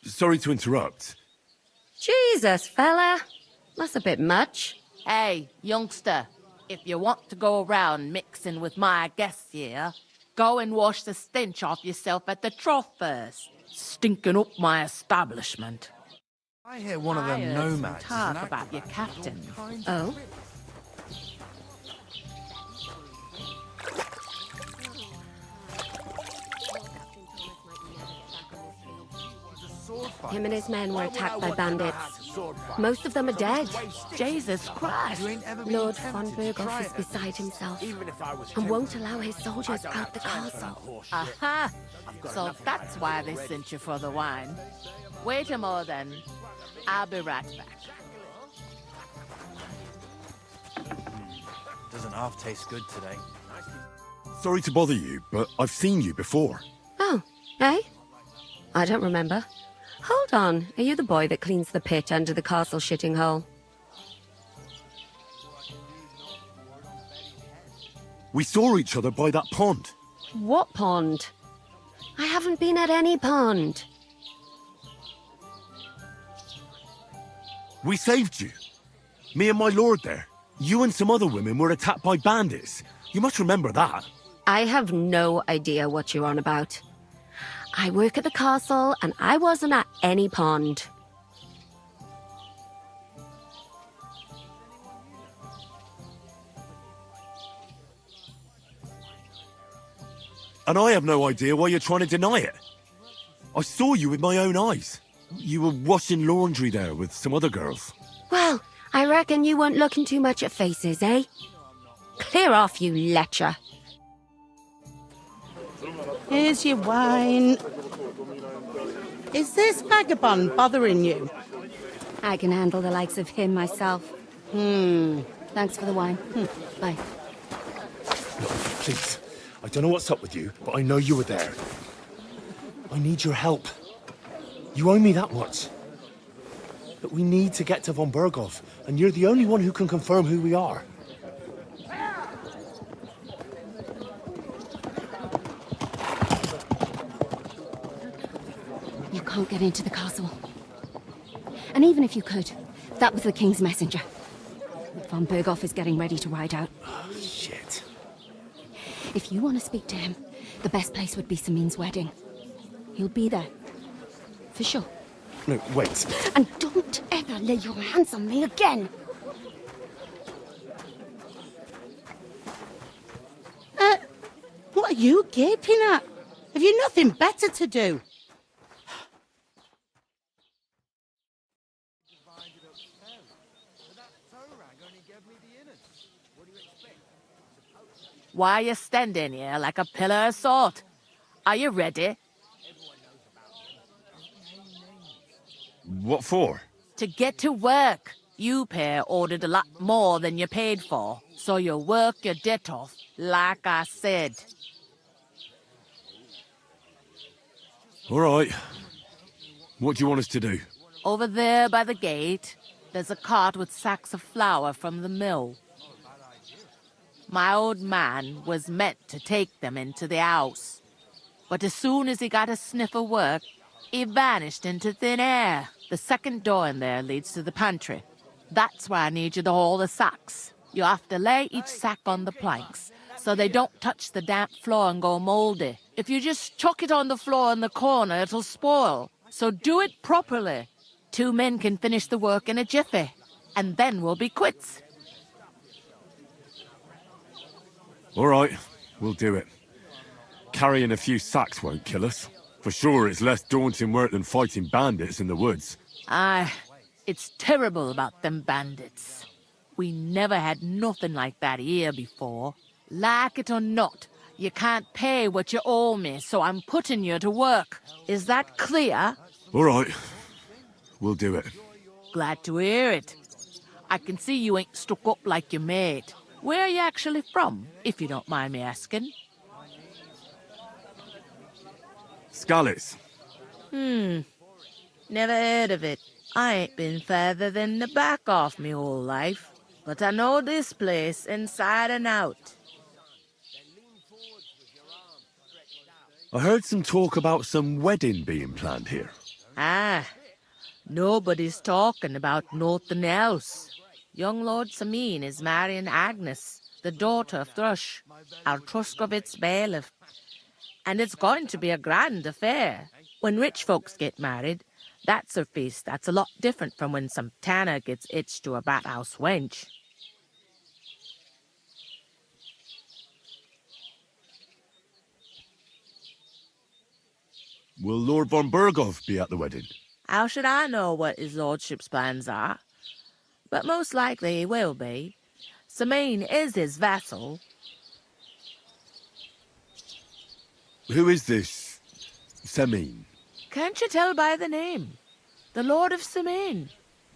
Sorry to interrupt. Jesus, fella. That's a bit much. Hey, youngster, if you want to go around mixing with my guests here, go and wash the stench off yourself at the trough first. Stinking up my establishment. I hear one of them nomads. Talk about your captain. Oh? Him and his men were attacked by bandits. Most of them are dead. Jesus Christ! Lord von Berghoff is beside himself and won't allow his soldiers out the castle. Aha! So that's why they sent you for the wine. Wait a moment then. I'll be right back. Doesn't half taste good today. Sorry to bother you, but I've seen you before. Oh, eh? I don't remember. Hold on, are you the boy that cleans the pit under the castle shitting hole? We saw each other by that pond. What pond? I haven't been at any pond. We saved you. Me and my lord there. You and some other women were attacked by bandits. You must remember that. I have no idea what you're on about. I work at the castle, and I wasn't at any pond. And I have no idea why you're trying to deny it. I saw you with my own eyes. You were washing laundry there with some other girls. Well, I reckon you weren't looking too much at faces, eh? Clear off, you lecher. Here's your wine. Is this vagabond bothering you? I can handle the likes of him myself. Thanks for the wine. Bye. Look, please. I don't know what's up with you, but I know you were there. I need your help. You owe me that much. But we need to get to von Berghoff, and you're the only one who can confirm who we are. You can't get into the castle. And even if you could, that was the king's messenger. Von Berghoff is getting ready to ride out. Oh, shit. If you want to speak to him, the best place would be Samin's wedding. He'll be there. For sure. No, wait. And don't ever lay your hands on me again! What are you gaping at? Have you nothing better to do? Why are you standing here like a pillar of salt? Are you ready? What for? To get to work. You pair ordered a lot more than you paid for, so you'll work your debt off, like I said. All right. What do you want us to do? Over there by the gate, there's a cart with sacks of flour from the mill. My old man was meant to take them into the house, but as soon as he got a sniff of work, he vanished into thin air. The second door in there leads to the pantry. That's where I need you to haul the sacks. You have to lay each sack on the planks, so they don't touch the damp floor and go moldy. If you just chuck it on the floor in the corner, it'll spoil. So do it properly. 2 men can finish the work in a jiffy, and then we'll be quits. All right, we'll do it. Carrying a few sacks won't kill us. For sure, it's less daunting work than fighting bandits in the woods. Aye, it's terrible about them bandits. We never had nothing like that here before. Like it or not, you can't pay what you owe me, so I'm putting you to work. Is that clear? All right, we'll do it. Glad to hear it. I can see you ain't stuck up like your mate. Where are you actually from, if you don't mind me asking? Scallis. Never heard of it. I ain't been further than the back off me whole life. But I know this place inside and out. I heard some talk about some wedding being planned here. Ah, nobody's talking about nothing else. Young Lord Samin is marrying Agnes, the daughter of Thrush, our Truskovitz bailiff. And it's going to be a grand affair. When rich folks get married, that's a feast that's a lot different from when some tanner gets hitched to a bat-house wench. Will Lord von Berghoff be at the wedding? How should I know what his lordship's plans are? But most likely he will be. Sameen is his vassal. Who is this Semeen? Can't you tell by the name? The Lord of Sameen.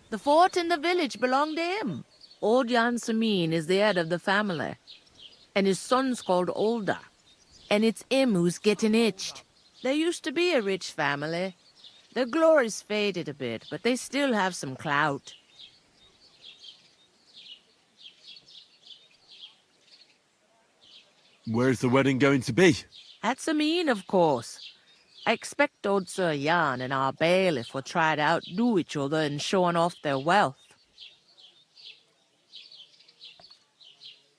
The fort and the village belong to him. Old Jan Sameen is the head of the family, and his son's called Olda. And it's him who's getting itched. There used to be a rich family. Their glory's faded a bit, but they still have some clout. Where's the wedding going to be? At Sameen, of course. I expect old Sir Jan and our bailiff will try to outdo each other in showing off their wealth.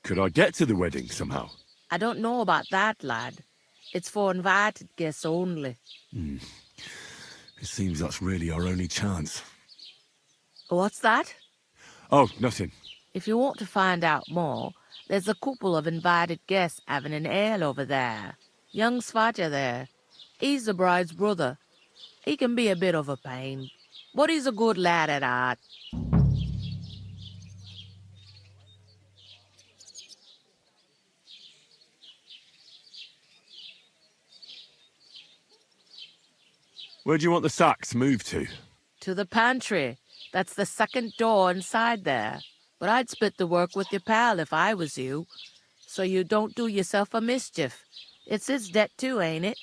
Could I get to the wedding somehow? I don't know about that, lad. It's for invited guests only. It seems that's really our only chance. What's that? Oh, nothing. If you want to find out more, there's a couple of invited guests having an ale over there. Young Svaja there. He's the bride's brother. He can be a bit of a pain, but he's a good lad at heart. Where do you want the sacks moved to? To the pantry. That's the second door inside there. But I'd split the work with your pal if I was you, so you don't do yourself a mischief. It's his debt too, ain't it?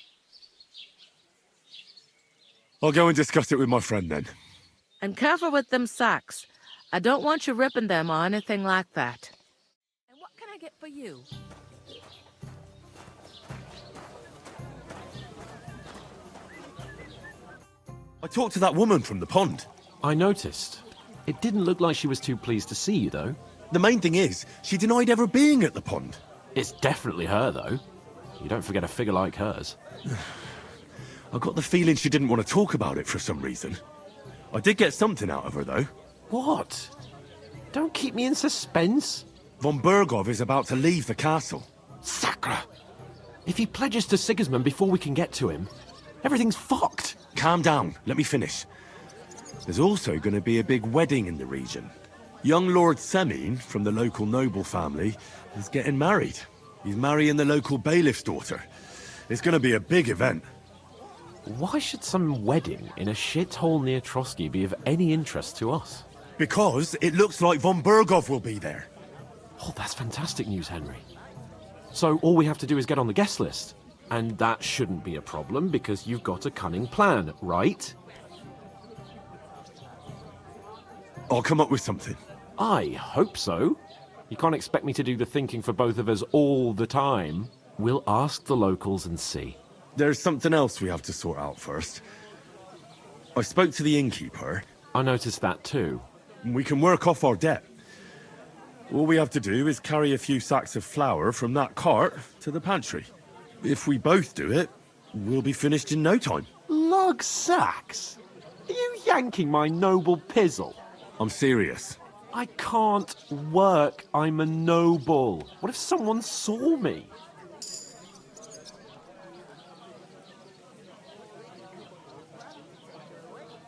I'll go and discuss it with my friend then. And careful with them sacks. I don't want you ripping them or anything like that. And what can I get for you? I talked to that woman from the pond. I noticed. It didn't look like she was too pleased to see you, though. The main thing is, she denied ever being at the pond. It's definitely her, though. You don't forget a figure like hers. I got the feeling she didn't want to talk about it for some reason. I did get something out of her, though. What? Don't keep me in suspense. Von Bergov is about to leave the castle. Sacra! If he pledges to Sigismund before we can get to him, everything's fucked. Calm down. Let me finish. There's also going to be a big wedding in the region. Young Lord Semeen, from the local noble family, is getting married. He's marrying the local bailiff's daughter. It's going to be a big event. Why should some wedding in a shithole near Trotsky be of any interest to us? Because it looks like Von Bergov will be there. Oh, that's fantastic news, Henry. So all we have to do is get on the guest list. And that shouldn't be a problem because you've got a cunning plan, right? I'll come up with something. I hope so. You can't expect me to do the thinking for both of us all the time. We'll ask the locals and see. There's something else we have to sort out first. I spoke to the innkeeper. I noticed that too. We can work off our debt. All we have to do is carry a few sacks of flour from that cart to the pantry. If we both do it, we'll be finished in no time. Lug sacks? Are you yanking my noble pizzle? I'm serious. I can't work. I'm a noble. What if someone saw me?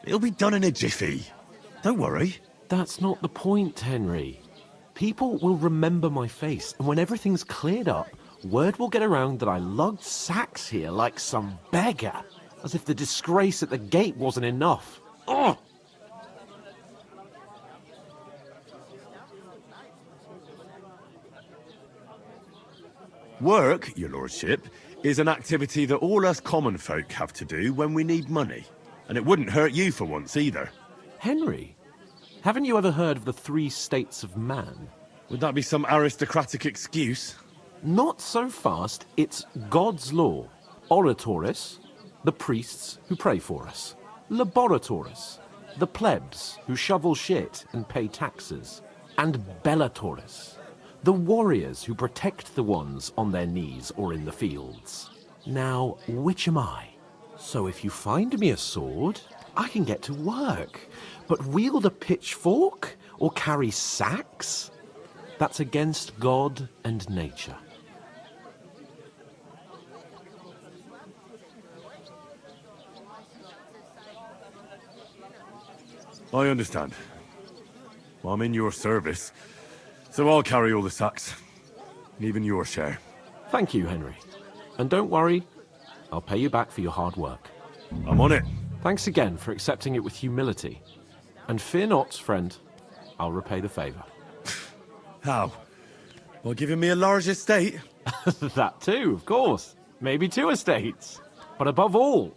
It'll be done in a jiffy. Don't worry. That's not the point, Henry. People will remember my face, and when everything's cleared up, word will get around that I lugged sacks here like some beggar. As if the disgrace at the gate wasn't enough. Ugh! Work, your lordship, is an activity that all us common folk have to do when we need money. And it wouldn't hurt you for once either. Henry, haven't you ever heard of the 3 states of man? Would that be some aristocratic excuse? Not so fast. It's God's law. Oratoris, the priests who pray for us. Laboratoris, the plebs who shovel shit and pay taxes. And Bellatoris, the warriors who protect the ones on their knees or in the fields. Now, which am I? So if you find me a sword, I can get to work. But wield a pitchfork or carry sacks? That's against God and nature. I understand. I'm in your service, so I'll carry all the sacks. Even your share. Thank you, Henry. And don't worry, I'll pay you back for your hard work. I'm on it. Thanks again for accepting it with humility. And fear not, friend. I'll repay the favor. How? By giving me a large estate? That too, of course. Maybe 2 estates. But above all,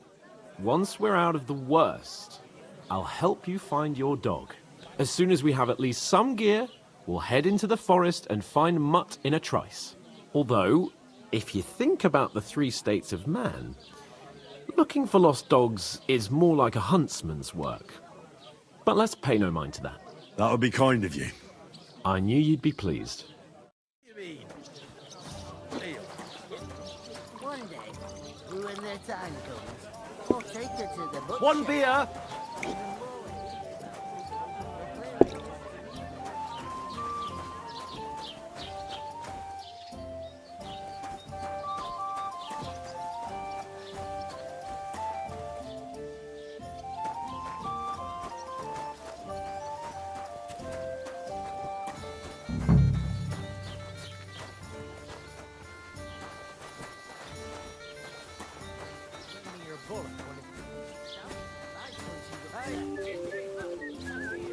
once we're out of the worst, I'll help you find your dog. As soon as we have at least some gear, we'll head into the forest and find Mutt in a trice. Although, if you think about the 3 states of man, looking for lost dogs is more like a huntsman's work. But let's pay no mind to that. That would be kind of you. I knew you'd be pleased. One day, when their time comes, we'll take her to the butcher. One beer!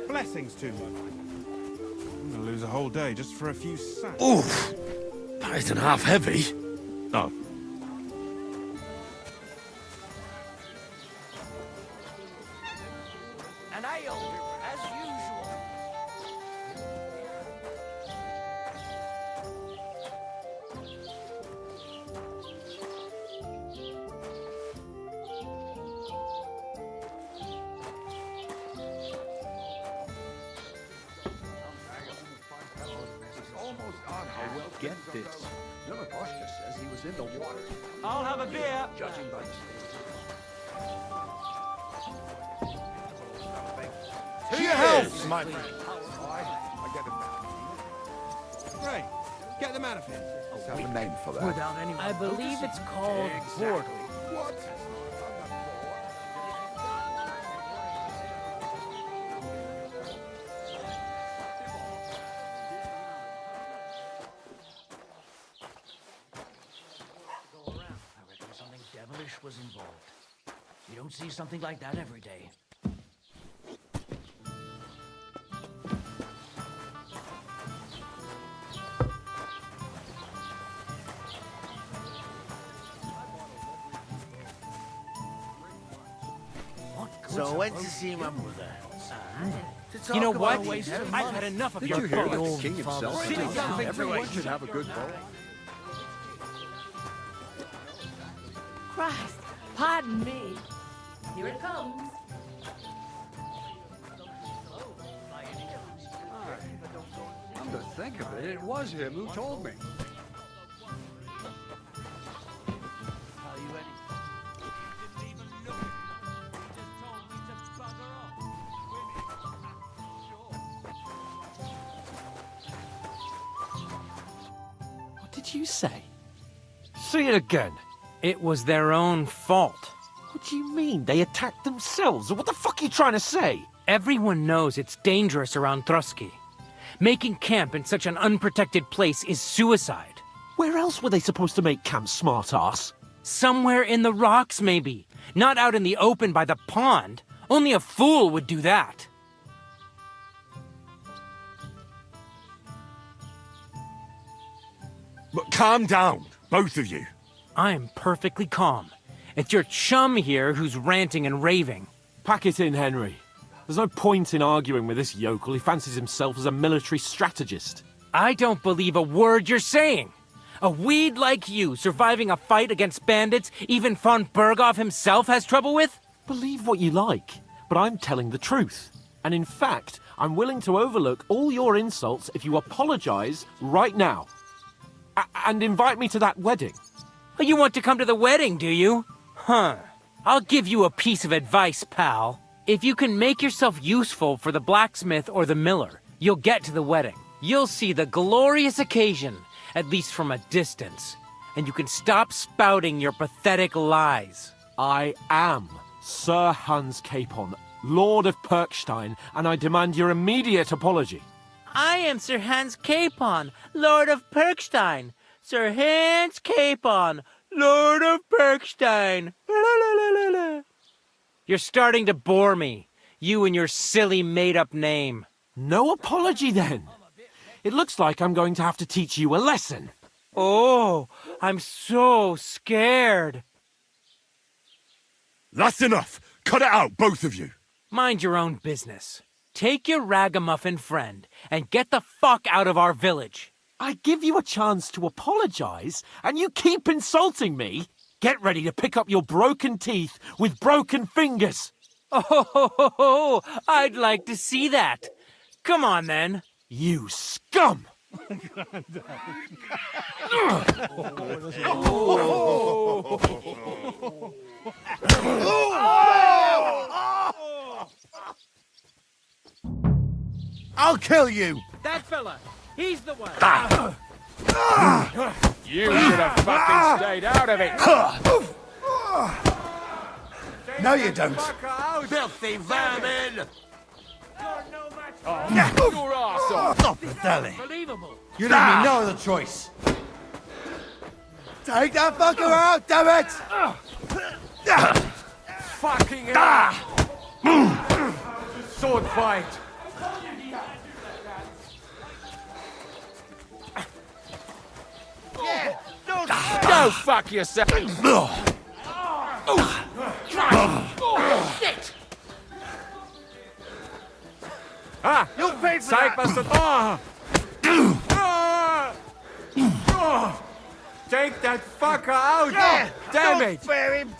Blessings to you. I'm gonna lose a whole day just for a few sacks. Oof! That isn't half heavy. Oh. An ale, as usual. Get this. Yamagoshka says he was in the water. I'll have a beer. Judging by the state. To your health, my friend. I get it back. Right. Get them out of here. Is that a name for that? Without any... I believe it's called Bortle. What? Something devilish was involved. You don't see something like that every day. So went to see my mother. You know what? I've had enough of your Did you hear bollocks. what the king himself Sit said? down, Everyone should have a good bowl. Christ, pardon me. Here it comes. Come to think of it, it was him who told me. What did you say? Say it again. It was their own fault. What do you mean? They attacked themselves? What the fuck are you trying to say? Everyone knows it's dangerous around Trotsky. Making camp in such an unprotected place is suicide. Where else were they supposed to make camp, smart-ass? Somewhere in the rocks, maybe. Not out in the open by the pond. Only a fool would do that. But calm down, both of you. I'm perfectly calm. It's your chum here who's ranting and raving. Pack it in, Henry. There's no point in arguing with this yokel. He fancies himself as a military strategist. I don't believe a word you're saying. A weed like you surviving a fight against bandits even von Berghoff himself has trouble with? Believe what you like, but I'm telling the truth. And in fact, I'm willing to overlook all your insults if you apologize right now. And invite me to that wedding. Oh, you want to come to the wedding, do you? Huh. I'll give you a piece of advice, pal. If you can make yourself useful for the blacksmith or the miller, you'll get to the wedding. You'll see the glorious occasion, at least from a distance. And you can stop spouting your pathetic lies. I am Sir Hans Capon, Lord of Perkstein, and I demand your immediate apology. I am Sir Hans Capon, Lord of Perkstein. Sir Hans Capon, Lord of Perkstein. You're starting to bore me. You and your silly made-up name. No apology, then. It looks like I'm going to have to teach you a lesson. Oh, I'm so scared. That's enough! Cut it out, both of you! Mind your own business. Take your ragamuffin friend and get the fuck out of our village. I give you a chance to apologize, and you keep insulting me? Get ready to pick up your broken teeth with broken fingers. Oh, I'd like to see that. Come on, then. You scum! I'll kill you! That fella, he's the one. You should have fucking stayed out of it. No, you don't. Filthy vermin! Your arse off. Stop it, Dally. Unbelievable. You leave me no other choice. Take that fucker out, damn it! Fucking hell. Sword fight. Yeah, don't Go fuck yourself. Shit! Ah, You'll pay for Save that! us Take that fucker out! Yeah, Damn don't it! spare him!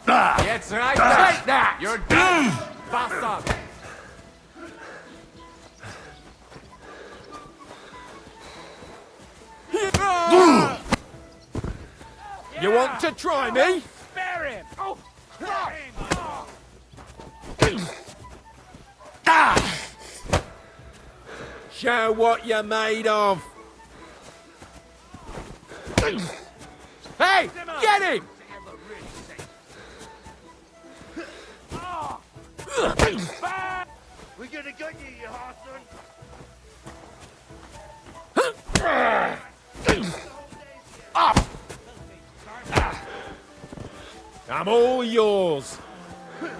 That's right, take that! You're dead, bastard! You want to try me? Spare him. Oh, Show what you're made of. Hey, get him! We're gonna get you, you horseman! Up! I'm all yours. You're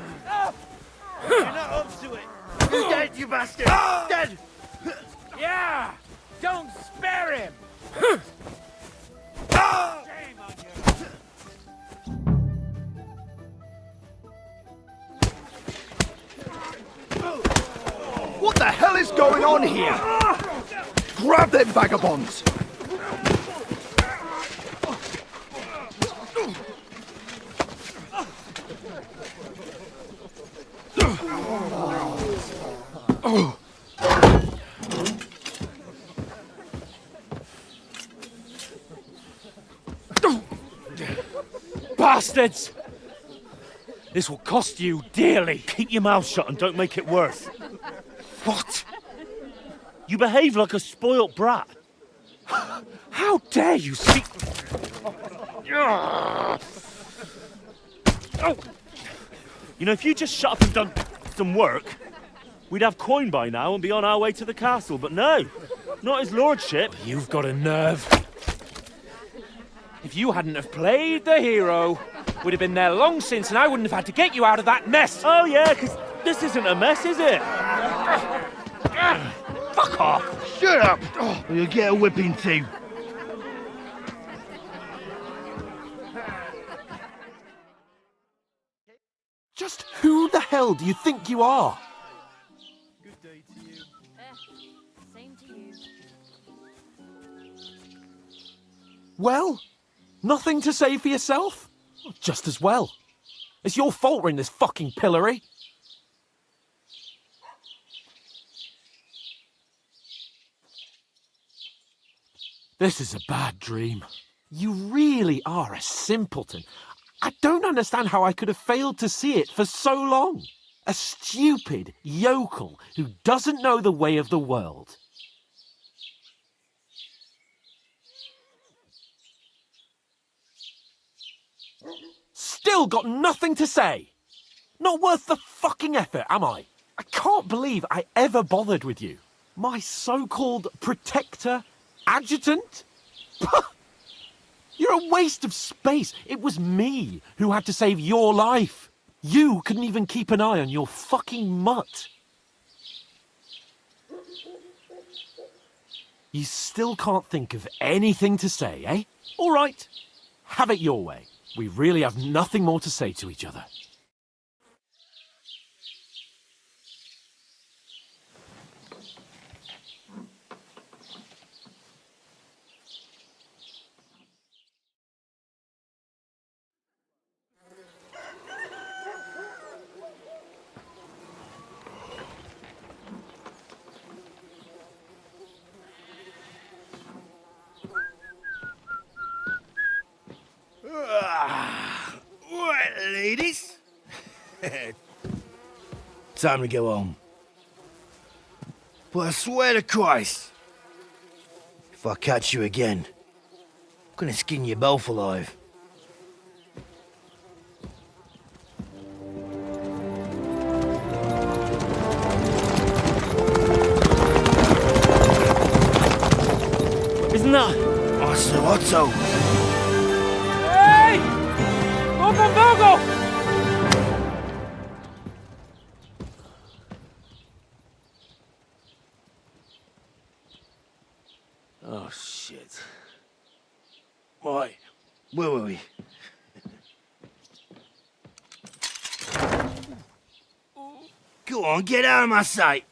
not up to it! You're dead, you bastard! Dead! yeah. Don't spare him. Shame on you. What the hell is going on here? Grab them vagabonds! Bastards! This will cost you dearly. Keep your mouth shut and don't make it worse. What? You behave like a spoilt brat. How dare you speak... Oh. You know, if you just shut up and done some work, we'd have coin by now and be on our way to the castle. But no, not his lordship. You've got a nerve. If you hadn't have played the hero, we'd have been there long since and I wouldn't have had to get you out of that mess. Oh yeah, because this isn't a mess, is it? Fuck off. Shut up! Or you'll get a whipping too. Just who the hell do you think you are? Good day to you. Same to you. Well, nothing to say for yourself? Just as well. It's your fault we're in this fucking pillory. This is a bad dream. You really are a simpleton. I don't understand how I could have failed to see it for so long. A stupid yokel who doesn't know the way of the world. still got nothing to say. Not worth the fucking effort, am I? I can't believe I ever bothered with you. My so-called protector, adjutant? You're a waste of space. It was me who had to save your life. You couldn't even keep an eye on your fucking mutt. You still can't think of anything to say, eh? All right, have it your way. We really have nothing more to say to each other. Right, ladies. Time to go home. But I swear to Christ, if I catch you again, I'm gonna skin you both alive. Isn't that? Otto. Hey! Lord von Berghoff! Oh, shit. Right, where were we? Go on, get out of my sight.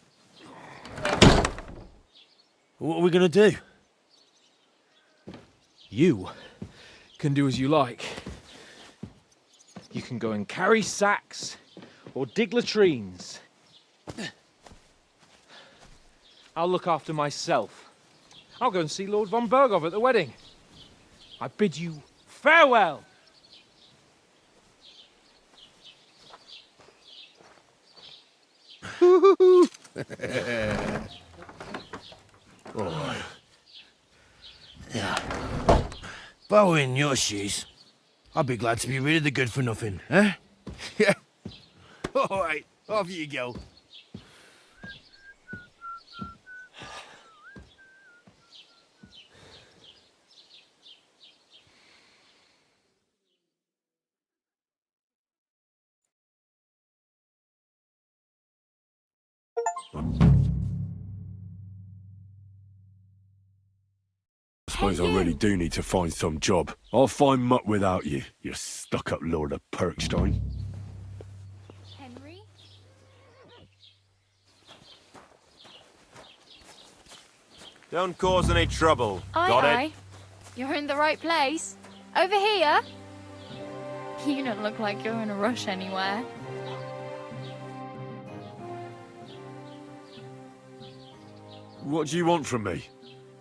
What are we gonna do? You can do as you like. You can go and carry sacks or dig latrines. I'll look after myself. I'll go and see Lord von Berghoff at the wedding. I bid you farewell. Right. Yeah. If I were in your shoes, I'd be glad to be rid of the good for nothing, eh? Yeah. All right, off you go. I suppose I really do need to find some job. I'll find mutt without you, you stuck-up Lord of Perkstein. Henry? Don't cause any trouble. Got it? You're in the right place. Over here? You don't look like you're in a rush anywhere. What do you want from me?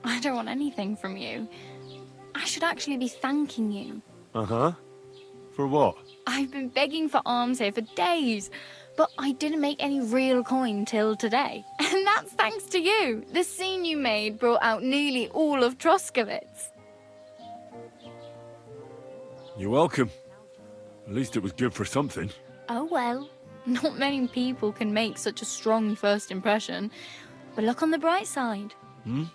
I don't want anything from you. I should actually be thanking you. Uh-huh. For what? I've been begging for alms here for days, but I didn't make any real coin till today. And that's thanks to you. The scene you made brought out nearly all of Troskowitz. You're welcome. At least it was good for something. Oh well, not many people can make such a strong first impression. But look on the bright side. Hmm?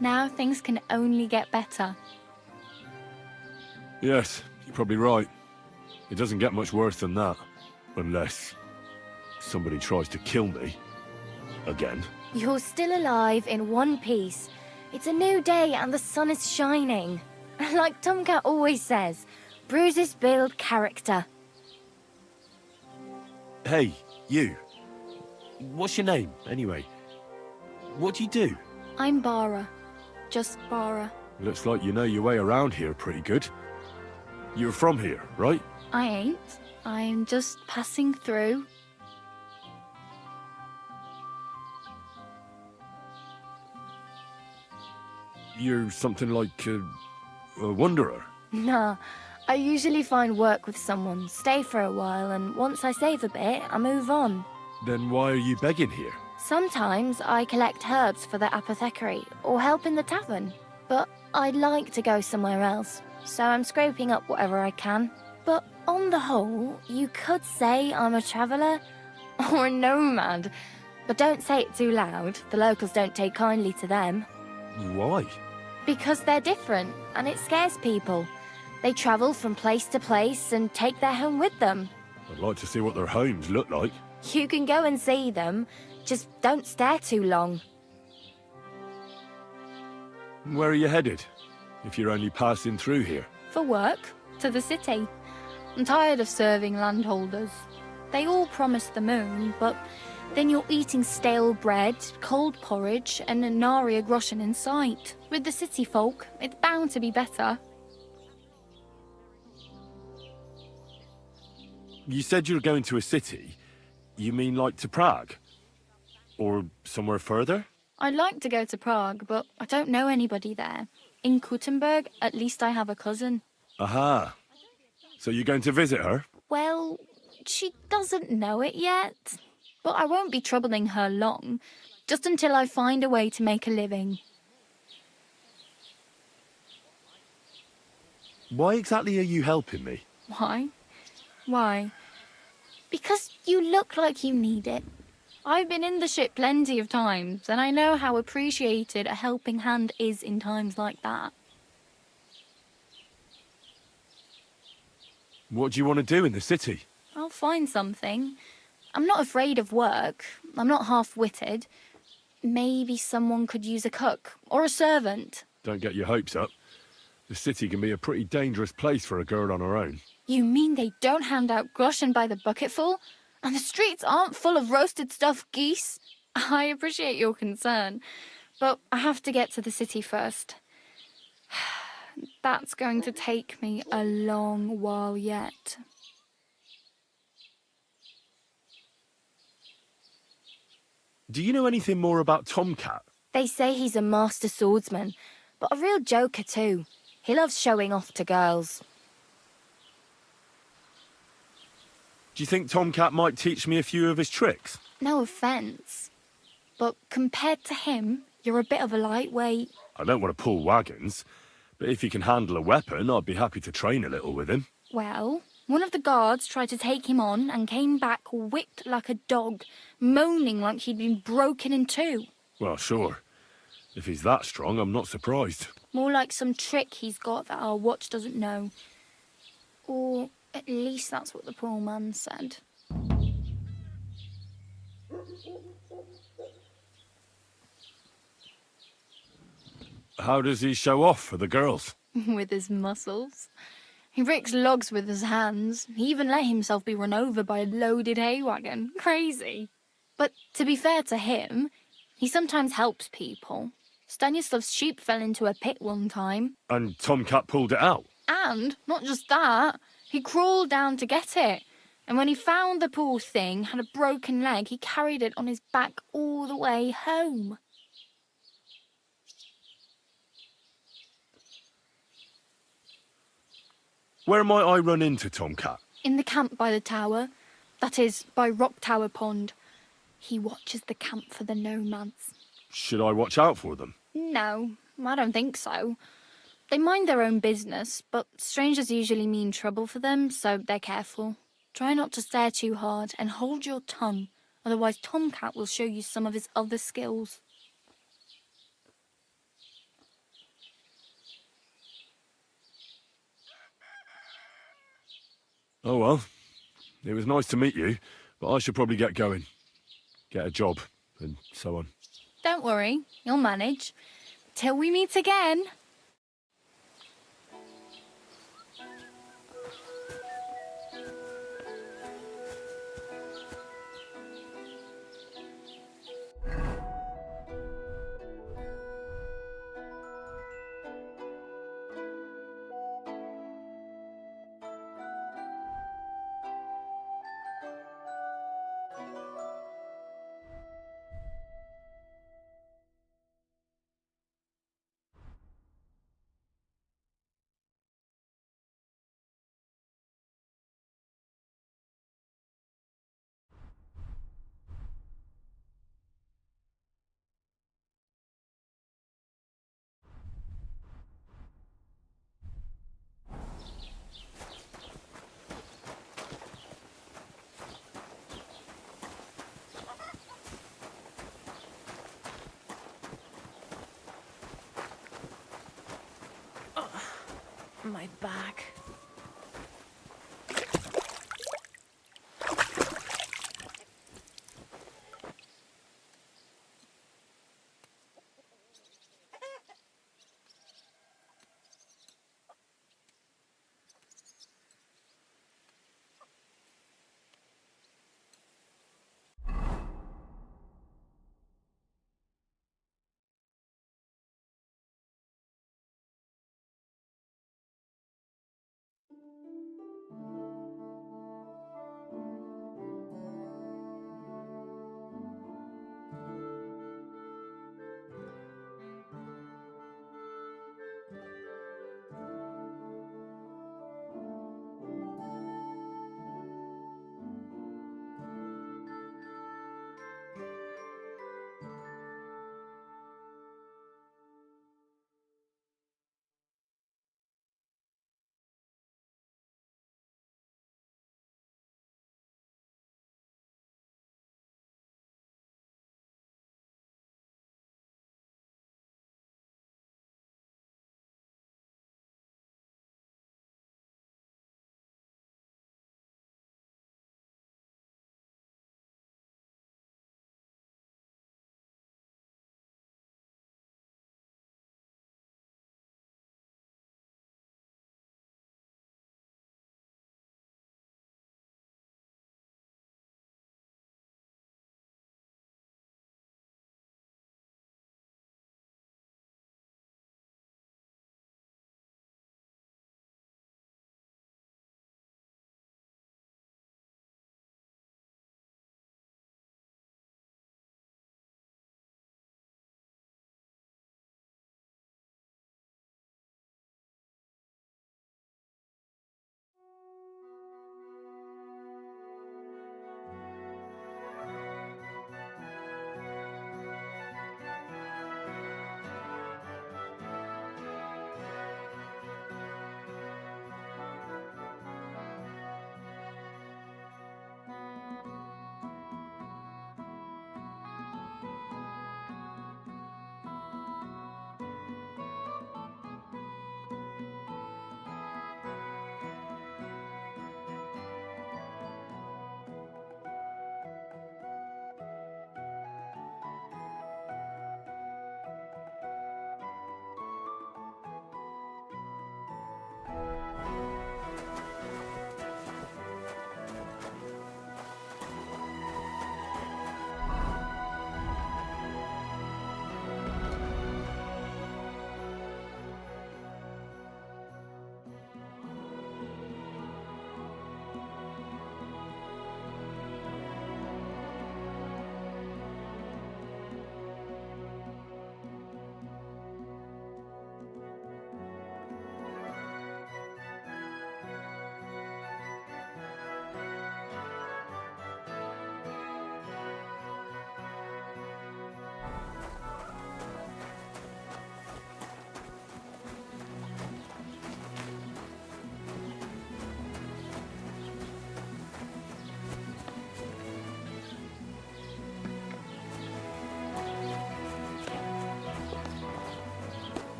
Now things can only get better. Yes, you're probably right. It doesn't get much worse than that. Unless somebody tries to kill me. Again. You're still alive in one piece. It's a new day and the sun is shining. Like Tomcat always says, bruises build character. Hey, you. What's your name, anyway? What do you do? I'm Bara. Just Bara. Looks like you know your way around here pretty good. You're from here, right? I ain't. I'm just passing through. You're something like a wanderer. Nah, I usually find work with someone, stay for a while, and once I save a bit, I move on. Then why are you begging here? Sometimes I collect herbs for the apothecary, or help in the tavern. But I'd like to go somewhere else, so I'm scraping up whatever I can. But on the whole, you could say I'm a traveller or a nomad. But don't say it too loud. The locals don't take kindly to them. Why? Because they're different, and it scares people. They travel from place to place and take their home with them. I'd like to see what their homes look like. You can go and see them, just don't stare too long. Where are you headed? If you're only passing through here. For work, to the city. I'm tired of serving landholders. They all promise the moon, but then you're eating stale bread, cold porridge, and a nary a groschen in sight. With the city folk, it's bound to be better. You said you're going to a city. You mean like to Prague? Or somewhere further? I'd like to go to Prague, but I don't know anybody there. In Kuttenberg, at least I have a cousin. Aha. So you're going to visit her? Well, she doesn't know it yet. But I won't be troubling her long, just until I find a way to make a living. Why exactly are you helping me? Why? Why? Because you look like you need it. I've been in the ship plenty of times, and I know how appreciated a helping hand is in times like that. What do you want to do in the city? I'll find something. I'm not afraid of work. I'm not half-witted. Maybe someone could use a cook or a servant. Don't get your hopes up. The city can be a pretty dangerous place for a girl on her own. You mean they don't hand out groschen by the bucketful? And the streets aren't full of roasted stuffed geese? I appreciate your concern, but I have to get to the city first. That's going to take me a long while yet. Do you know anything more about Tomcat? They say he's a master swordsman, but a real joker too. He loves showing off to girls. Do you think Tomcat might teach me a few of his tricks? No offence, but compared to him, you're a bit of a lightweight. I don't want to pull wagons, but if he can handle a weapon, I'd be happy to train a little with him. Well, one of the guards tried to take him on and came back whipped like a dog, moaning like he'd been broken in two. Well, sure. If he's that strong, I'm not surprised. More like some trick he's got that our watch doesn't know. Or at least that's what the poor man said. How does he show off for the girls? With his muscles. He ricks logs with his hands. He even let himself be run over by a loaded hay wagon. Crazy. But to be fair to him, he sometimes helps people. Stanislav's sheep fell into a pit one time. And Tomcat pulled it out? And, not just that, he crawled down to get it. And when he found the poor thing had a broken leg, he carried it on his back all the way home. Where might I run into Tomcat? In the camp by the tower. That is, by Rock Tower Pond. He watches the camp for the nomads. Should I watch out for them? No, I don't think so. They mind their own business, but strangers usually mean trouble for them, so they're careful. Try not to stare too hard and hold your tongue, otherwise Tomcat will show you some of his other skills. Oh well, it was nice to meet you, but I should probably get going. Get a job, and so on. Don't worry, you'll manage. Till we meet again. My back.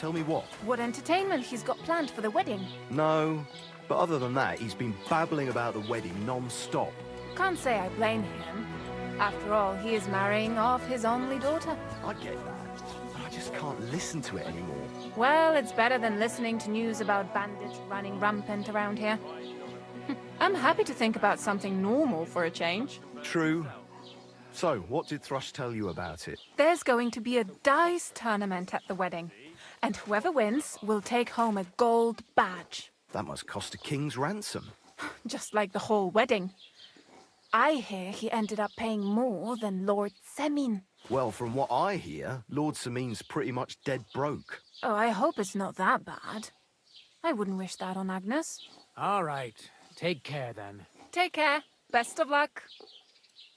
Tell me what? What entertainment he's got planned for the wedding. No, but other than that, he's been babbling about the wedding non-stop. Can't say I blame him. After all, he is marrying off his only daughter. I get that, but I just can't listen to it anymore. Well, it's better than listening to news about bandits running rampant around here. I'm happy to think about something normal for a change. True. So, what did Thrush tell you about it? There's going to be a dice tournament at the wedding, and whoever wins will take home a gold badge. That must cost a king's ransom. Just like the whole wedding. I hear he ended up paying more than Lord Semin. Well, from what I hear, Lord Samin's pretty much dead broke. Oh, I hope it's not that bad. I wouldn't wish that on Agnes. All right. Take care, then. Take care. Best of luck.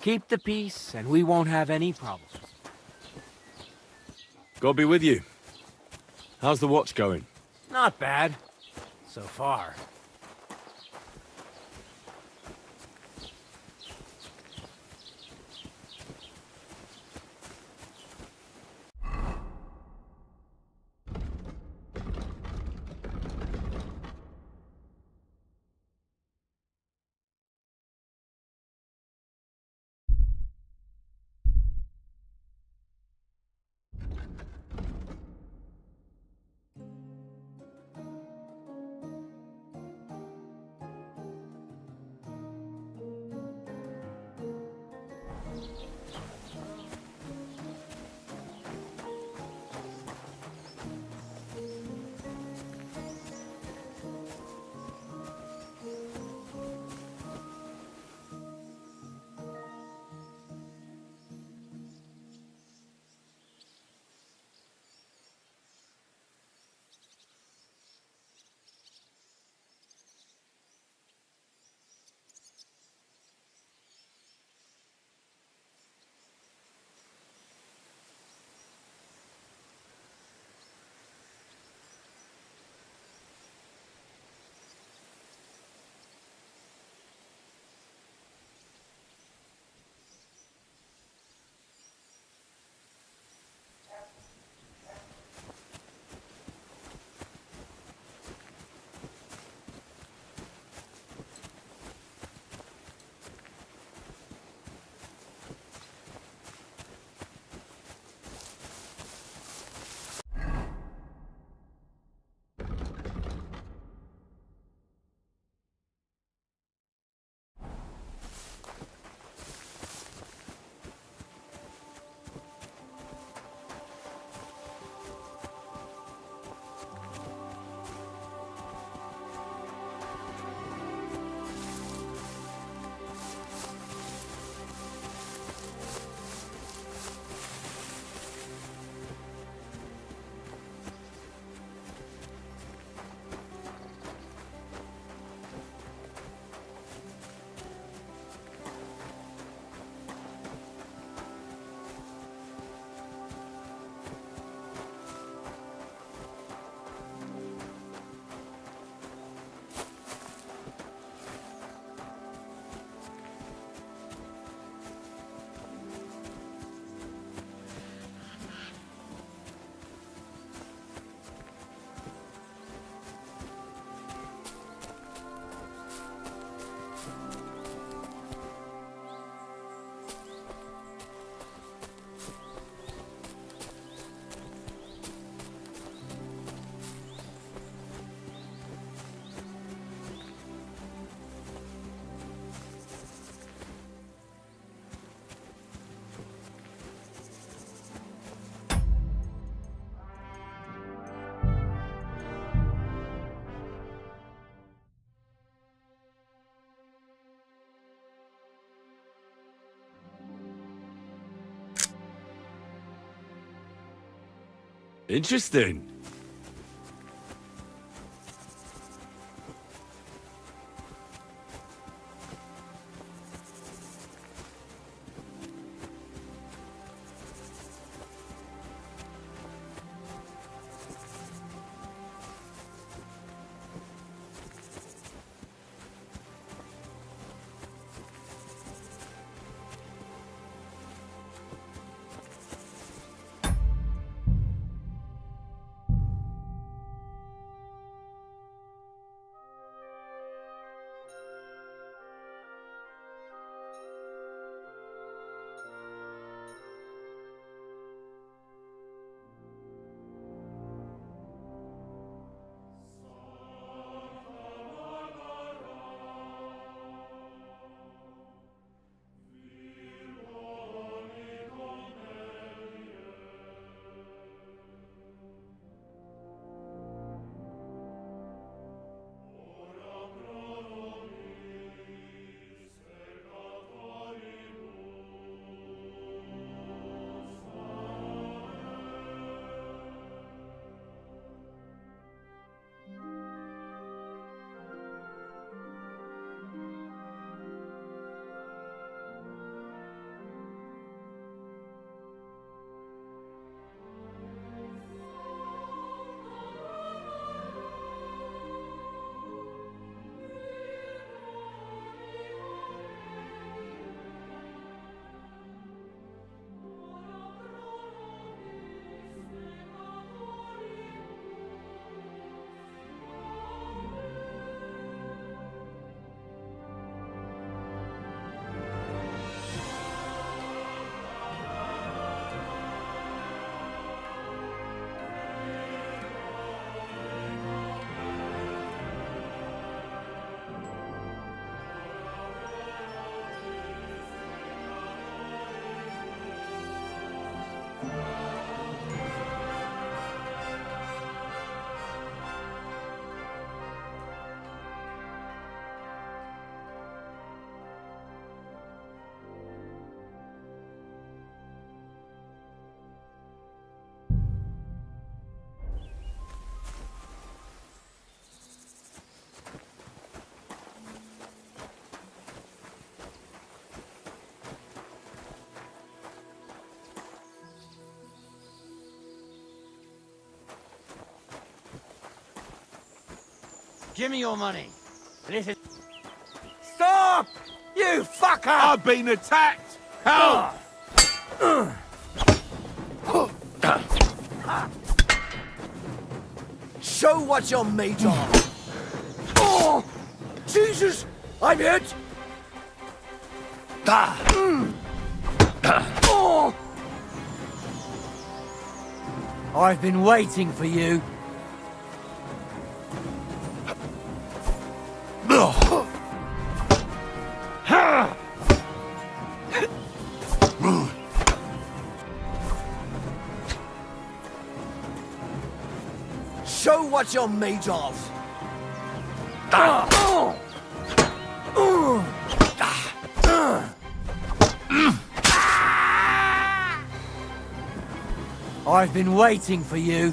Keep the peace, and we won't have any problems. God be with you. How's the watch going? Not bad. So far. Interesting. Give me your money. This is... Stop! You fucker! I've been attacked! Help! Show what you're made of. Oh! Jesus! I'm hit! Oh! I've been waiting for you. Show what you're made of. I've been waiting for you.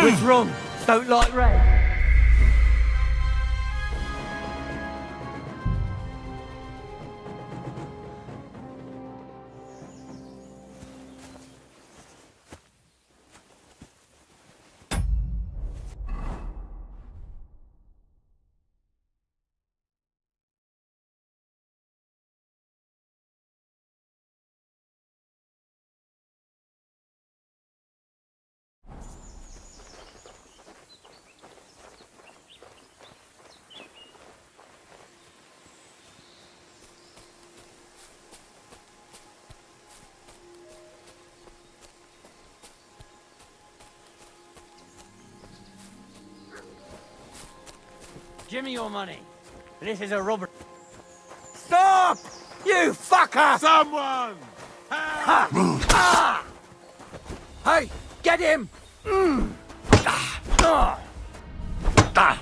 What's wrong? Don't like red? Give me your money. This is a robbery. Stop! You fucker! Someone! Ha! Ah! Hey, get him! Ah! Ah! Ah!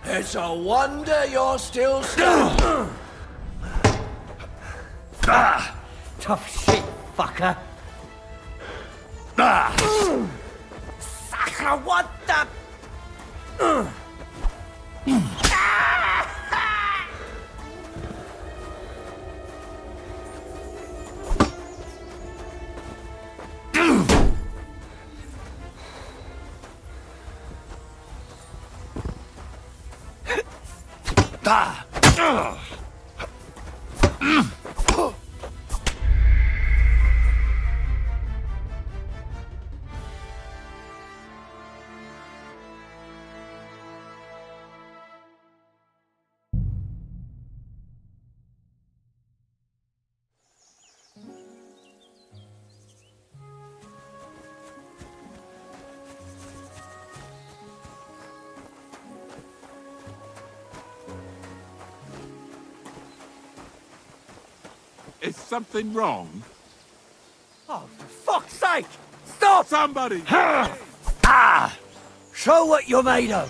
It's a wonder you're still standing. Tough shit, fucker. Sucker, what the? Is something wrong? Oh, for fuck's sake! Stop! Somebody! Ah! Show what you're made of!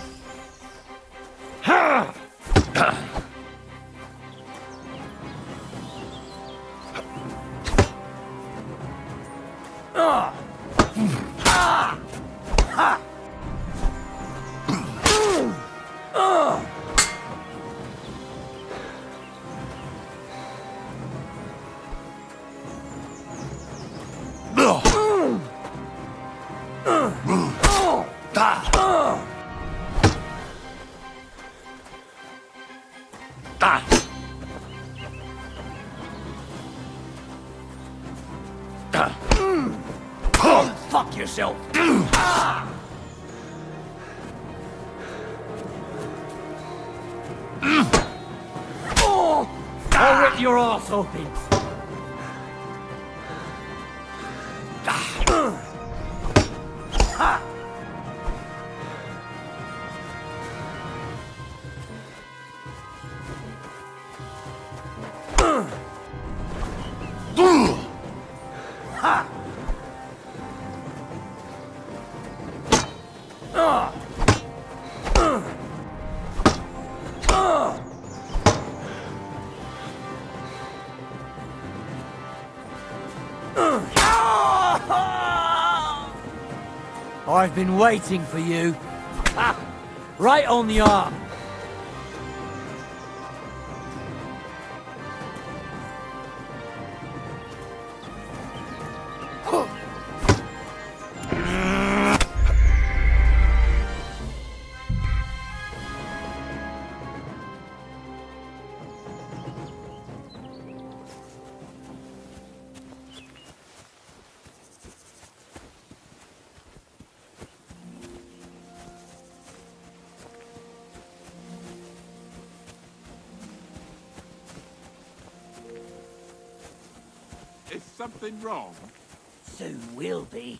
Fuck yourself! I'll rip your ass open! I've been waiting for you. Ah, right on the arm. Is something wrong? Soon will be.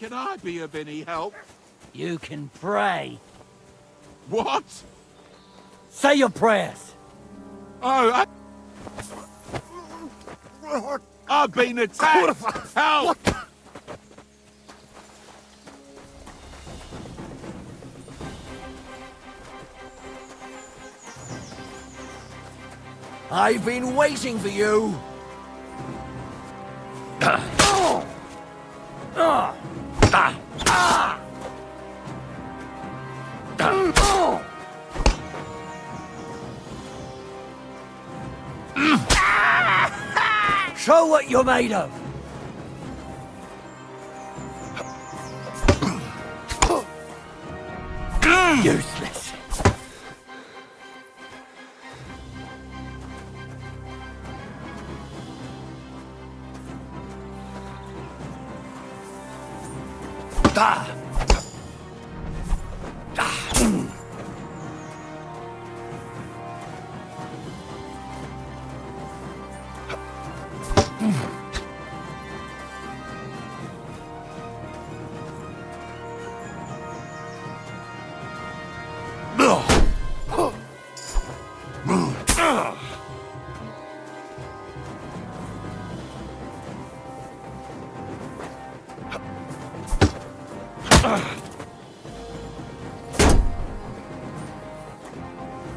Can I be of any help? You can pray. What? Say your prayers. Oh, I've been attacked! Help! I've been waiting for you. Show what you're made of. Useless.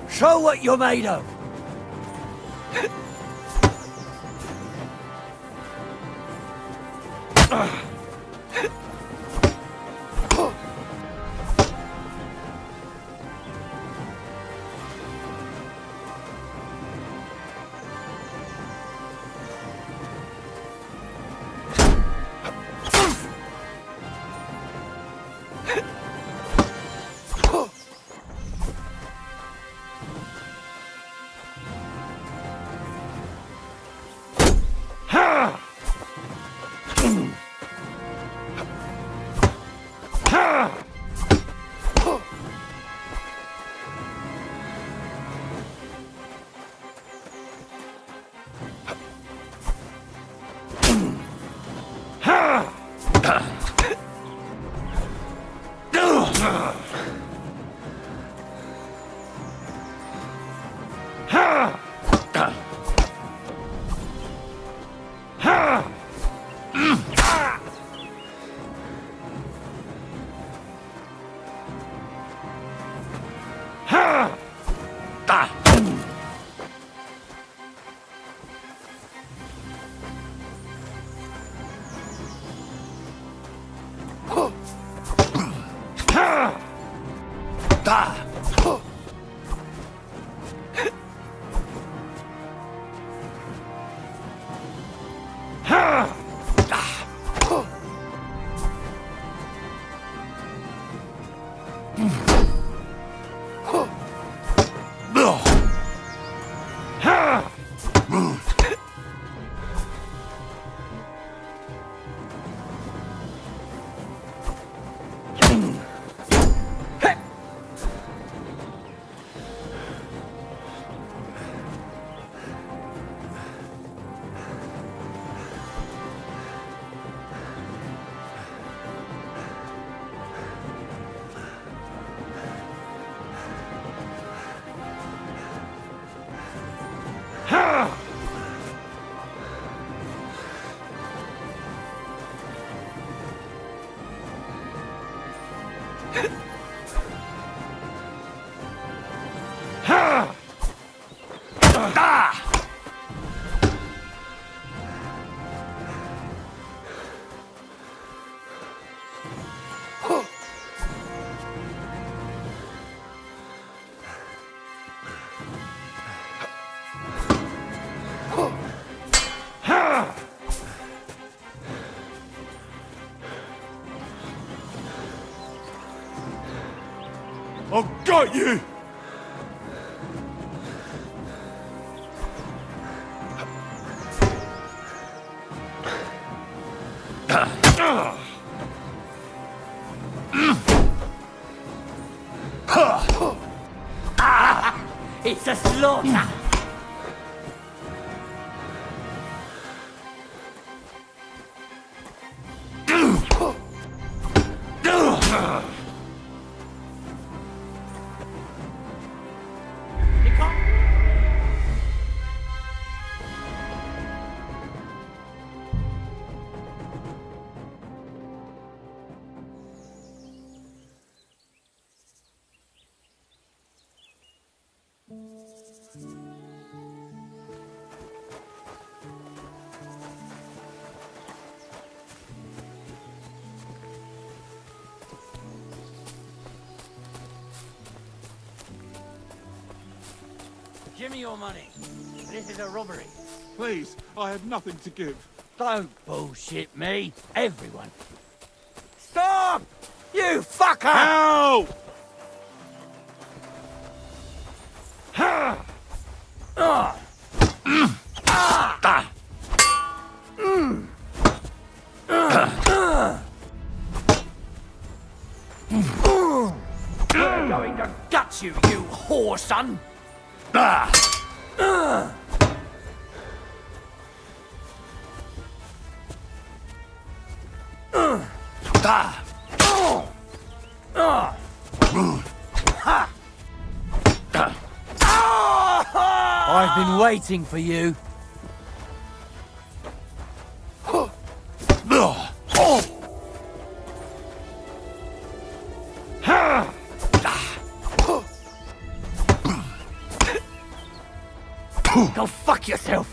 Show what you're made of. I've got you! It's a slaughter! Give me your money. This is a robbery. Please, I have nothing to give. Don't bullshit me. Everyone. Stop! You fucker! Help! son! I've been waiting for you. Go fuck yourself!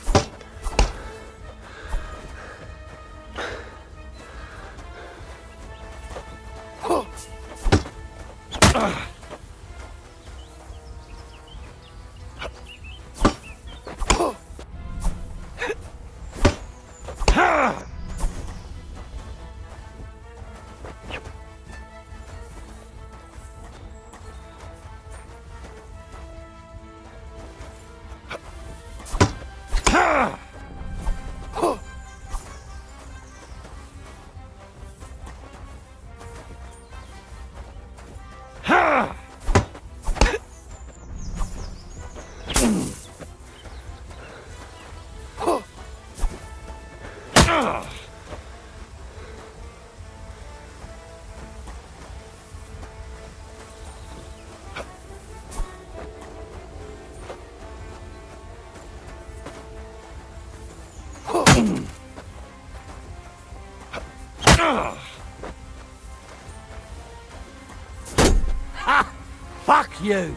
Ha! Fuck you!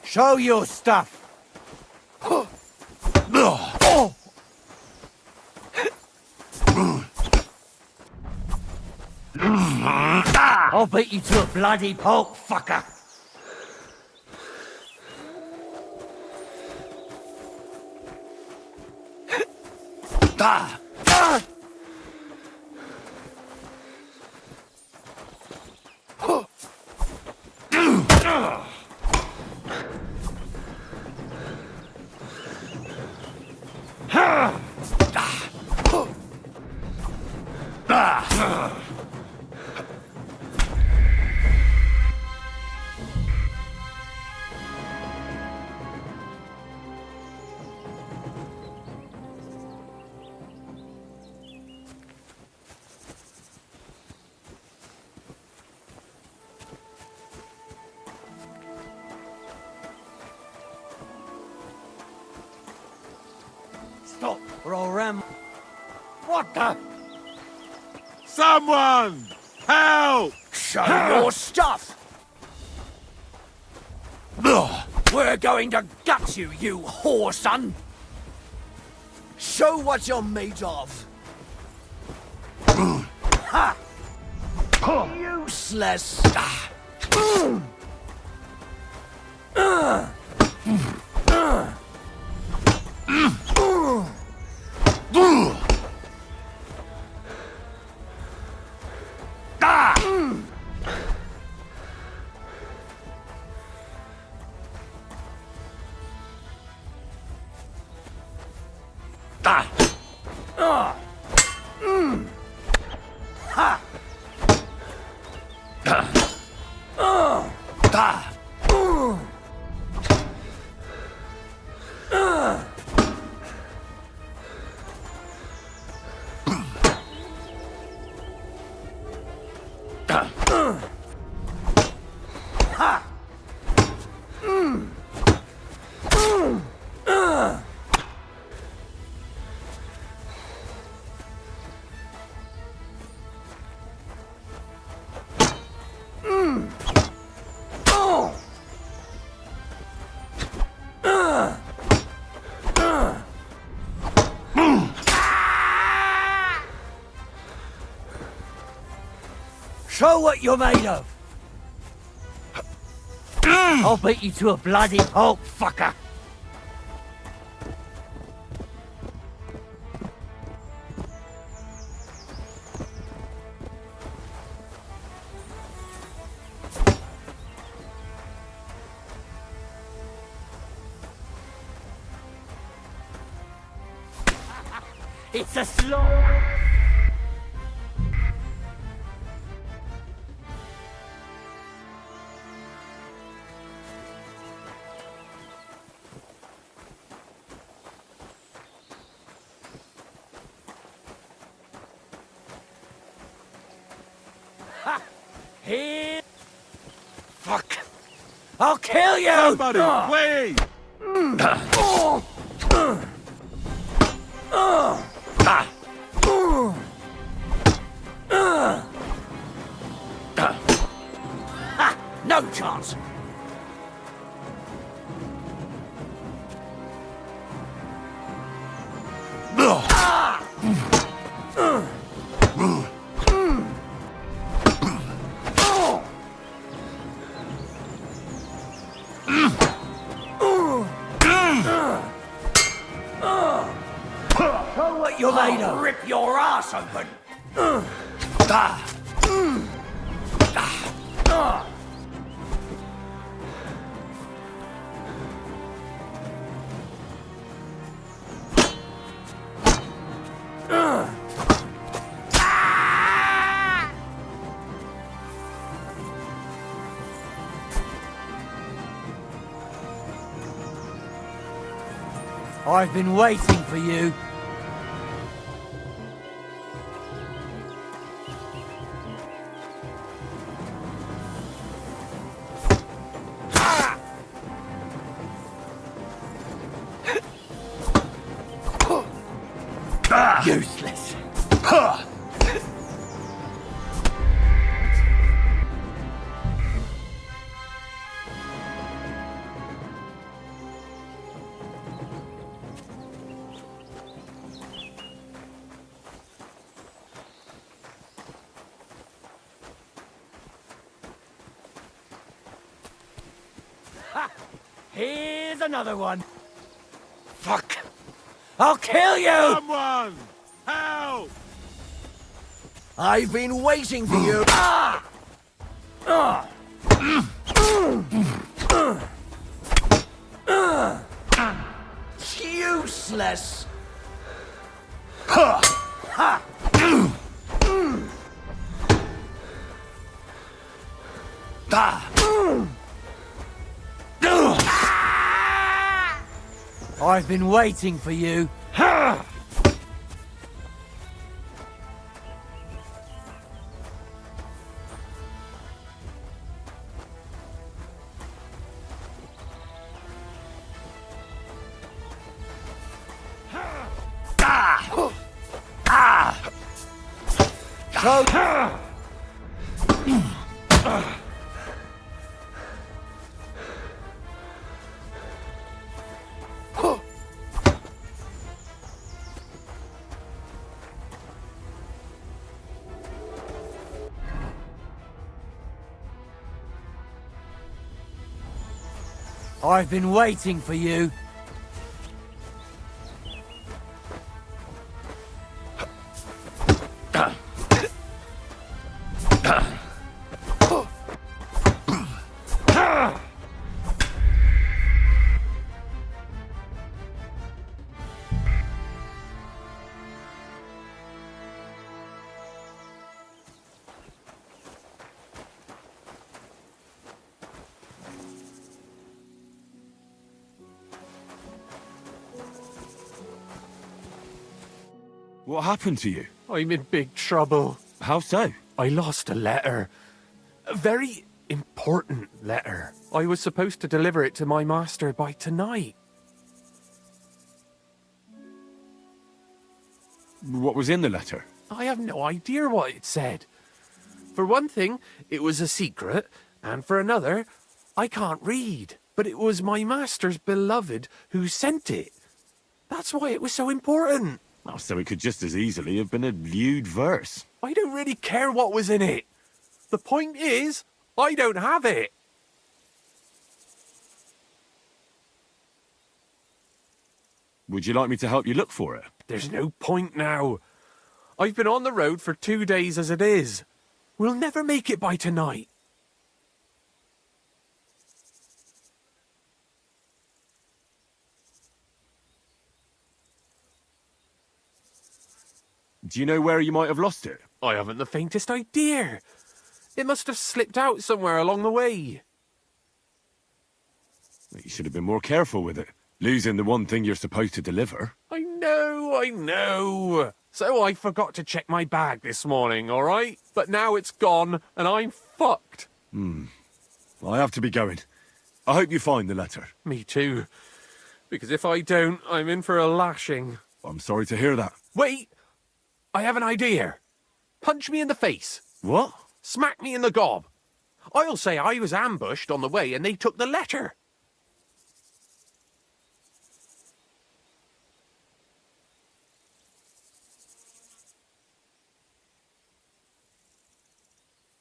Show your stuff. I'll beat you to a bloody pulp, fucker! Stop, or I'll ram. What the? Someone! Help! Show your stuff! We're going to gut you, you whore son! Show what you're made of! Ha! Useless! Show what you're made of! I'll beat you to a bloody pulp, fucker! It's a slaughter! Ha! Here! Fuck! I'll kill you! Somebody, please! Ha! No chance! Show what you're made of! Rip your ass open! I've been waiting for you. Useless. Ha! Here's another one. Fuck! I'll kill you! Someone! Help! I've been waiting for you. Useless. Ha! I've been waiting for you. I've been waiting for you. What happened to you? I'm in big trouble. How so? I lost a letter. A very important letter. I was supposed to deliver it to my master by tonight. What was in the letter? I have no idea what it said. For one thing, it was a secret, and for another, I can't read. But it was my master's beloved who sent it. That's why it was so important. Oh, so it could just as easily have been a lewd verse. I don't really care what was in it. The point is, I don't have it. Would you like me to help you look for it? There's no point now. I've been on the road for 2 days as it is. We'll never make it by tonight. Do you know where you might have lost it? I haven't the faintest idea. It must have slipped out somewhere along the way. You should have been more careful with it. Losing the one thing you're supposed to deliver. I know. So I forgot to check my bag this morning, all right? But now it's gone, and I'm fucked. I have to be going. I hope you find the letter. Me too. Because if I don't, I'm in for a lashing. I'm sorry to hear that. Wait! I have an idea. Punch me in the face. What? Smack me in the gob. I'll say I was ambushed on the way and they took the letter.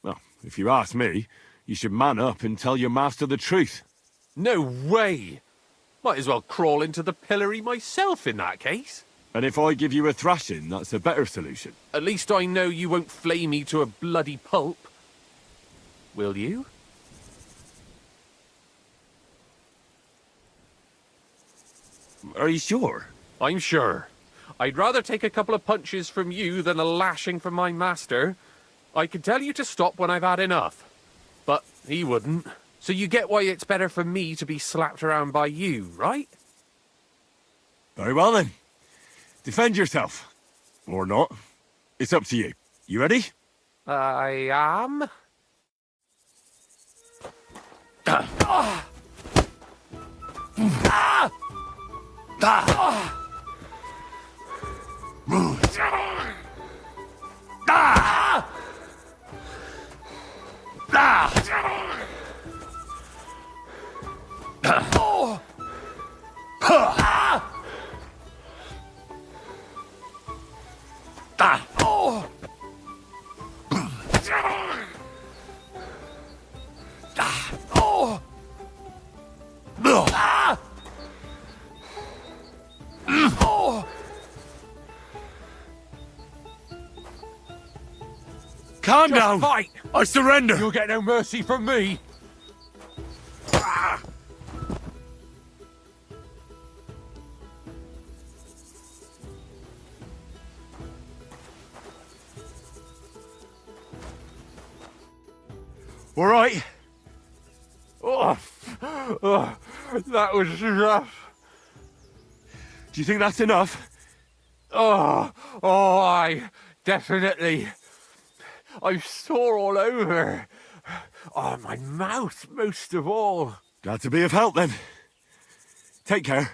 Well, if you ask me, you should man up and tell your master the truth. No way! Might as well crawl into the pillory myself in that case. And if I give you a thrashing, that's a better solution. At least I know you won't flay me to a bloody pulp. Will you? Are you sure? I'm sure. I'd rather take a couple of punches from you than a lashing from my master. I could tell you to stop when I've had enough. But he wouldn't. So you get why it's better for me to be slapped around by you, right? Very well then. Defend yourself. Or not. It's up to you. You ready? I am. Calm Just down! Fight! I surrender! You'll get no mercy from me! All right. That was rough. Do you think that's enough? I definitely. I'm sore all over. Oh, my mouth most of all. Glad to be of help then. Take care.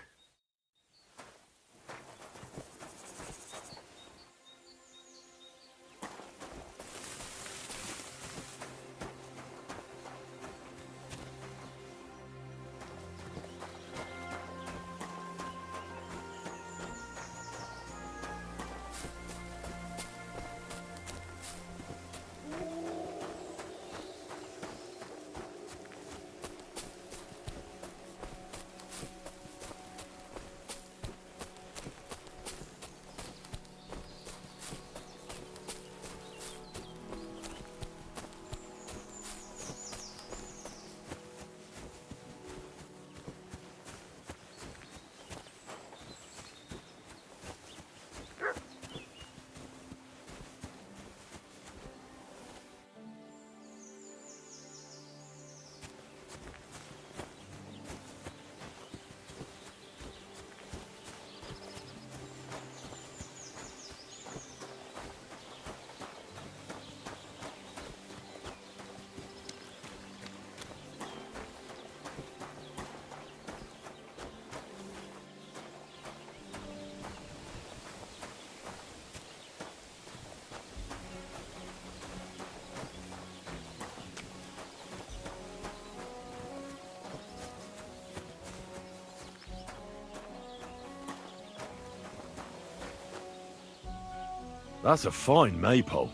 That's a fine maypole.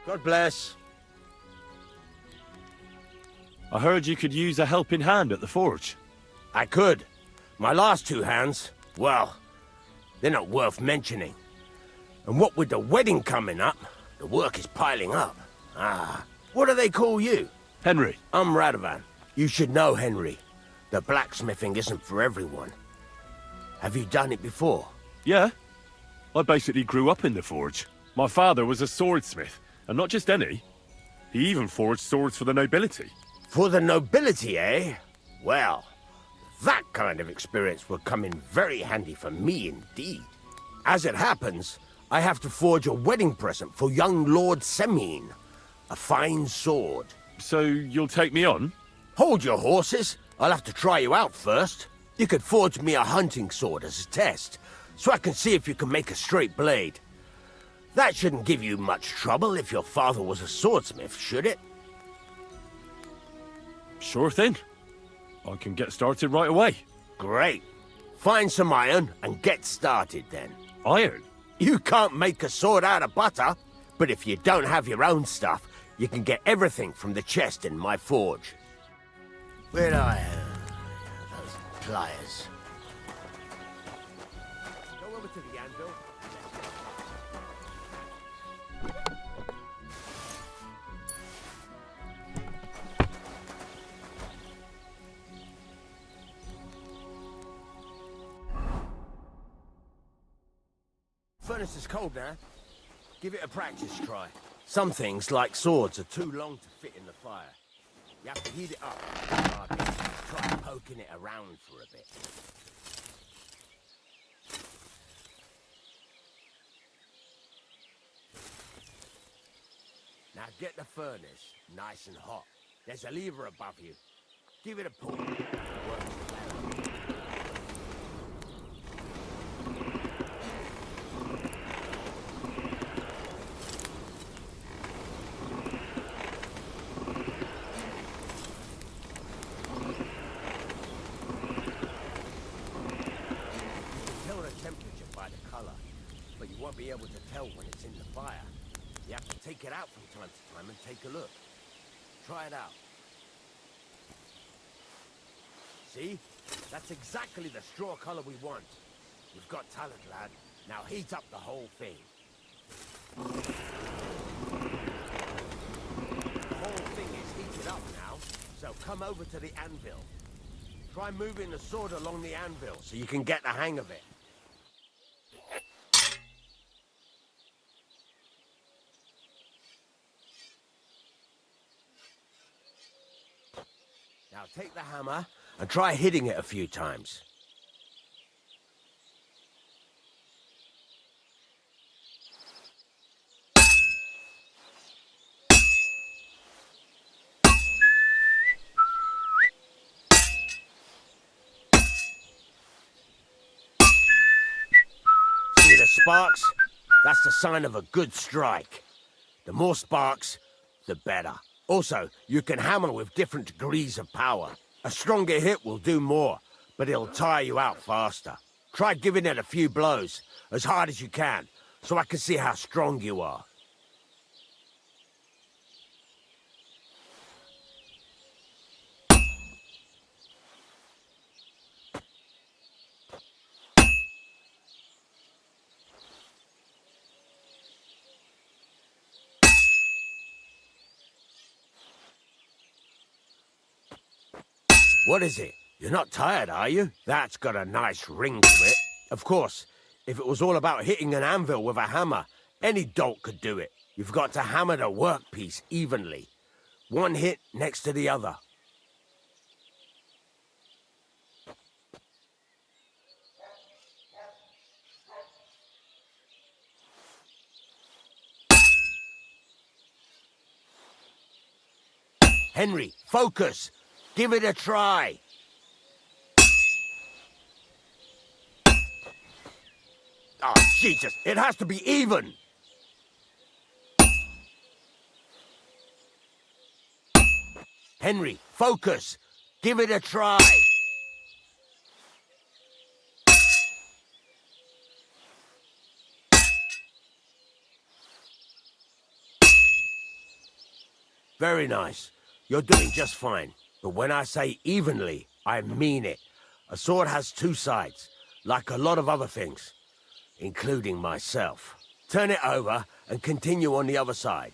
God bless. I heard you could use a helping hand at the forge. I could. My last two hands, well, they're not worth mentioning. And what with the wedding coming up, the work is piling up. What do they call you? Henry. I'm Radovan. You should know, Henry. The blacksmithing isn't for everyone. Have you done it before? Yeah. I basically grew up in the forge. My father was a swordsmith, and not just any. He even forged swords for the nobility. For the nobility, eh? Well, that kind of experience will come in very handy for me indeed. As it happens, I have to forge a wedding present for young Lord Semine. A fine sword. So you'll take me on? Hold your horses. I'll have to try you out first. You could forge me a hunting sword as a test, so I can see if you can make a straight blade. That shouldn't give you much trouble if your father was a swordsmith, should it? Sure thing. I can get started right away. Great. Find some iron and get started then. Iron? You can't make a sword out of butter, but if you don't have your own stuff, you can get everything from the chest in my forge. Where are those pliers? Go over to the anvil. Furnace is cold now. Give it a practice try. Some things, like swords, are too long to fit in the fire. You have to heat it up. Try poking it around for a bit. Now get the furnace nice and hot. There's a lever above you. Give it a pull. But you won't be able to tell when it's in the fire. You have to take it out from time to time and take a look. Try it out. See? That's exactly the straw color we want. You've got talent, lad. Now heat up the whole thing. The whole thing is heated up now, so come over to the anvil. Try moving the sword along the anvil so you can get the hang of it. Now take the hammer and try hitting it a few times. See the sparks? That's the sign of a good strike. The more sparks, the better. Also, you can hammer with different degrees of power. A stronger hit will do more, but it'll tire you out faster. Try giving it a few blows, as hard as you can, so I can see how strong you are. What is it? You're not tired, are you? That's got a nice ring to it. Of course, if it was all about hitting an anvil with a hammer, any dolt could do it. You've got to hammer the workpiece evenly. One hit next to the other. Henry, focus! Give it a try! Oh, Jesus! It has to be even! Henry, focus! Give it a try! Very nice. You're doing just fine. But when I say evenly, I mean it. A sword has two sides, like a lot of other things, including myself. Turn it over and continue on the other side.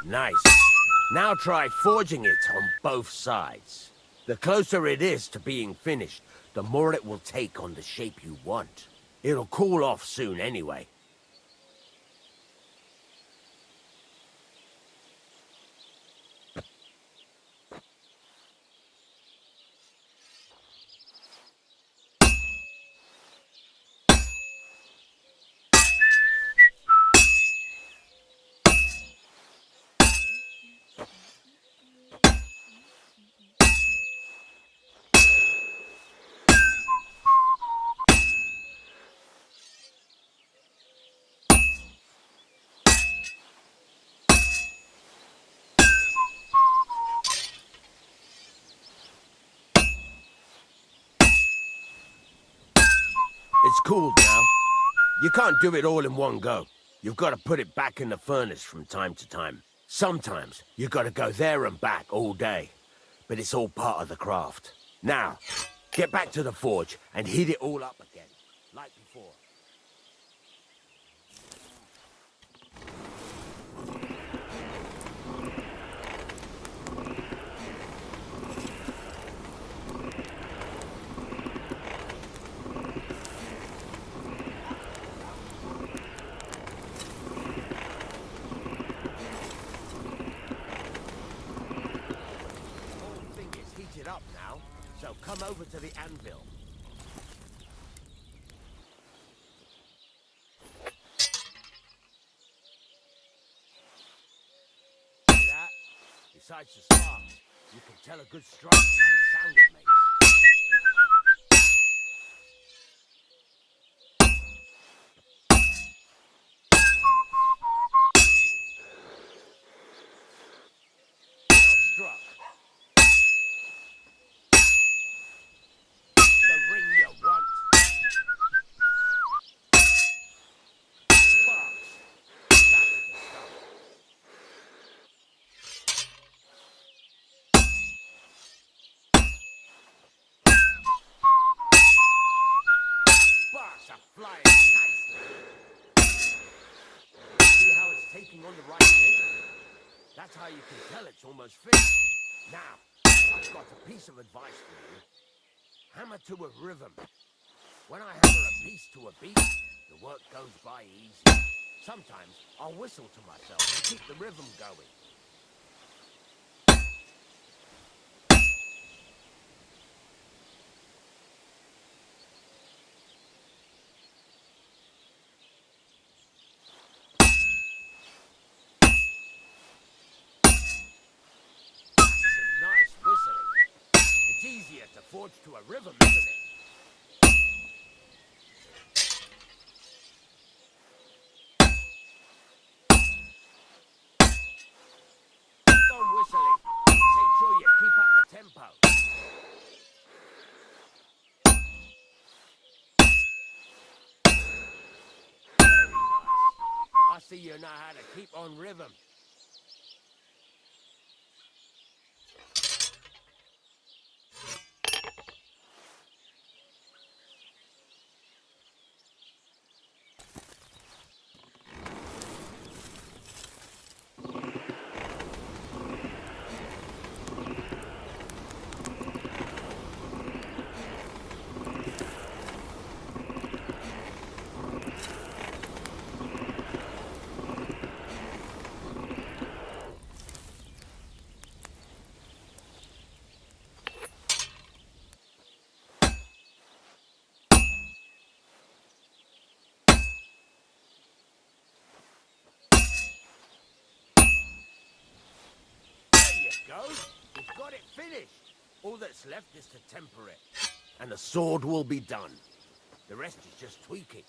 Nice. Now try forging it on both sides. The closer it is to being finished, the more it will take on the shape you want. It'll cool off soon anyway. It's cooled now. You can't do it all in one go. You've got to put it back in the furnace from time to time. Sometimes you've got to go there and back all day. But it's all part of the craft. Now, get back to the forge and heat it all up again, like before. Up now, so come over to the anvil. That, besides the sparks, you can tell a good strike by the sound it makes. Well struck. The ring you want. Sparks. That's the stuff. Sparks are flying nicely. See how it's taking on the right shape? That's how you can tell it's almost finished. Now, I've got a piece of advice for you. Hammer to a rhythm. When I hammer a piece to a beat, the work goes by easy. Sometimes I'll whistle to myself to keep the rhythm going. Some nice whistling. It's easier to forge to a rhythm, isn't it? Whistling. Make sure you keep up the tempo. Very nice. I see you know how to keep on rhythm. Go. We've got it finished. All that's left is to temper it. And the sword will be done. The rest is just tweaking.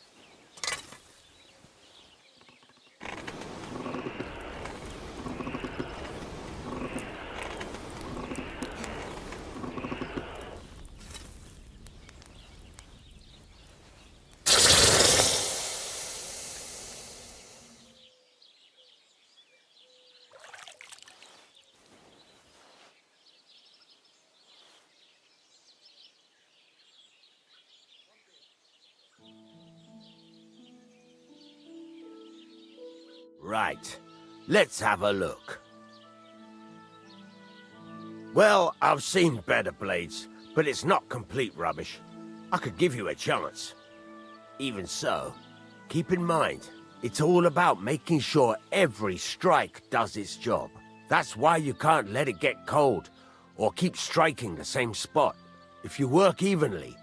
Right. Let's have a look. Well, I've seen better blades, but it's not complete rubbish. I could give you a chance. Even so, keep in mind, it's all about making sure every strike does its job. That's why you can't let it get cold, or keep striking the same spot. If you work evenly,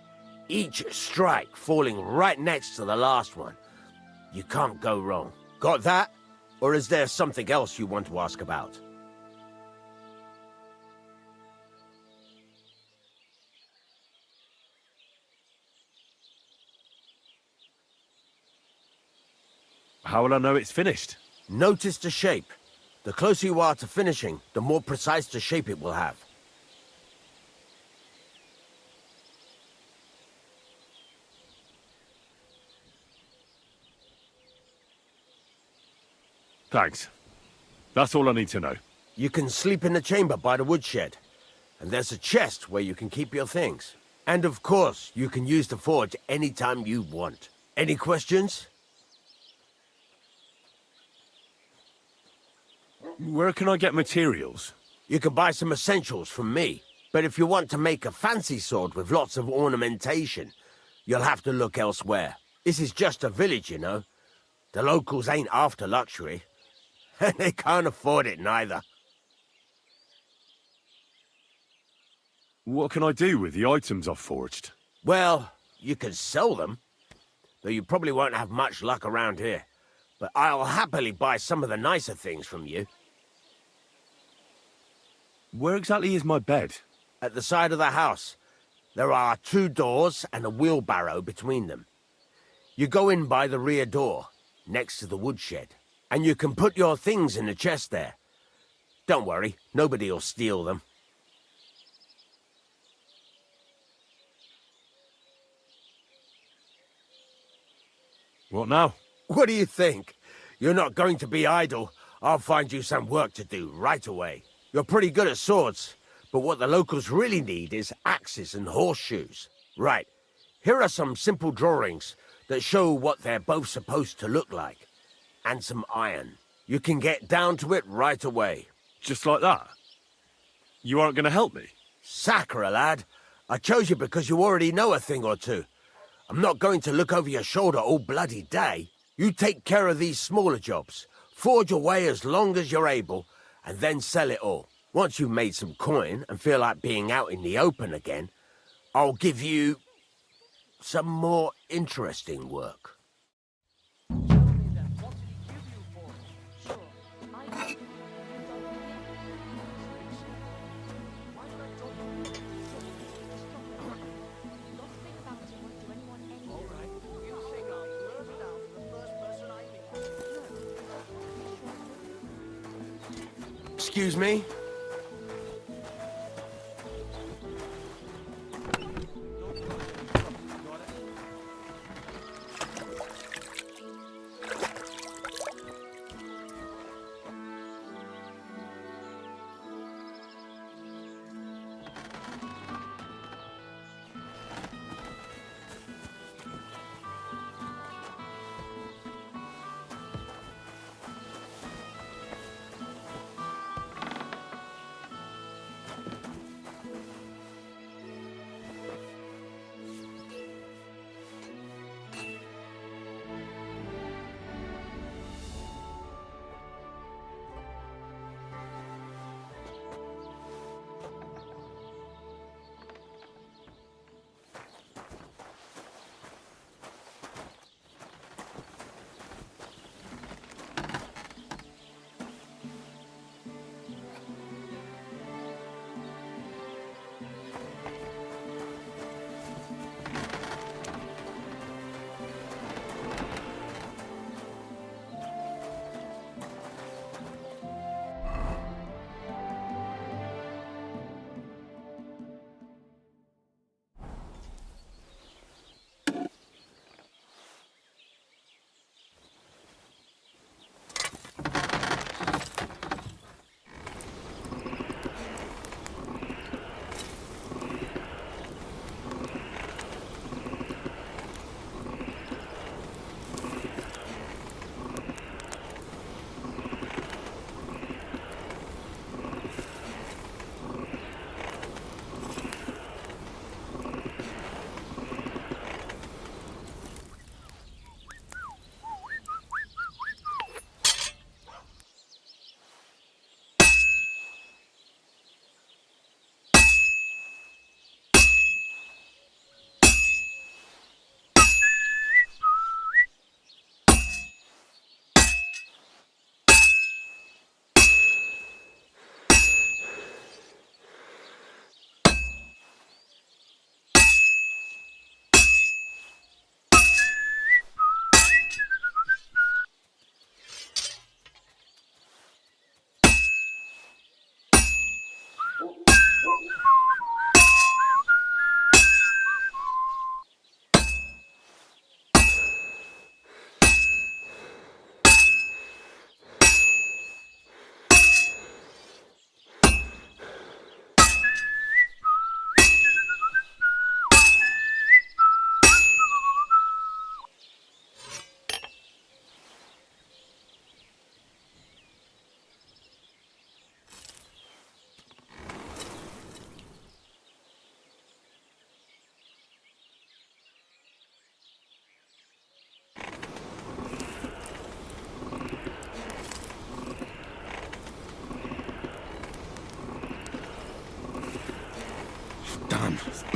each strike falling right next to the last one, you can't go wrong. Got that? Or is there something else you want to ask about? How will I know it's finished? Notice the shape. The closer you are to finishing, the more precise the shape it will have. Thanks. That's all I need to know. You can sleep in the chamber by the woodshed. And there's a chest where you can keep your things. And of course, you can use the forge anytime you want. Any questions? Where can I get materials? You can buy some essentials from me. But if you want to make a fancy sword with lots of ornamentation, you'll have to look elsewhere. This is just a village, you know. The locals ain't after luxury. And they can't afford it neither. What can I do with the items I've forged? Well, you can sell them. Though you probably won't have much luck around here. But I'll happily buy some of the nicer things from you. Where exactly is my bed? At the side of the house. There are 2 doors and a wheelbarrow between them. You go in by the rear door, next to the woodshed. And you can put your things in the chest there. Don't worry, nobody'll steal them. What now? What do you think? You're not going to be idle. I'll find you some work to do right away. You're pretty good at swords, but what the locals really need is axes and horseshoes. Right, here are some simple drawings that show what they're both supposed to look like. And some iron. You can get down to it right away. Just like that? You aren't going to help me? Sacre, lad. I chose you because you already know a thing or two. I'm not going to look over your shoulder all bloody day. You take care of these smaller jobs. Forge away as long as you're able, and then sell it all. Once you've made some coin and feel like being out in the open again, I'll give you some more interesting work. Excuse me?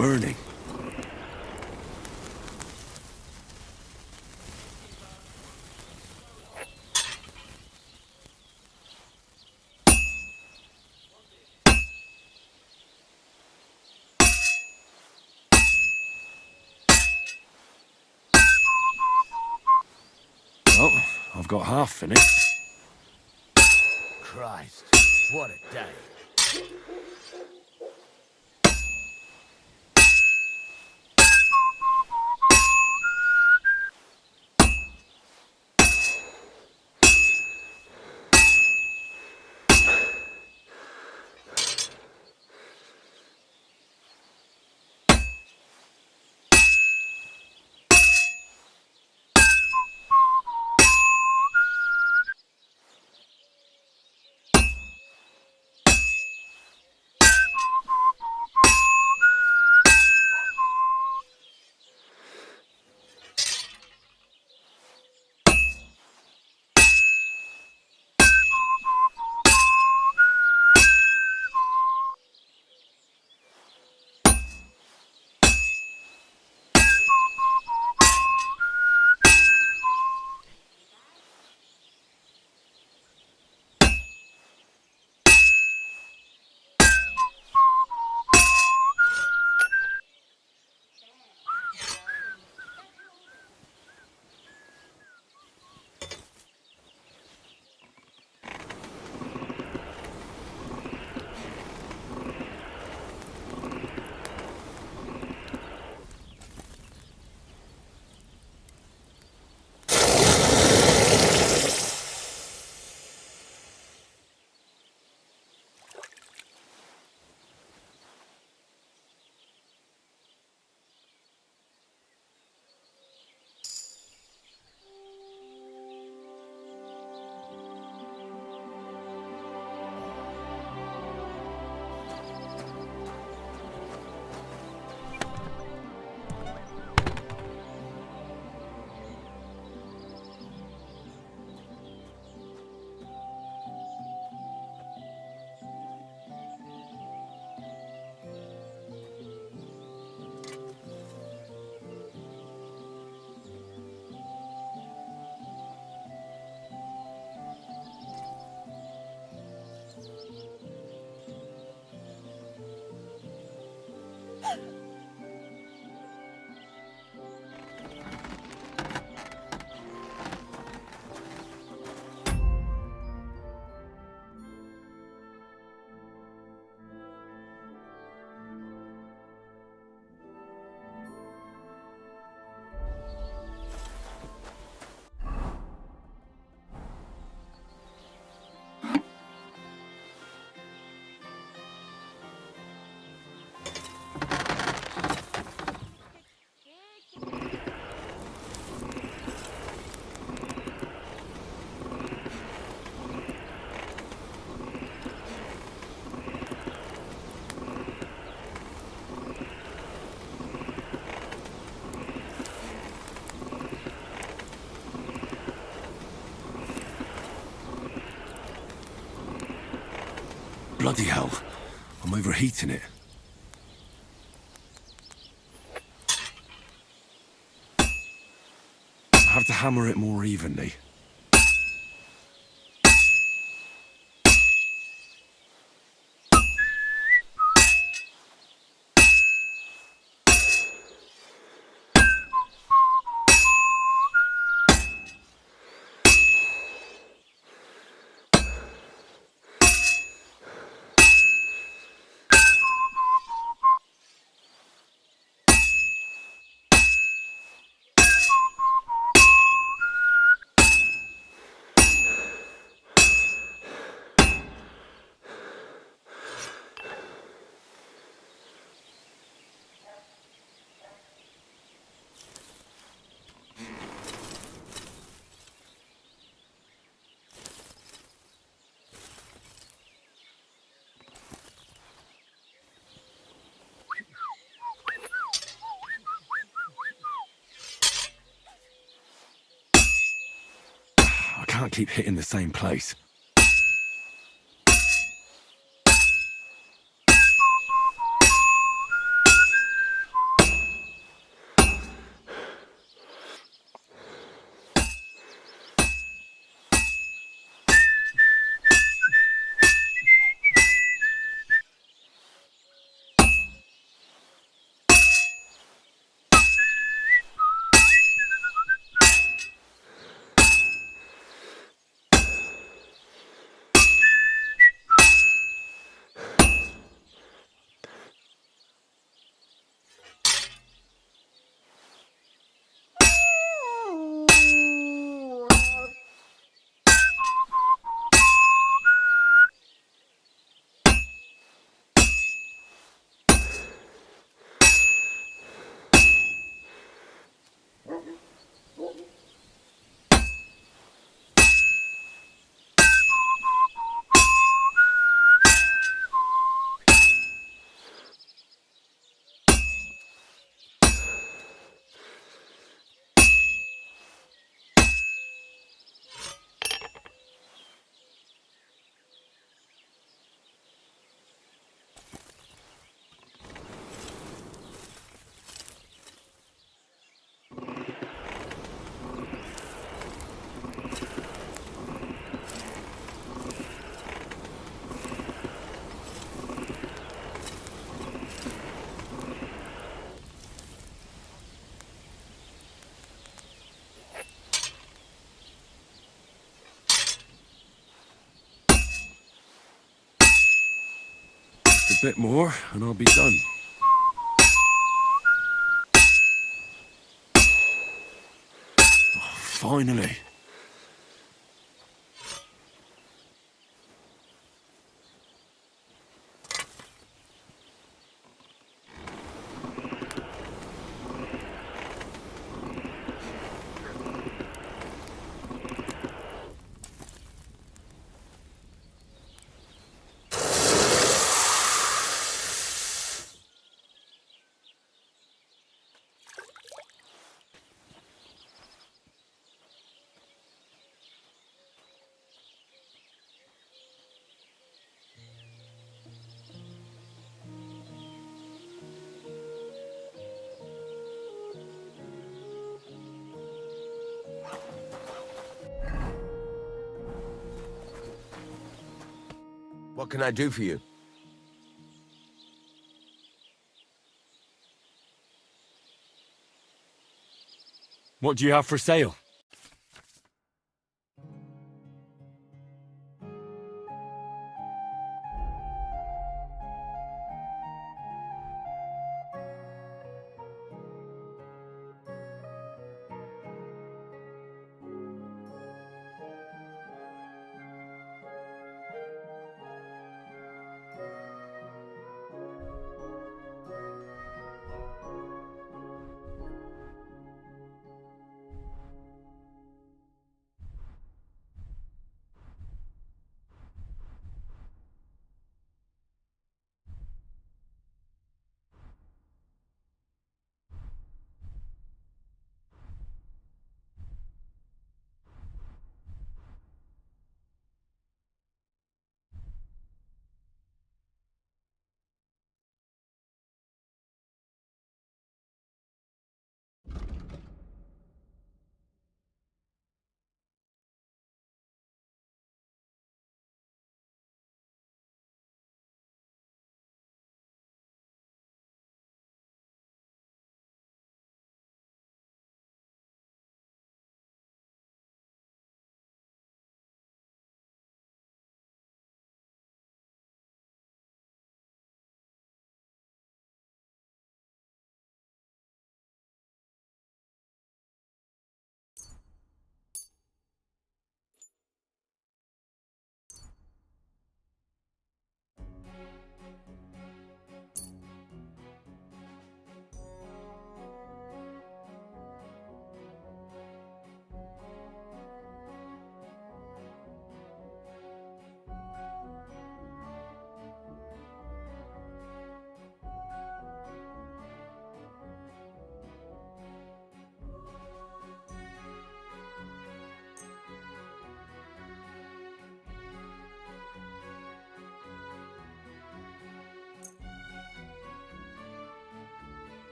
burning. Well, I've got half finished. Christ, what a day. Bloody hell. I'm overheating it. I have to hammer it more evenly. I can't keep hitting the same place. bit more, and I'll be done. Oh, finally. What can I do for you? What do you have for sale?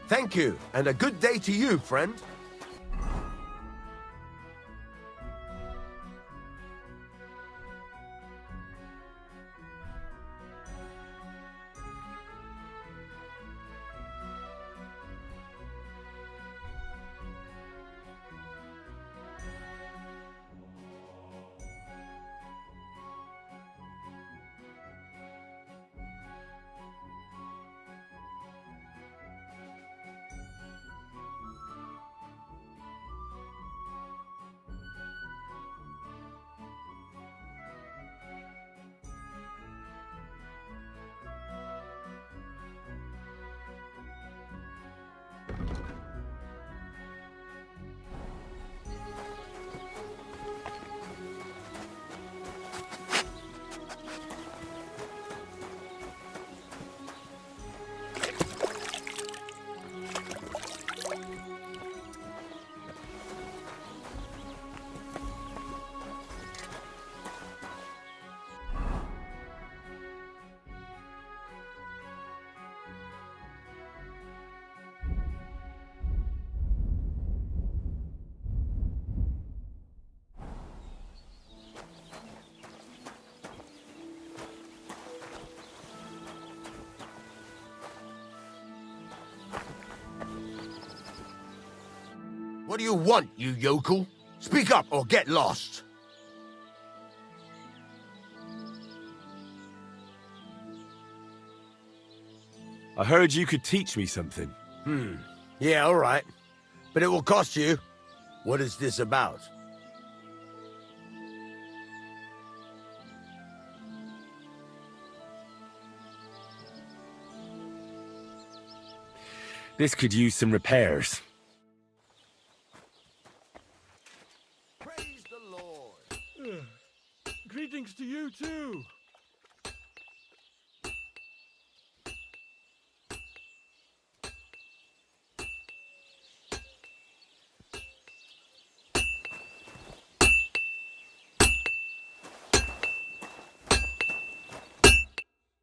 Thank you, and a good day to you, friend. What do you want, you yokel? Speak up or get lost. I heard you could teach me something. Yeah, all right. But it will cost you. What is this about? This could use some repairs. Praise the Lord. Greetings to you too.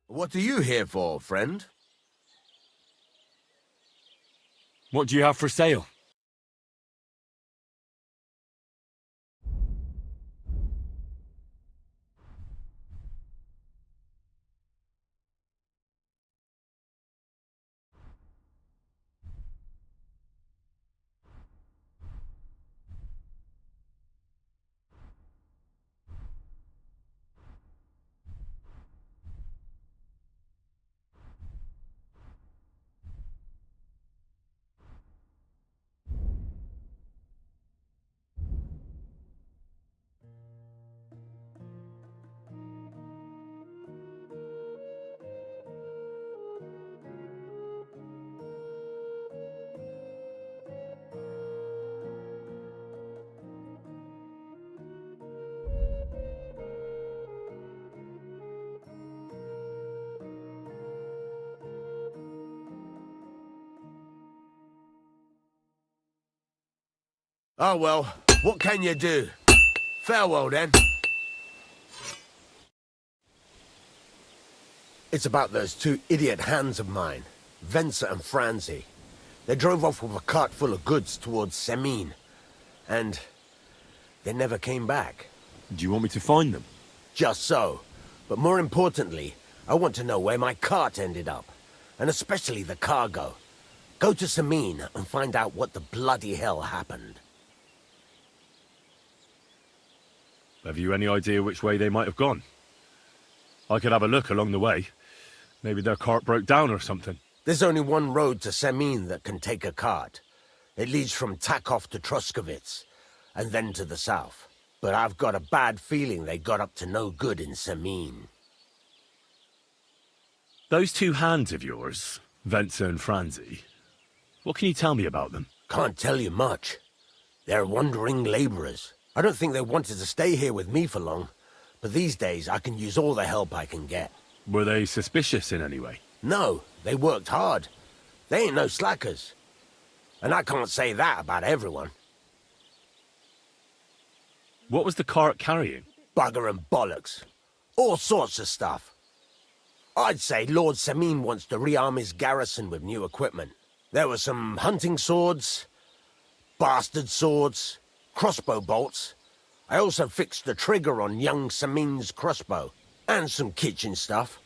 What are you here for, friend? What do you have for sale? Oh well, what can you do? Farewell then. It's about those two idiot hands of mine, Venser and Franzi. They drove off with a cart full of goods towards Semine, and they never came back. Do you want me to find them? Just so. But more importantly, I want to know where my cart ended up, and especially the cargo. Go to Semine and find out what the bloody hell happened. Have you any idea which way they might have gone? I could have a look along the way. Maybe their cart broke down or something. There's only one road to Semine that can take a cart. It leads from Takov to Troskovitz, and then to the south. But I've got a bad feeling they got up to no good in Semine. Those two hands of yours, Venser and Franzi, what can you tell me about them? Can't tell you much. They're wandering laborers. I don't think they wanted to stay here with me for long, but these days I can use all the help I can get. Were they suspicious in any way? No, they worked hard. They ain't no slackers. And I can't say that about everyone. What was the cart carrying? Bugger and bollocks. All sorts of stuff. I'd say Lord Semine wants to rearm his garrison with new equipment. There were some hunting swords, bastard swords, crossbow bolts. I also fixed the trigger on young Semine's crossbow. And some kitchen stuff.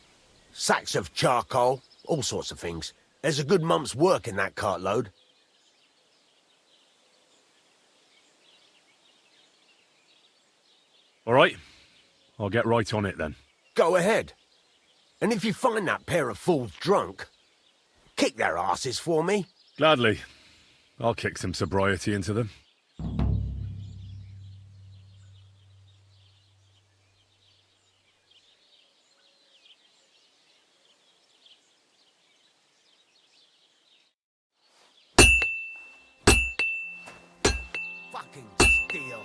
Sacks of charcoal, all sorts of things. There's a good month's work in that cartload. All right. I'll get right on it then. Go ahead. And if you find that pair of fools drunk, kick their asses for me. Gladly. I'll kick some sobriety into them. Fucking steal.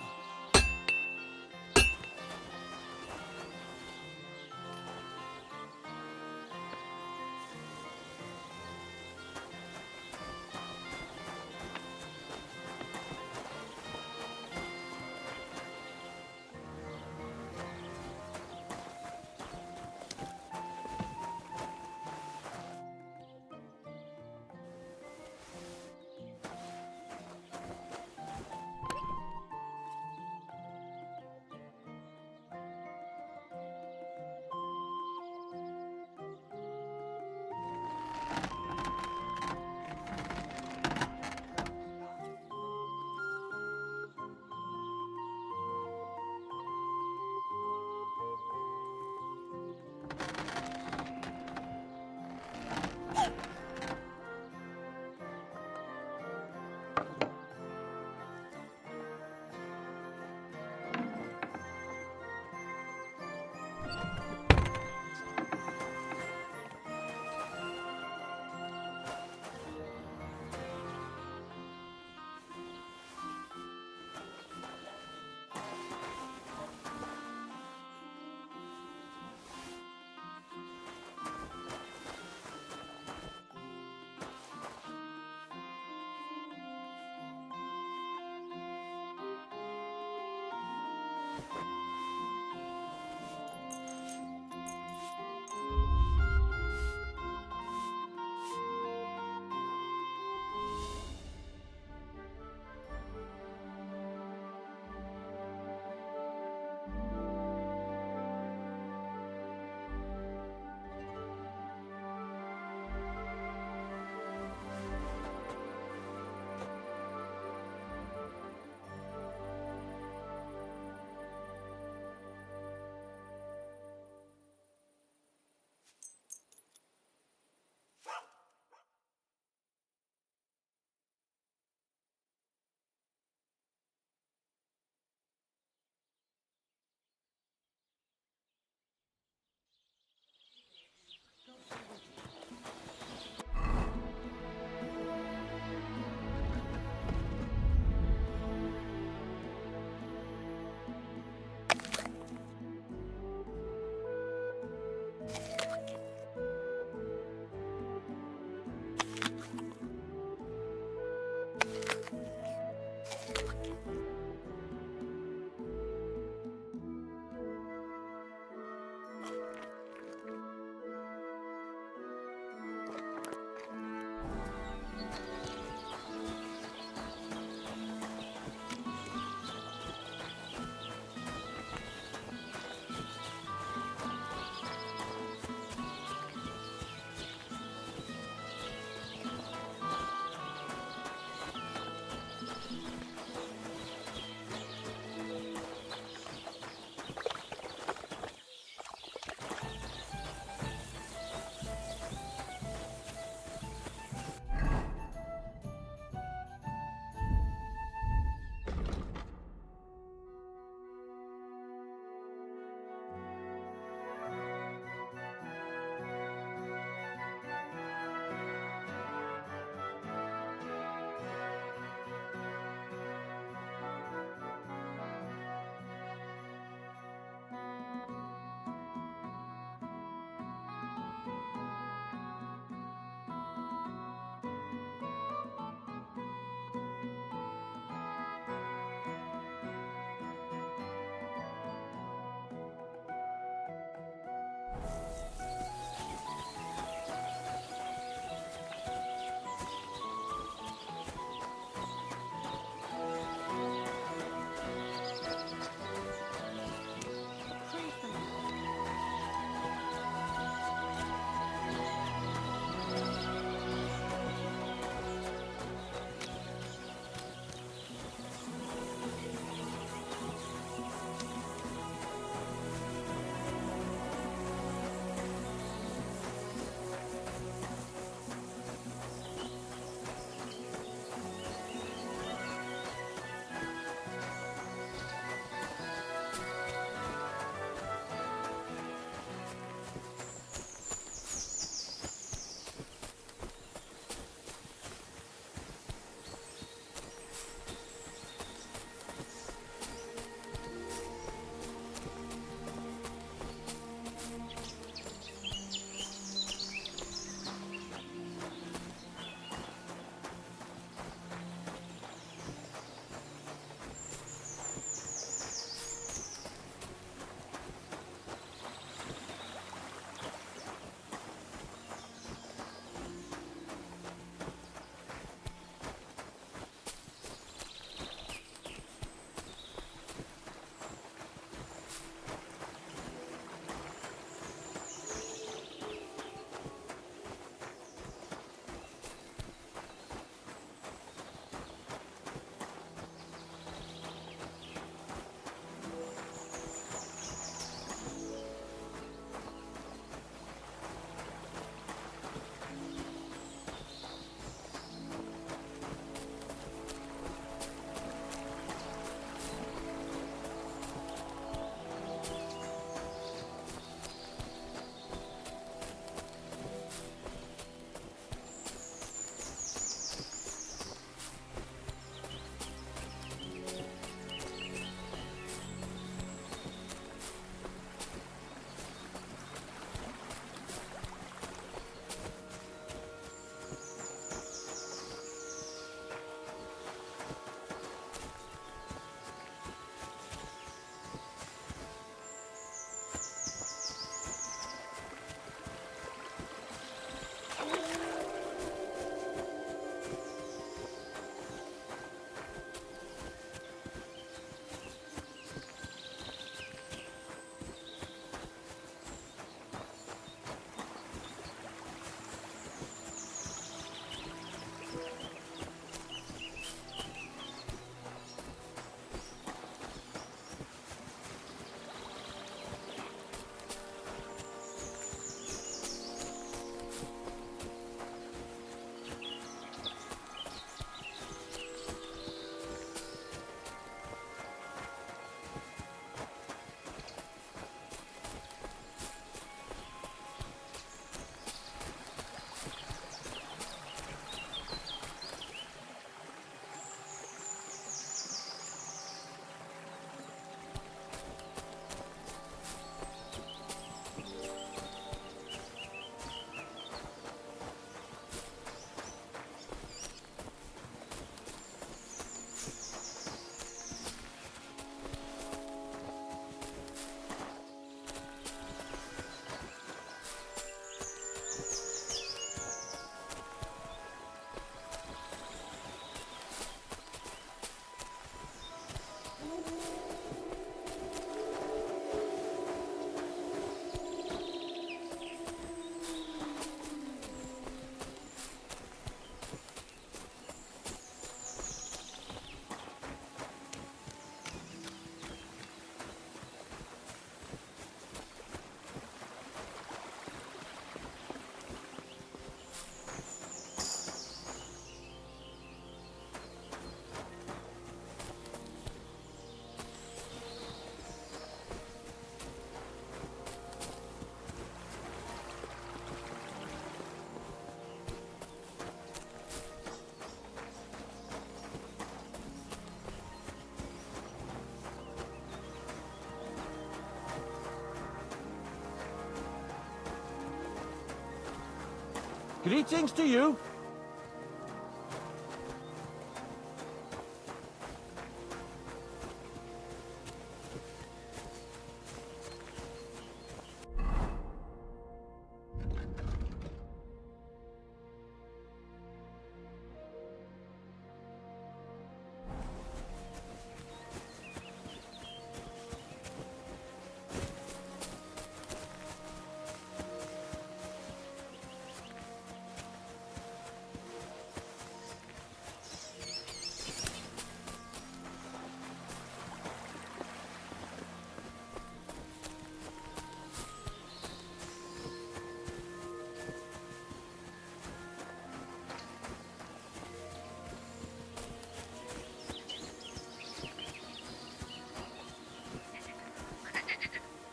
Greetings to you.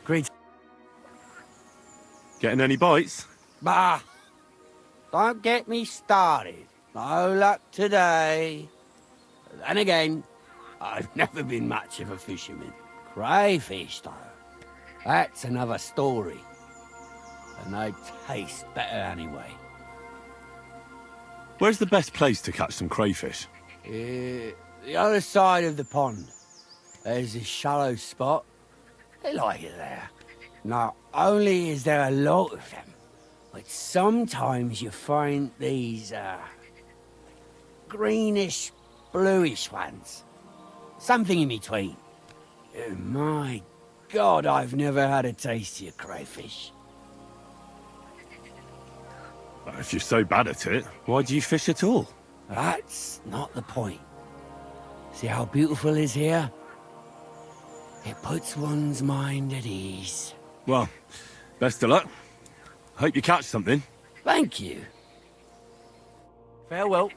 Great. Getting any bites? Bah! Don't get me started. No luck today. Then again, I've never been much of a fisherman. Crayfish, though. That's another story. And they taste better anyway. Where's the best place to catch some crayfish? The other side of the pond. There's this shallow spot. They like it there. Not only is there a lot of them, but sometimes you find these, greenish, bluish ones. Something in between. Oh, my God, I've never had a tastier crayfish. Well, if you're so bad at it, why do you fish at all? That's not the point. See how beautiful it is here? It puts one's mind at ease. Well, best of luck. Hope you catch something. Thank you. Farewell.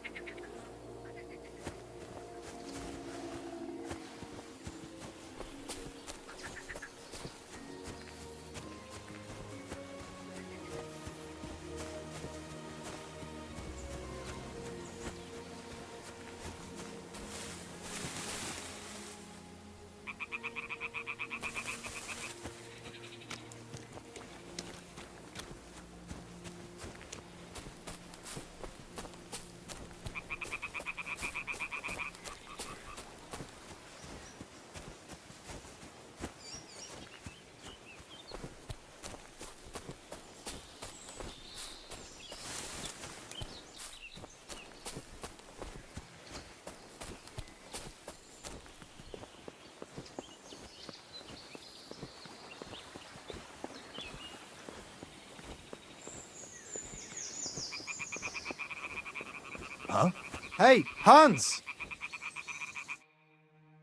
Huh? Hey, Hans!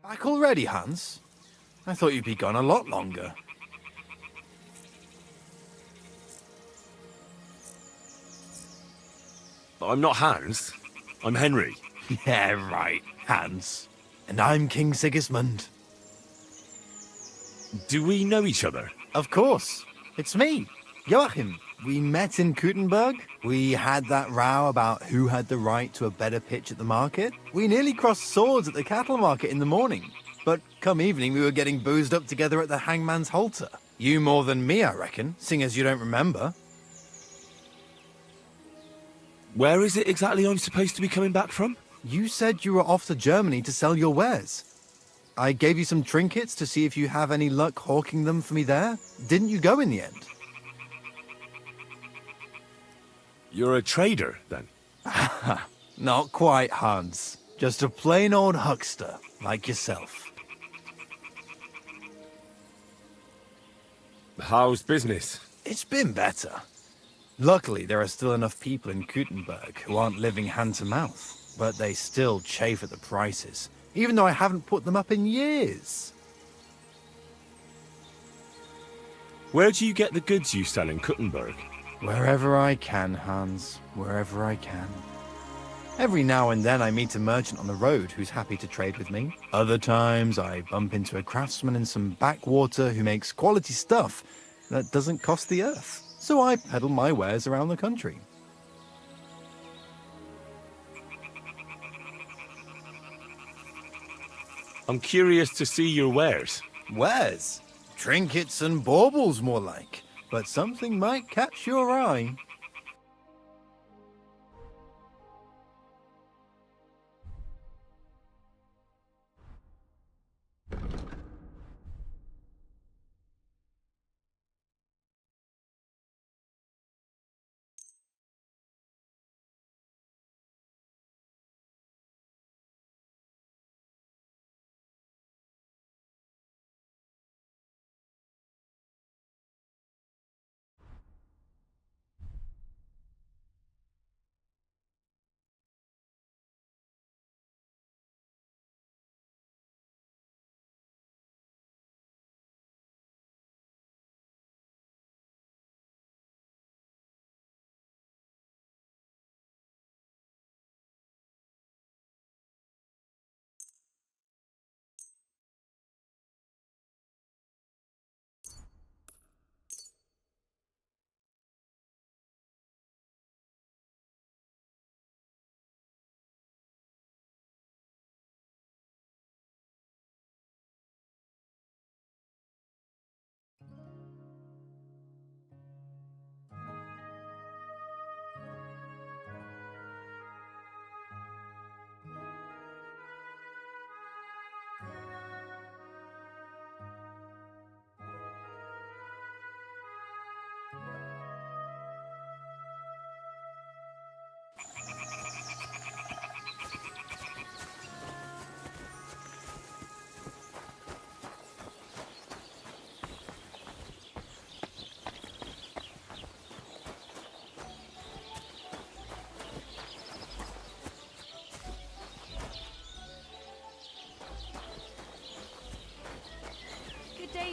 Back already, Hans? I thought you'd be gone a lot longer. But I'm not Hans. I'm Henry. Yeah, right, Hans. And I'm King Sigismund. Do we know each other? Of course. It's me, Joachim. We met in Kuttenberg. We had that row about who had the right to a better pitch at the market. We nearly crossed swords at the cattle market in the morning. But come evening, we were getting boozed up together at the hangman's halter. You more than me, I reckon, seeing as you don't remember. Where is it exactly I'm supposed to be coming back from? You said you were off to Germany to sell your wares. I gave you some trinkets to see if you have any luck hawking them for me there. Didn't you go in the end? You're a trader, then? Not quite, Hans. Just a plain old huckster, like yourself. How's business? It's been better. Luckily, there are still enough people in Kuttenberg who aren't living hand to mouth, but they still chafe at the prices, even though I haven't put them up in years. Where do you get the goods you sell in Kuttenberg? Wherever I can, Hans. Wherever I can. Every now and then I meet a merchant on the road who's happy to trade with me. Other times I bump into a craftsman in some backwater who makes quality stuff that doesn't cost the earth. So I peddle my wares around the country. I'm curious to see your wares. Wares? Trinkets and baubles, more like. But something might catch your eye.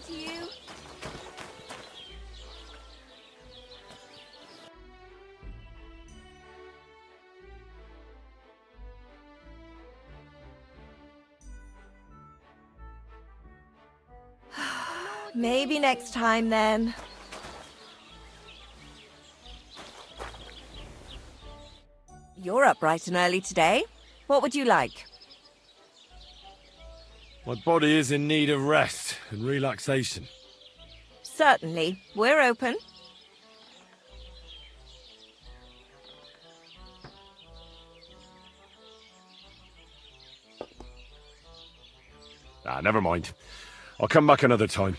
to you. Maybe next time then. You're up bright and early today. What would you like? My body is in need of rest and relaxation. Certainly. We're open. Ah, never mind. I'll come back another time.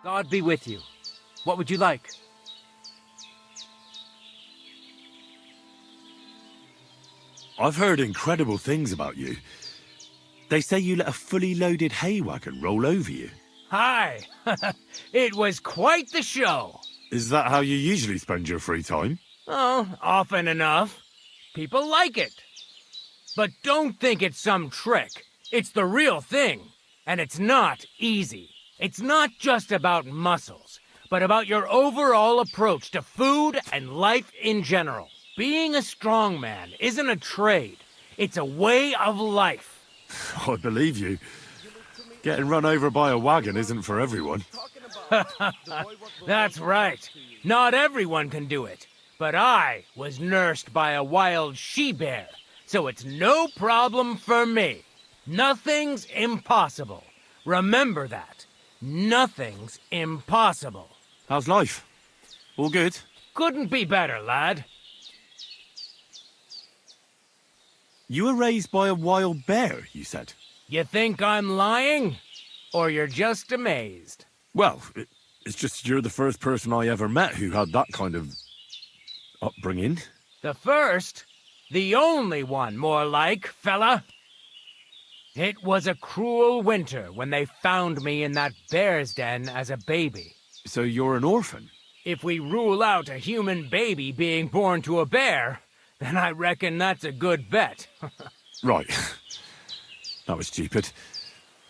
God be with you. What would you like? I've heard incredible things about you. They say you let a fully loaded hay wagon roll over you. Hi. It was quite the show. Is that how you usually spend your free time? Oh, often enough. People like it. But don't think it's some trick. It's the real thing. And it's not easy. It's not just about muscles, but about your overall approach to food and life in general. Being a strongman isn't a trade. It's a way of life. I believe you. Getting run over by a wagon isn't for everyone. That's right. Not everyone can do it. But I was nursed by a wild she-bear, so it's no problem for me. Nothing's impossible. Remember that. Nothing's impossible. How's life? All good? Couldn't be better, lad. You were raised by a wild bear, you said? You think I'm lying? Or you're just amazed? Well, it's just you're the first person I ever met who had that kind of upbringing. The first? The only one, more like, fella. It was a cruel winter when they found me in that bear's den as a baby. So you're an orphan? If we rule out a human baby being born to a bear, then I reckon that's a good bet. Right. That was stupid.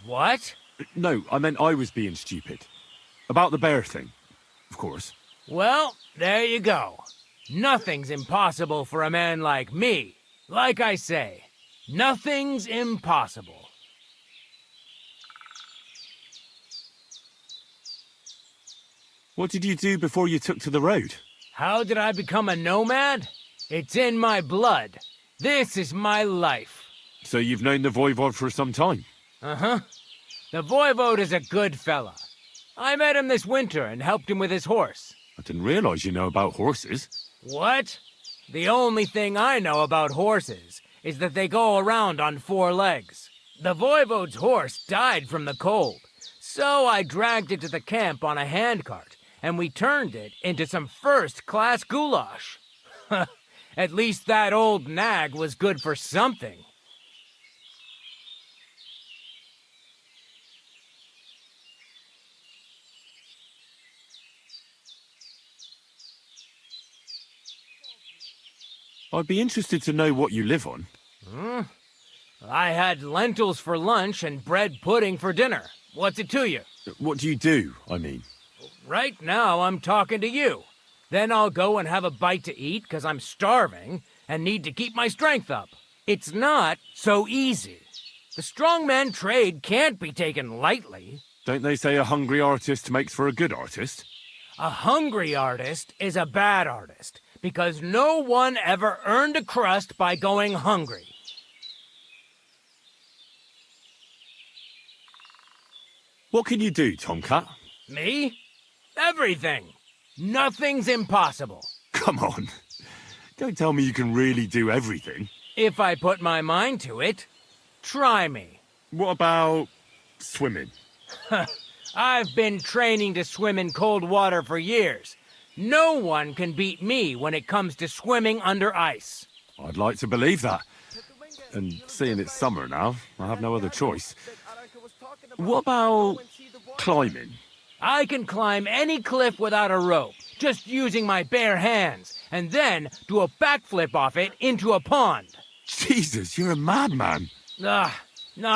What? No, I meant I was being stupid. About the bear thing, of course. Well, there you go. Nothing's impossible for a man like me. Like I say, nothing's impossible. What did you do before you took to the road? How did I become a nomad? It's in my blood. This is my life. So you've known the Voivod for some time? Uh-huh. The Voivode is a good fella. I met him this winter and helped him with his horse. I didn't realize you know about horses. What? The only thing I know about horses is that they go around on 4 legs. The Voivode's horse died from the cold, so I dragged it to the camp on a handcart, and we turned it into some first-class goulash. At least that old nag was good for something. I'd be interested to know what you live on. I had lentils for lunch and bread pudding for dinner. What's it to you? What do you do, I mean? Right now, I'm talking to you. Then I'll go and have a bite to eat because I'm starving and need to keep my strength up. It's not so easy. The strongman trade can't be taken lightly. Don't they say a hungry artist makes for a good artist? A hungry artist is a bad artist because no one ever earned a crust by going hungry. What can you do, Tomcat? Me? Everything. Nothing's impossible. Come on. Don't tell me you can really do everything. If I put my mind to it, try me. What about swimming? I've been training to swim in cold water for years. No one can beat me when it comes to swimming under ice. I'd like to believe that. And seeing it's summer now, I have no other choice. What about climbing? I can climb any cliff without a rope, just using my bare hands, and then do a backflip off it into a pond. Jesus, you're a madman. Not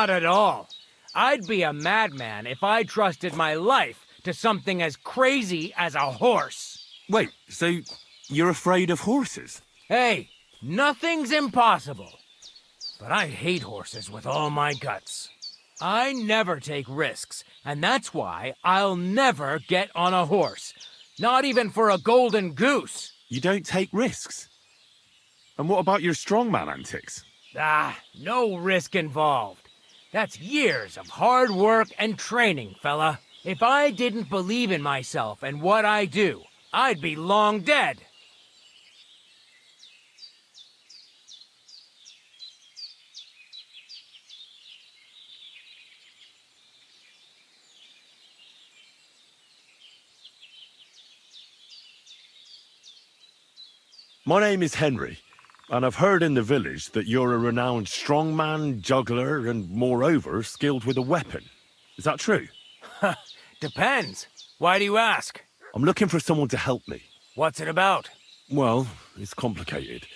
at all. I'd be a madman if I trusted my life to something as crazy as a horse. Wait, so you're afraid of horses? Hey, nothing's impossible. But I hate horses with all my guts. I never take risks, and that's why I'll never get on a horse. Not even for a golden goose. You don't take risks? And what about your strongman antics? No risk involved. That's years of hard work and training, fella. If I didn't believe in myself and what I do, I'd be long dead. My name is Henry, and I've heard in the village that you're a renowned strongman, juggler, and moreover, skilled with a weapon. Is that true? Depends. Why do you ask? I'm looking for someone to help me. What's it about? Well, it's complicated.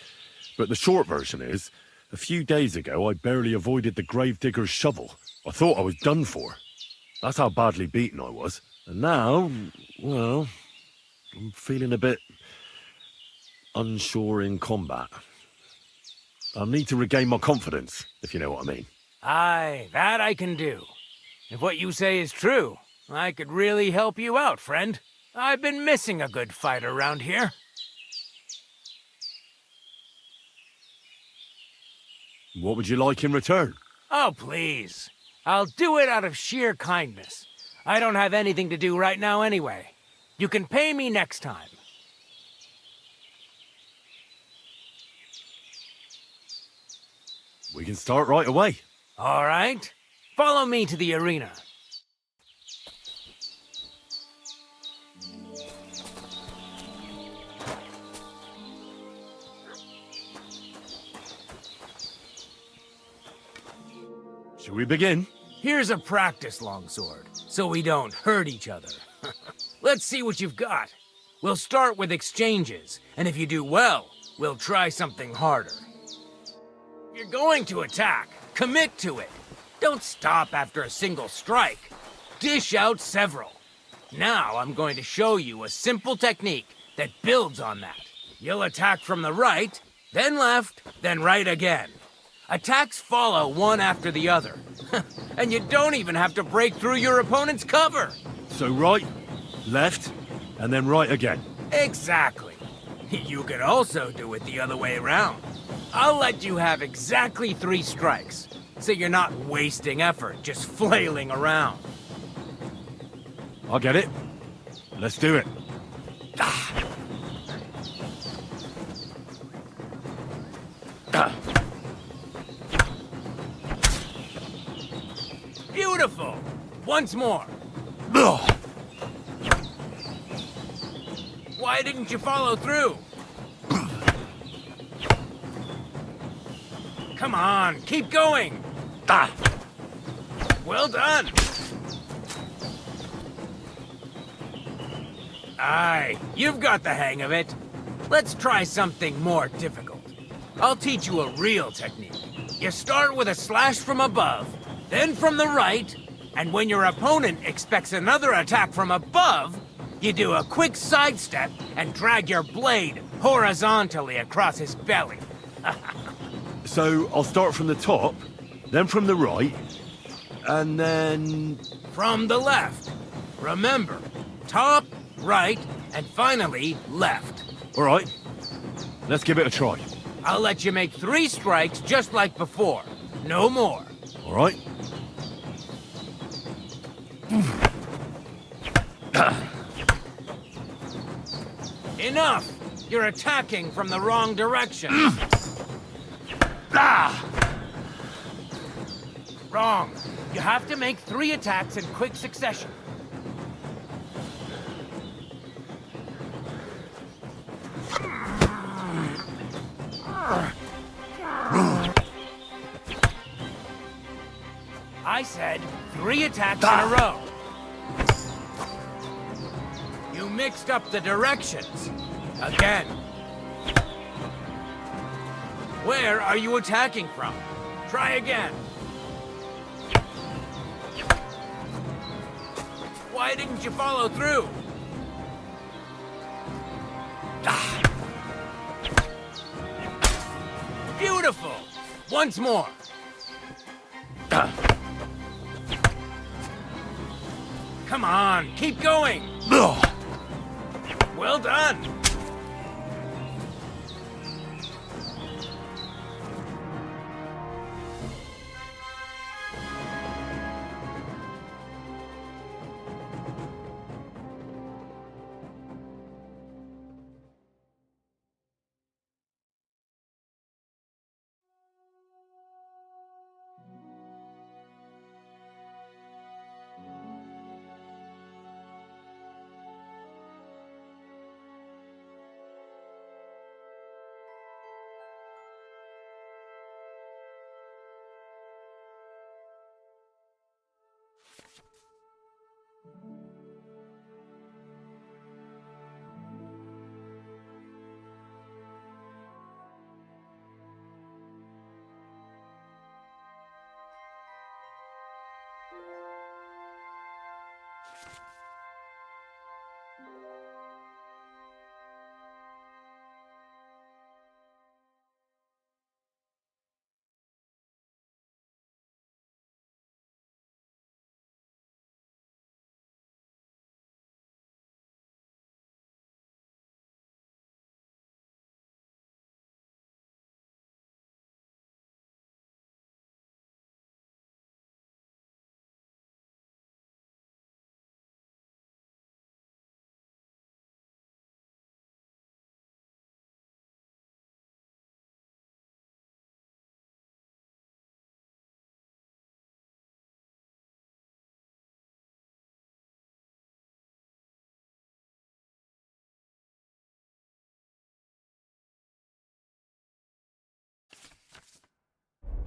But the short version is, a few days ago I barely avoided the gravedigger's shovel. I thought I was done for. That's how badly beaten I was. And now, well, I'm feeling a bit unsure in combat. I'll need to regain my confidence, if you know what I mean. Aye, that I can do. If what you say is true, I could really help you out, friend. I've been missing a good fighter around here. What would you like in return? Oh, please. I'll do it out of sheer kindness. I don't have anything to do right now anyway. You can pay me next time. We can start right away. All right. Follow me to the arena. Shall we begin? Here's a practice longsword, so we don't hurt each other. Let's see what you've got. We'll start with exchanges, and if you do well, we'll try something harder. If you're going to attack, commit to it. Don't stop after a single strike. Dish out several. Now I'm going to show you a simple technique that builds on that. You'll attack from the right, then left, then right again. Attacks follow one after the other. And you don't even have to break through your opponent's cover. So right, left, and then right again. Exactly. You could also do it the other way around. I'll let you have exactly 3 strikes, so you're not wasting effort just flailing around. I'll get it. Let's do it. Beautiful! Once more. Why didn't you follow through? Come on, keep going! Well done! Aye, you've got the hang of it. Let's try something more difficult. I'll teach you a real technique. You start with a slash from above, then from the right, and when your opponent expects another attack from above, you do a quick sidestep and drag your blade horizontally across his belly. So I'll start from the top, then from the right, and then... From the left. Remember, top, right, and finally left. All right, let's give it a try. I'll let you make 3 strikes just like before. No more. All right. Enough! You're attacking from the wrong direction. Wrong. You have to make 3 attacks in quick succession. I said 3 attacks in a row. You mixed up the directions. Again. Where are you attacking from? Try again. Why didn't you follow through? Beautiful! Once more. Come on, keep going. Well done.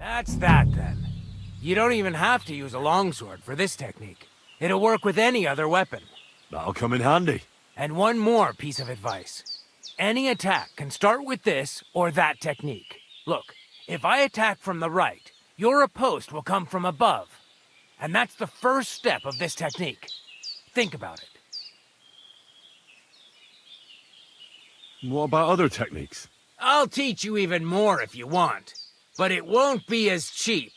That's that, then. You don't even have to use a longsword for this technique. It'll work with any other weapon. That'll come in handy. And one more piece of advice. Any attack can start with this or that technique. Look, if I attack from the right, your riposte will come from above. And that's the first step of this technique. Think about it. What about other techniques? I'll teach you even more if you want. But it won't be as cheap.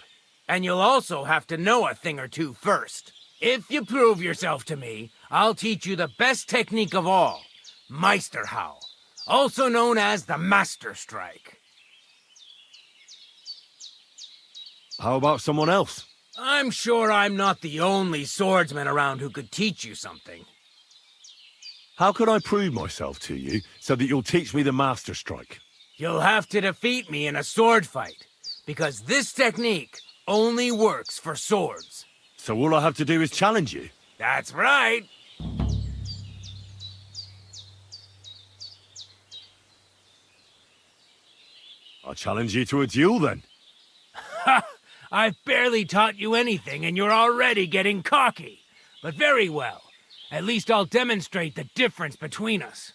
And you'll also have to know a thing or two first. If you prove yourself to me, I'll teach you the best technique of all, Meisterhau, also known as the Master Strike. How about someone else? I'm sure I'm not the only swordsman around who could teach you something. How could I prove myself to you so that you'll teach me the Master Strike? You'll have to defeat me in a sword fight, because this technique only works for swords. So all I have to do is challenge you? That's right. I'll challenge you to a duel then. Ha! I've barely taught you anything and you're already getting cocky. But very well. At least I'll demonstrate the difference between us.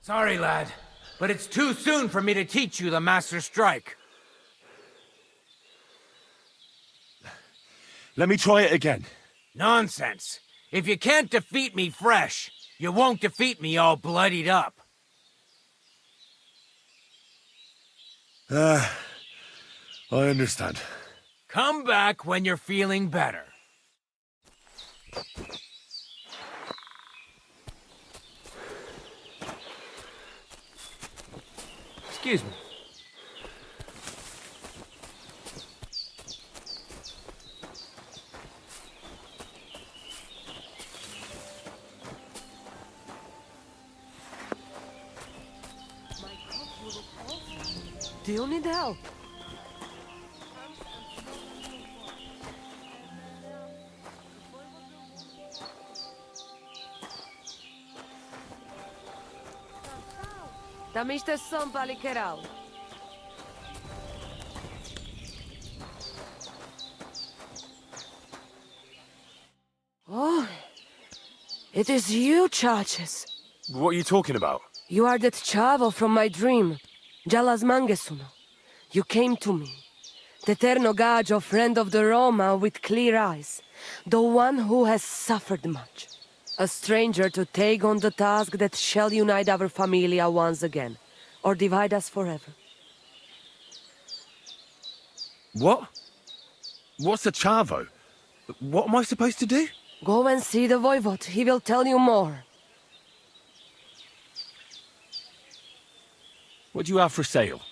Sorry, lad, but it's too soon for me to teach you the Master Strike. Let me try it again. Nonsense. If you can't defeat me fresh, you won't defeat me all bloodied up. I understand. Come back when you're feeling better. Excuse me. Do you need help? Tam iște sunt palikerau. Oh, it is you, Charges. What are you talking about? You are that chavo from my dream, Jalas Mangesuno. You came to me, the Ternogajo friend of the Roma with clear eyes, the one who has suffered much. A stranger to take on the task that shall unite our familia once again, or divide us forever. What? What's a chavo? What am I supposed to do? Go and see the Voivod. He will tell you more. What do you have for sale?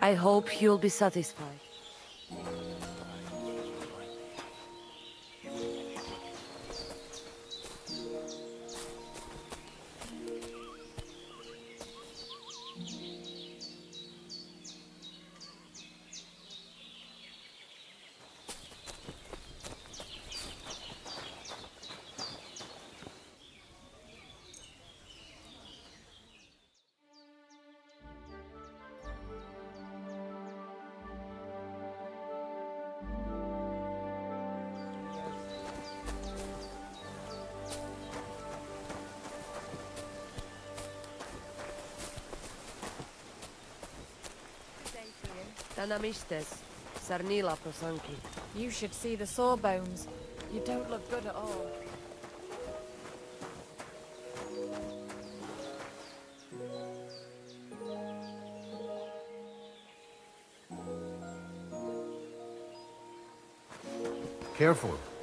I hope you'll be satisfied. Kanamistes, Sarnila Prosanki. You should see the sawbones. You don't look good at all. Careful.